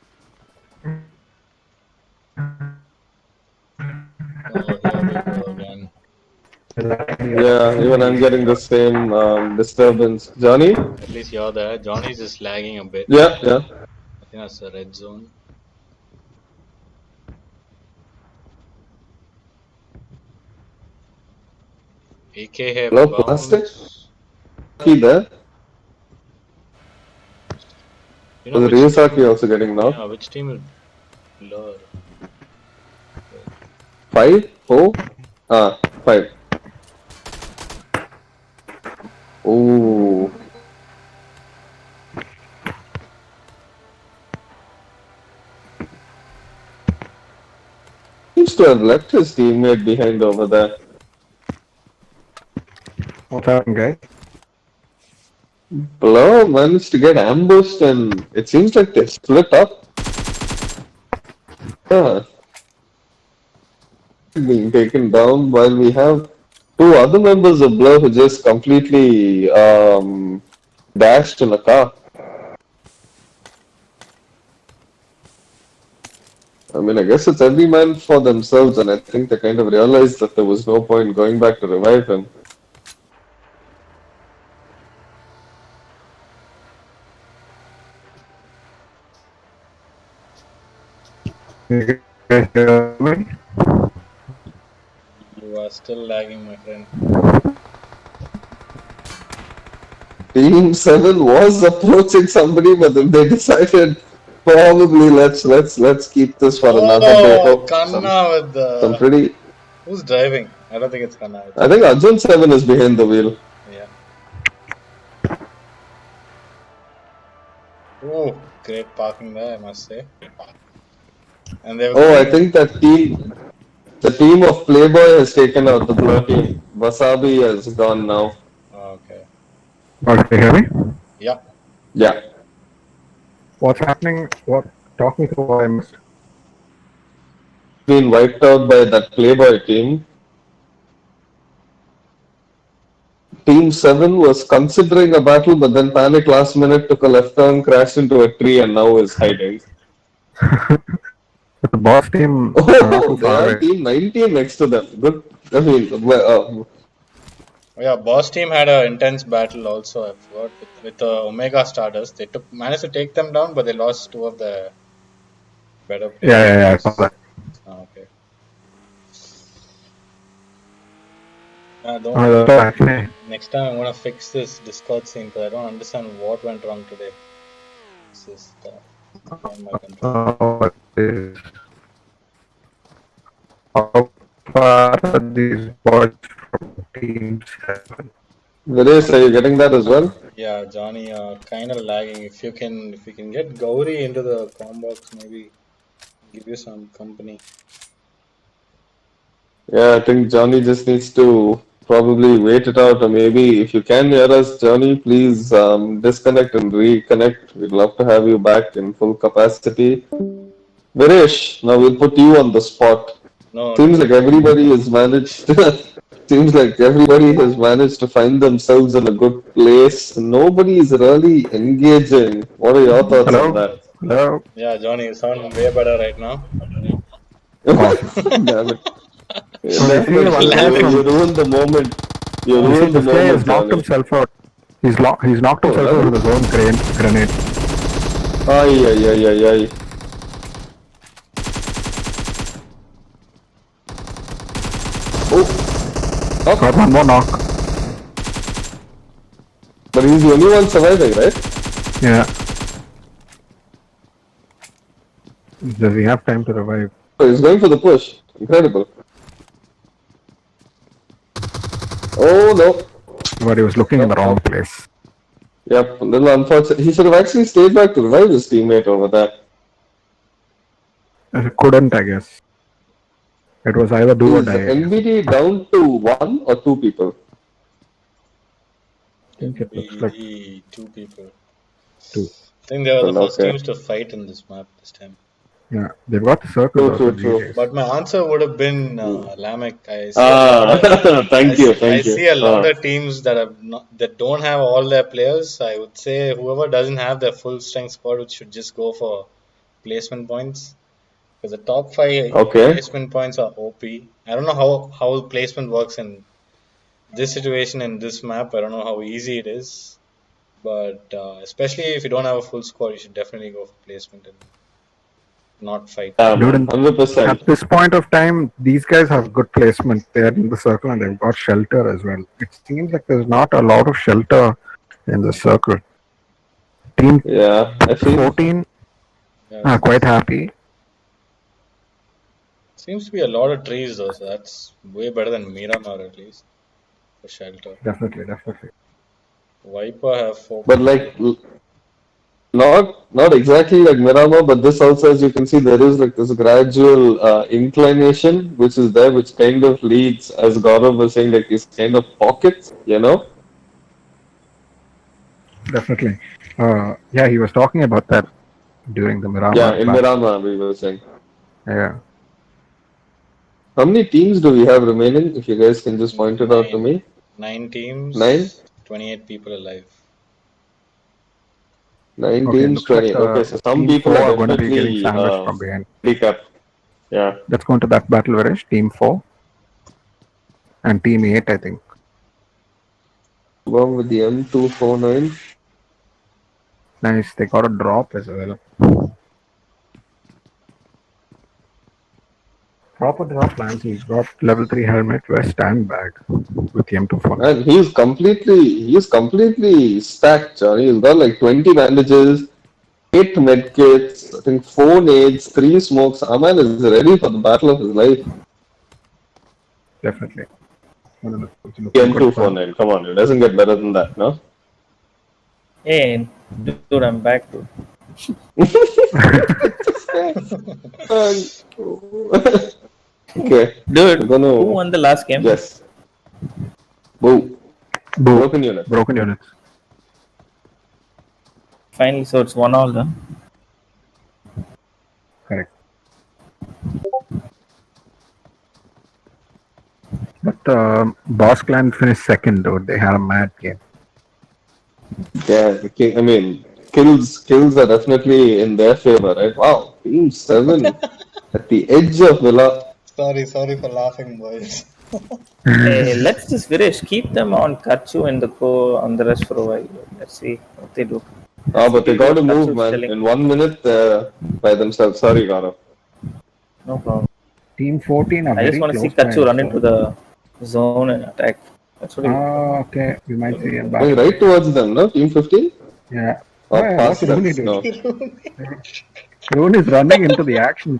Oh, here we go again. Yeah, even I'm getting the same disturbance. Johnny? At least you're there. Johnny's just lagging a bit. Yeah, yeah. I think that's the red zone. AK have Hello, Plastic? bounce. He there? You know Was which Ryusaki team? also getting knocked? Yeah, which team is blur? 5? 4? 5. Ooh. Seems to have left his teammate behind over there. What's happening, guys? Blur managed to get ambushed and it seems like they split up. Yeah. Being taken down while we have 2 other members of Blur who just completely dashed in a car. I mean, I guess it's every man for themselves, and I think they kind of realized that there was no point going back to revive him. You guys hear me? You are still lagging, my friend. Team 7 was approaching somebody, but then they decided probably let's keep this for another day. Oh, some Kanna with the. pretty. Who's driving? I don't think it's Kanna. I think Arjun 7 is behind the wheel. Yeah. Oh, great parking there, I must say. And they were Oh, I coming- think the team of Playboy has taken out the Blur team. Wasabi has gone now. Oh, okay. Can you hear me? Yeah. Yeah. What's happening? What? Talk me through what I missed. Been wiped out by that Playboy team. Team 7 was considering a battle, but then panicked last minute, took a left turn, crashed into a tree, and now is hiding. But the boss team are not Oh, too they far have away. team 19 next to them. Good. I mean, Oh, yeah, boss team had an intense battle also. I forgot with the Omega Stardust. They managed to take them down, but they lost 2 of the better players. Yeah, I saw that. Oh, okay. Don't worry. So actually, Next time I'm gonna fix this Discord scene because I don't understand what went wrong today. This is beyond my control. how far are these boys from Team 7? Videsh, are you getting that as well? Yeah, Johnny, kind of lagging. If you can get Gauri into the com box, maybe give you some company. Yeah, I think Johnny just needs to probably wait it out, or maybe if you can hear us, Johnny, please disconnect and reconnect. We'd love to have you back in full capacity. Videsh, now we'll put you on the spot. No, Seems like everybody has managed. Seems like everybody has managed to find themselves in a good place. Nobody is really engaging. What are your thoughts on that? Hello? yeah, Johnny, you sound way better right now. Damn it. I see one guy You ruined the moment. You You see, ruined the this guy has moment, knocked Johnny. himself out. He's knocked himself out with his own grenade. Ay, ay, ay, ay, ay. Oh, Got one more knock. but he's the only one surviving, right? Yeah. Does he have time to revive? Oh, he's going for the push. Incredible. Oh no. But he was looking in the wrong place. Yep, a little unfortunate. He should have actually stayed back to revive his teammate over there. Couldn't, I guess. It was either do or Is die, I guess. NBD down to 1 or 2 people? I think it looks like BD, 2 people. 2. I think they were the Well, first okay. teams to fight in this map this time. Yeah, they've got the circle though, so True. GG's. But my answer would have been Lamek. I see a lot of, Thank you. I see a lot of teams that have that don't have all their players. I would say whoever doesn't have their full strength squad should just go for placement points, because the top 5 Okay. placement points are OP. I don't know how placement works in this situation in this map. I don't know how easy it is, but especially if you don't have a full squad, you should definitely go for placement and not fight. Dude, 100%. at this point of time, these guys have good placement. They're in the circle and they've got shelter as well. It seems like there's not a lot of shelter in the circle. Team Yeah, I feel 14 Yeah. are quite happy. Seems to be a lot of trees though, so that's way better than Miramar at least for shelter. Definitely. Viper have 4. But like, not exactly like Miramar, but this also, as you can see, there is like this gradual inclination which is there, which kind of leads, as Gaurav was saying, like these kind of pockets, you know? Definitely. Yeah, he was talking about that during the Miramar. Yeah, in battle. Miramar, we were saying. Yeah. How many teams do we have remaining? If you guys can just point it out to me. 9 teams, 9? 28 people alive. 9 Okay, teams, looks like 20. Okay, so some Team people 4 are are going to be getting definitely sandwiched from behind. handicapped. Yeah. Let's go into that battle, Varish. Team 4 and Team 8, I think. One with the M249. Nice. They got a drop as well. Proper drop plans. He's got level 3 helmet, vest, and bag with the M24. And he's completely stacked, Johnny. He's got like 20 bandages, 8 medkits, I think 4 nades, 3 smokes. Our man is ready for the battle of his life. Definitely. The M249, come on, it doesn't get better than that, no? Hey, dude, I'm back, dude. Okay. Dude, We're gonna- who won the last game? Yes. Boo. Broken unit. Broken units. Finally, so it's 1-all then. Correct. But Boss Clan finished second, dude. They had a mad game. Yeah, I mean, kills are definitely in their favor, right? Wow, Team 7 at the edge of Villa. Sorry for laughing, boys. Hey, let's just Viresh keep them on Kachu and on the rest for a while. Let's see what they do. But they got to move, Kachu's man. telling- In 1 minute, by themselves. Sorry, Gaurav. No problem. Team 14 are I just very want to see close Kachu by, run so- into the zone and attack. That's what he Okay, we might see him Going back. right towards them, no? Team 15? Yeah. Or Yeah, past what's Rooney them? doing? No. Rooney is running into the action.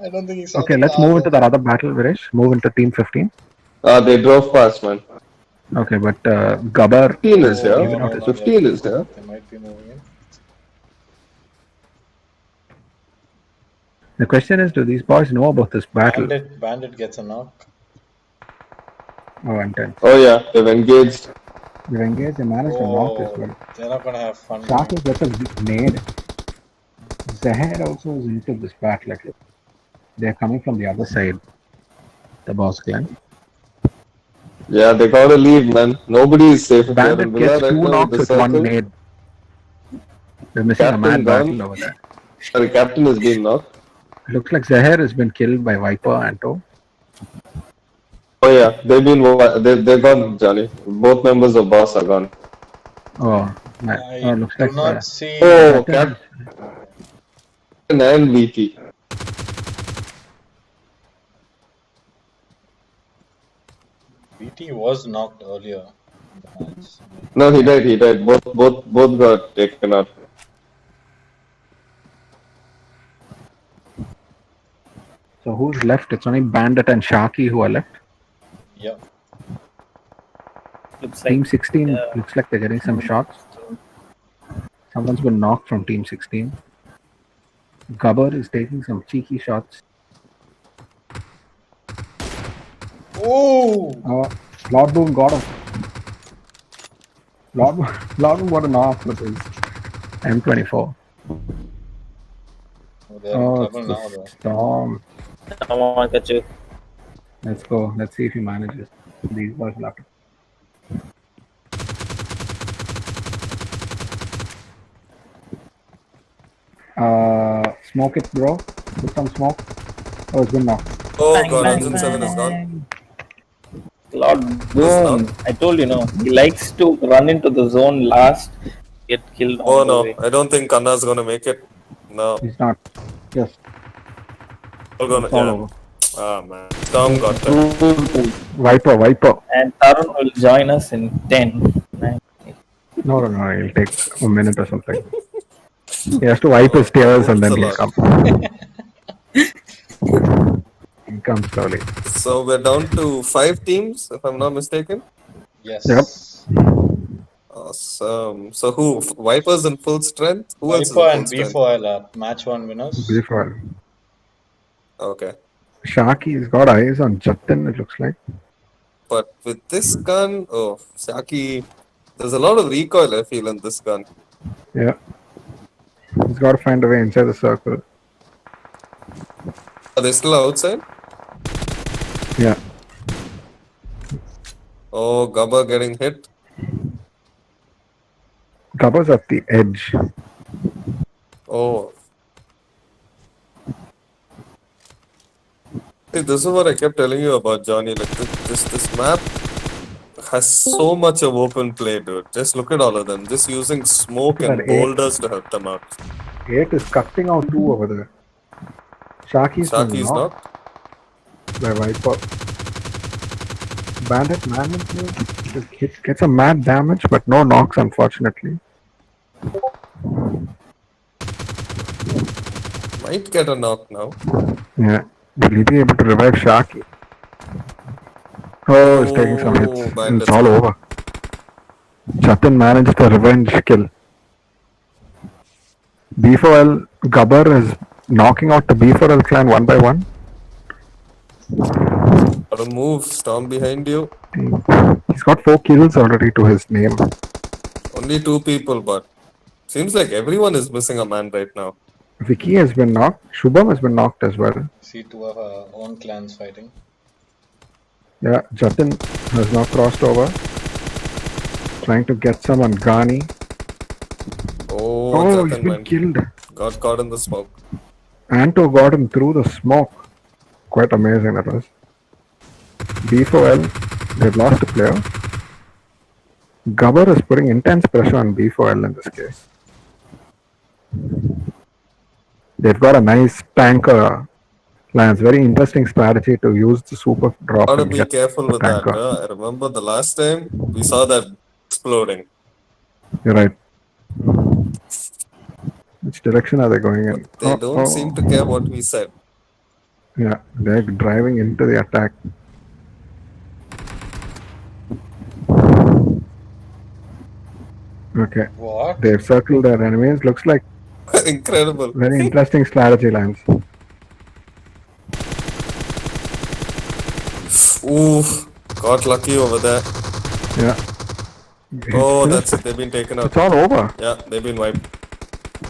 I don't think he saw Okay, the let's car, move into though. that other battle, Viresh. Move into Team 15. They drove past, man. Okay, but Gabbar 15 is here. Even No, out not 15 yet. is here. They might be moving in. The question is, do these boys know about this battle? Bandit gets a knock. Oh, intense. Oh, yeah, they've engaged. They've engaged, they managed to knock as well. They're not gonna have fun. Shaki gets a nade. Zahir also is into this battle. Like, they're coming from the other side. The Boss Clan. Yeah, they gotta leave, man. Nobody is safe if they're in Bandit Villa gets right 2 now knocks the with 1 circle. nade. They're missing a Captain mad gone. battle over there. Sorry, Captain has been knocked. Looks like Zahir has been killed by Viper and To. Oh, yeah, they're gone, Johnny. Both members of Boss are gone. Oh, I looks do like not see. Oh, Captain and VT. BT was knocked earlier in the match. No, he died. Both got taken out. So who's left? It's only Bandit and Shaki who are left. Yeah. looks like. Team 16 looks like they're getting some shots. Someone's been knocked from Team 16. Gabbar is taking some cheeky shots. Oh! Lord Boom got him. Lord Boom got a knock with his M24. Oh, they're in trouble It's now, the though. Storm. Come on, Kachu. Let's go. Let's see if he manages. These boys will have to. Smoke it, bro. Put some smoke. Oh, it's been knocked. Oh Bang, god, bang, Engine 7 is gone. Lord Who's Boom. not? I told you, no. He likes to run into the zone last, get killed Oh on the no, way. I don't think Kanna's gonna make it. No. He's not. Yes. All gonna, It's all yeah. over. Ah man. Storm got it. Viper. And Tarun will join us in 10. 9. No. He'll take a minute or something. He has to wipe his tears and then he'll come. He'll come slowly. So we're down to 5 teams, if I'm not mistaken. Yes. Yep. Awesome. So who? Vipers in full strength? Who else is in Viper full and strength? B4L are match 1 winners. Beautiful. Okay. Shaki's got eyes on Jatin, it looks like. But with this gun, oh, Shaki, there's a lot of recoil I feel in this gun. Yeah. He's got to find a way inside the circle. Are they still outside? Yeah. Oh, Gabba getting hit. Gabba's at the edge. Oh. See, this is what I kept telling you about, Johnny. Like this map has so much of open play, dude. Just look at all of them. Just using smoke and That boulders to help them out. 8 is cutting out 2 over there. Shaki's Shaki's not. knocked. By Viper. Bandit managed gets a mad damage, but no knocks, unfortunately. Might get a knock now. Yeah. Will he be able to revive Shaki? Oh, he's taking some hits. It's all over. Jatin managed the revenge kill. B4L Gabbar is knocking out the B4L clan one by one. Gotta move. Storm behind you. He's got 4 kills already to his name. Only 2 people, but seems like everyone is missing a man right now. Vicky has been knocked. Shubham has been knocked as well. See 2 of our own clans fighting. Yeah, Jatin has now crossed over. Trying to get some on Ghani. Oh, He's Jatin been went. killed. Got caught in the smoke. Anto got him through the smoke. Quite amazing that was. B4L, they've lost a player. Gabbar is putting intense pressure on B4L in this case. They've got a nice tanker lance. Very interesting strategy to use the super drop. Gotta and be get careful the with tanker. that. I remember the last time we saw that exploding. You're right. Which direction are they going in? They don't seem to care what we said. Yeah, they're driving into the attack. Okay. What? They've circled their enemies. Looks like Incredible. very interesting strategy lines. Oof. Got lucky over there. Yeah. Oh, that's it. They've been taken out. It's all over. Yeah, they've been wiped.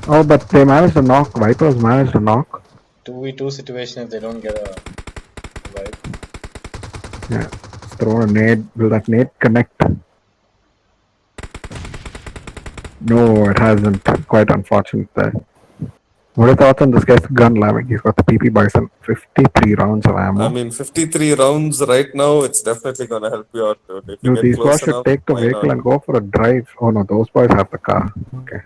Oh, but they managed to knock. Vipers managed to knock. 2v2 situation if they don't get a wipe. Yeah. Throw a nade. Will that nade connect? No, it hasn't. Quite unfortunate there. What are your thoughts on this guy's gun lamming? He's got the PP Bison. 53 rounds of ammo. I mean, 53 rounds right now, it's definitely gonna help you out, dude. If you Dude, get these boys close should enough, take the why vehicle not? and go for a drive. Oh no, those boys have the car. Okay.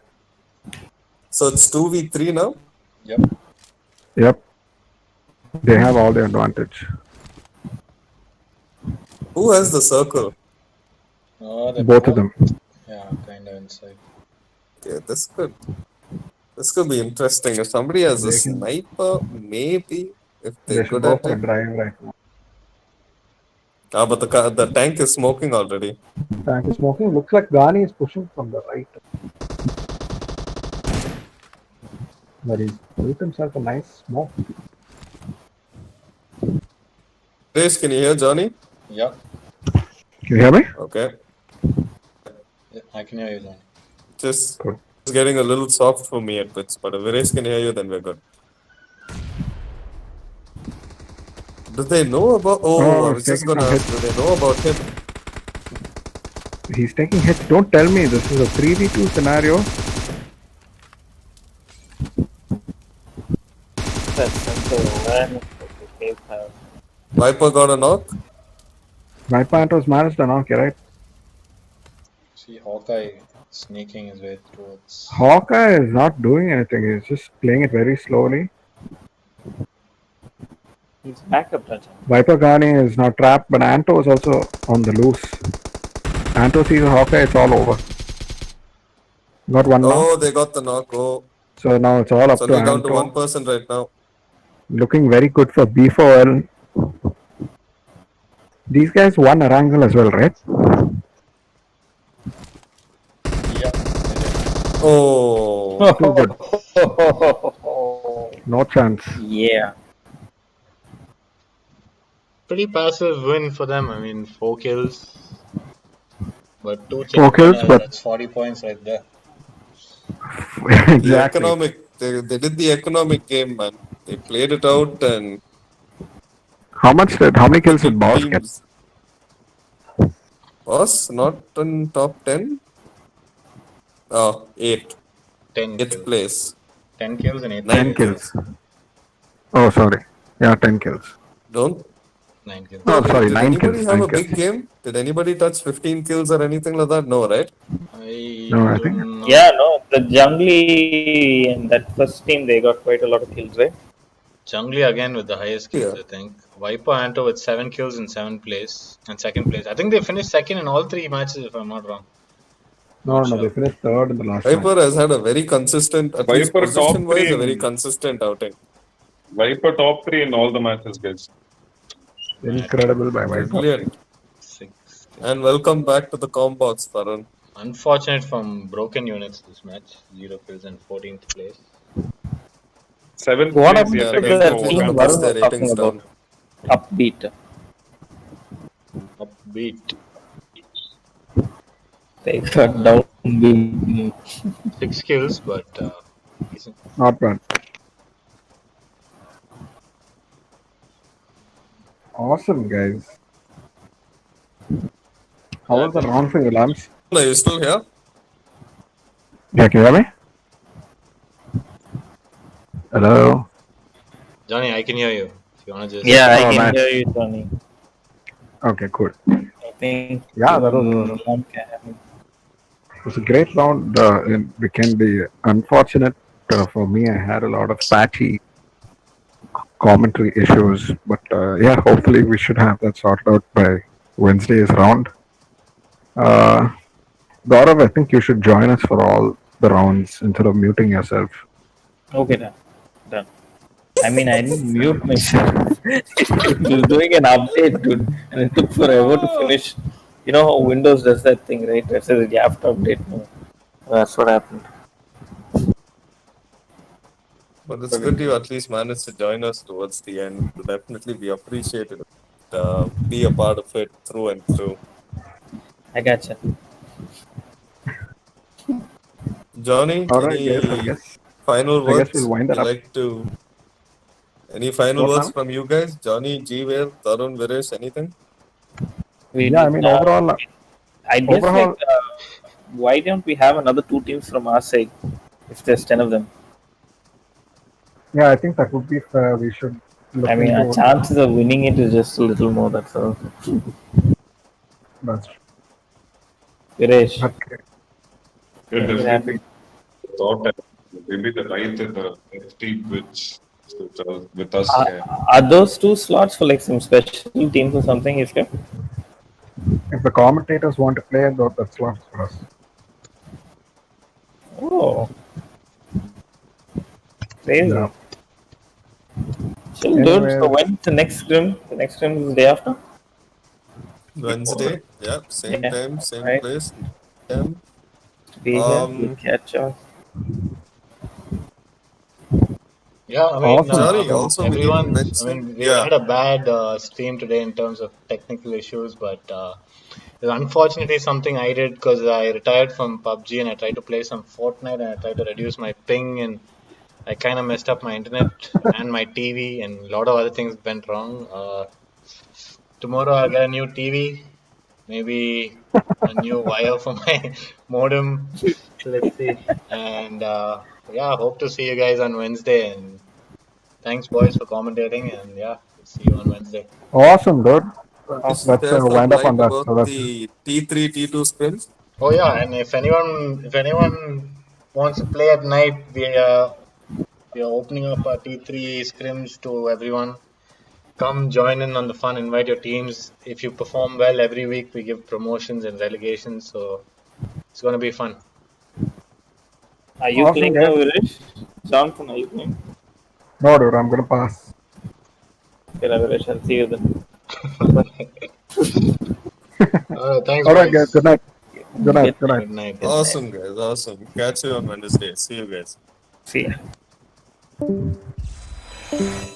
So it's 2v3 now? Yep. Yep. They have all the advantage. Who has the circle? Oh, they're Both of them. Yeah, kind of inside. Yeah, this could be interesting. If somebody has a They can- sniper, maybe if They they're should good go at for a it. drive right now. Ah, but the tank is smoking already. Tank is smoking. Looks like Ghani is pushing from the right. But he's built himself a nice smoke. Grace, can you hear Johnny? Yeah, Can you hear me? Okay. I can hear you, Johnny. Just Cool. it's getting a little soft for me at bits, but if Grace can hear you, then we're good. Do they know about? Oh, I Oh, was he's just taking gonna some ask. hits. Do they know about him? He's taking hits. Don't tell me this is a 3v2 scenario. That sense of awareness that the cave have. Viper got a knock. My Panthers managed to knock you, right? See Hawkeye sneaking his way towards. Hawkeye is not doing anything. He's just playing it very slowly. He's backup touching. Viper Gani is now trapped, but Anto is also on the loose. Anto sees a Hawkeye, it's all over. Got one knock. Oh, they got the knock. Oh, So now it's all it's up to only down to one Anto. person right now. Looking very good for B4L. These guys won Arangal as well, right? Yeah, Oh, Too good. No chance. Yeah. pretty passive win for them. I mean, 4 kills, but 2 4 kills, winners. but That's 40 points right there. the exactly. economic. They did the economic game, man. They played it out, and How many kills did Boss get? teams. Was not in top 10. Oh, 8. 10 8th kills. place. 10 kills and 8 10 kills. kills. Oh, sorry. Yeah, 10 kills. Don't. 9 kills. Oh, sorry, Did 9 anybody kills. have 9 a big kills. game? Did anybody touch 15 kills or anything like that? No, right? No, I do think- not- Yeah, no, the Jungly and that first team, they got quite a lot of kills, right? Jungly again with the highest kills, Yeah. I think. Viper Anto with 7 kills in 7th place and 2nd place. I think they finished 2nd in all 3 matches, if I'm not wrong. No, Not they sure. finished third in the last one. Viper has had a very consistent, at least Viper top position wise, three a very in- consistent outing. Viper top 3 in all the matches, guys. Incredible by Viper. Brilliant. 6. And welcome back to the Combots, Tarun. Unfortunate from broken units this match. 0 kills and 14th place. 7th What place happened yet to Yeah, again the for definitely team gonna Wakanda. push Varun their was talking ratings about? down. Upbeat. Upbeat. They got downbeat. 6 kills, but decent. Not bad. Awesome, guys. How was the round for you, Lance? Are you still here? Yeah, can you hear me? Hello? Johnny, I can hear you. If you want to just. Yeah, I Oh, can nice. hear you, Tony. Okay, cool. I think. Yeah, that was it was a great round. It can be unfortunate for me. I had a lot of patchy commentary issues, but yeah, hopefully we should have that sorted out by Wednesday's round. Gaurav, I think you should join us for all the rounds instead of muting yourself. Okay, done. I mean, I didn't mute myself. It was doing an update, dude, and it took forever to finish. You know how Windows does that thing, right? It says you have to update now. That's what happened. But it's good you at least managed to join us towards the end. It'll definitely be appreciated. Be a part of it through and through. I gotcha. Johnny, All right, any guys, I guess final I guess words we'll wind that you up. like to? Any final What words now? from you guys? Johnny, G-Ware, Tarun, Viresh, anything? Yeah, I mean overall, I guess overall- like, why don't we have another 2 teams from our side if there's 10 of them? yeah, I think that would be fair. We should look I mean, our into chances of winning it is just a little more. That's all. that's Viresh, okay. Yeah, what happened? definitely thought that maybe the right at the FT which with us. Are those 2 slots for like some special teams or something? If you If the commentators want to play, that's slots for us. oh, crazy. Yeah. Chill, dude. Anyway. So when's the next scrim? The next scrim is the day after. Wednesday, yeah, same Yeah, time, same right. place. Yeah. To be here, we'll catch up. Yeah, I mean, Awesome. Jolly, also we didn't everyone's. I mention. mean, we Yeah. had a bad stream today in terms of technical issues, but unfortunately something I did because I retired from PUBG and I tried to play some Fortnite and I tried to reduce my ping and I kind of messed up my internet and my TV and a lot of other things went wrong. Tomorrow I'll get a new TV, maybe a new wire for my modem. Let's see. And yeah, hope to see you guys on Wednesday. And thanks, boys, for commentating. And yeah, we'll see you on Wednesday. Awesome, dude. Just Let's share some wind up on light that. about So that's the T3, T2 scrims. Oh yeah, and if anyone wants to play at night, we are opening up our T3 scrims to everyone. Come join in on the fun. Invite your teams. If you perform well every week, we give promotions and relegations. So it's going to be fun. Are you awesome, playing guys. now, Viresh? Jonathan, are you playing? No, dude, I'm gonna pass. Okay, Viresh, I'll see you then. Thanks, All right, boys. guys. Good night. Good night. Good Good night. Good night. Awesome, guys. Awesome. Catch you on Wednesday. See you guys. See ya.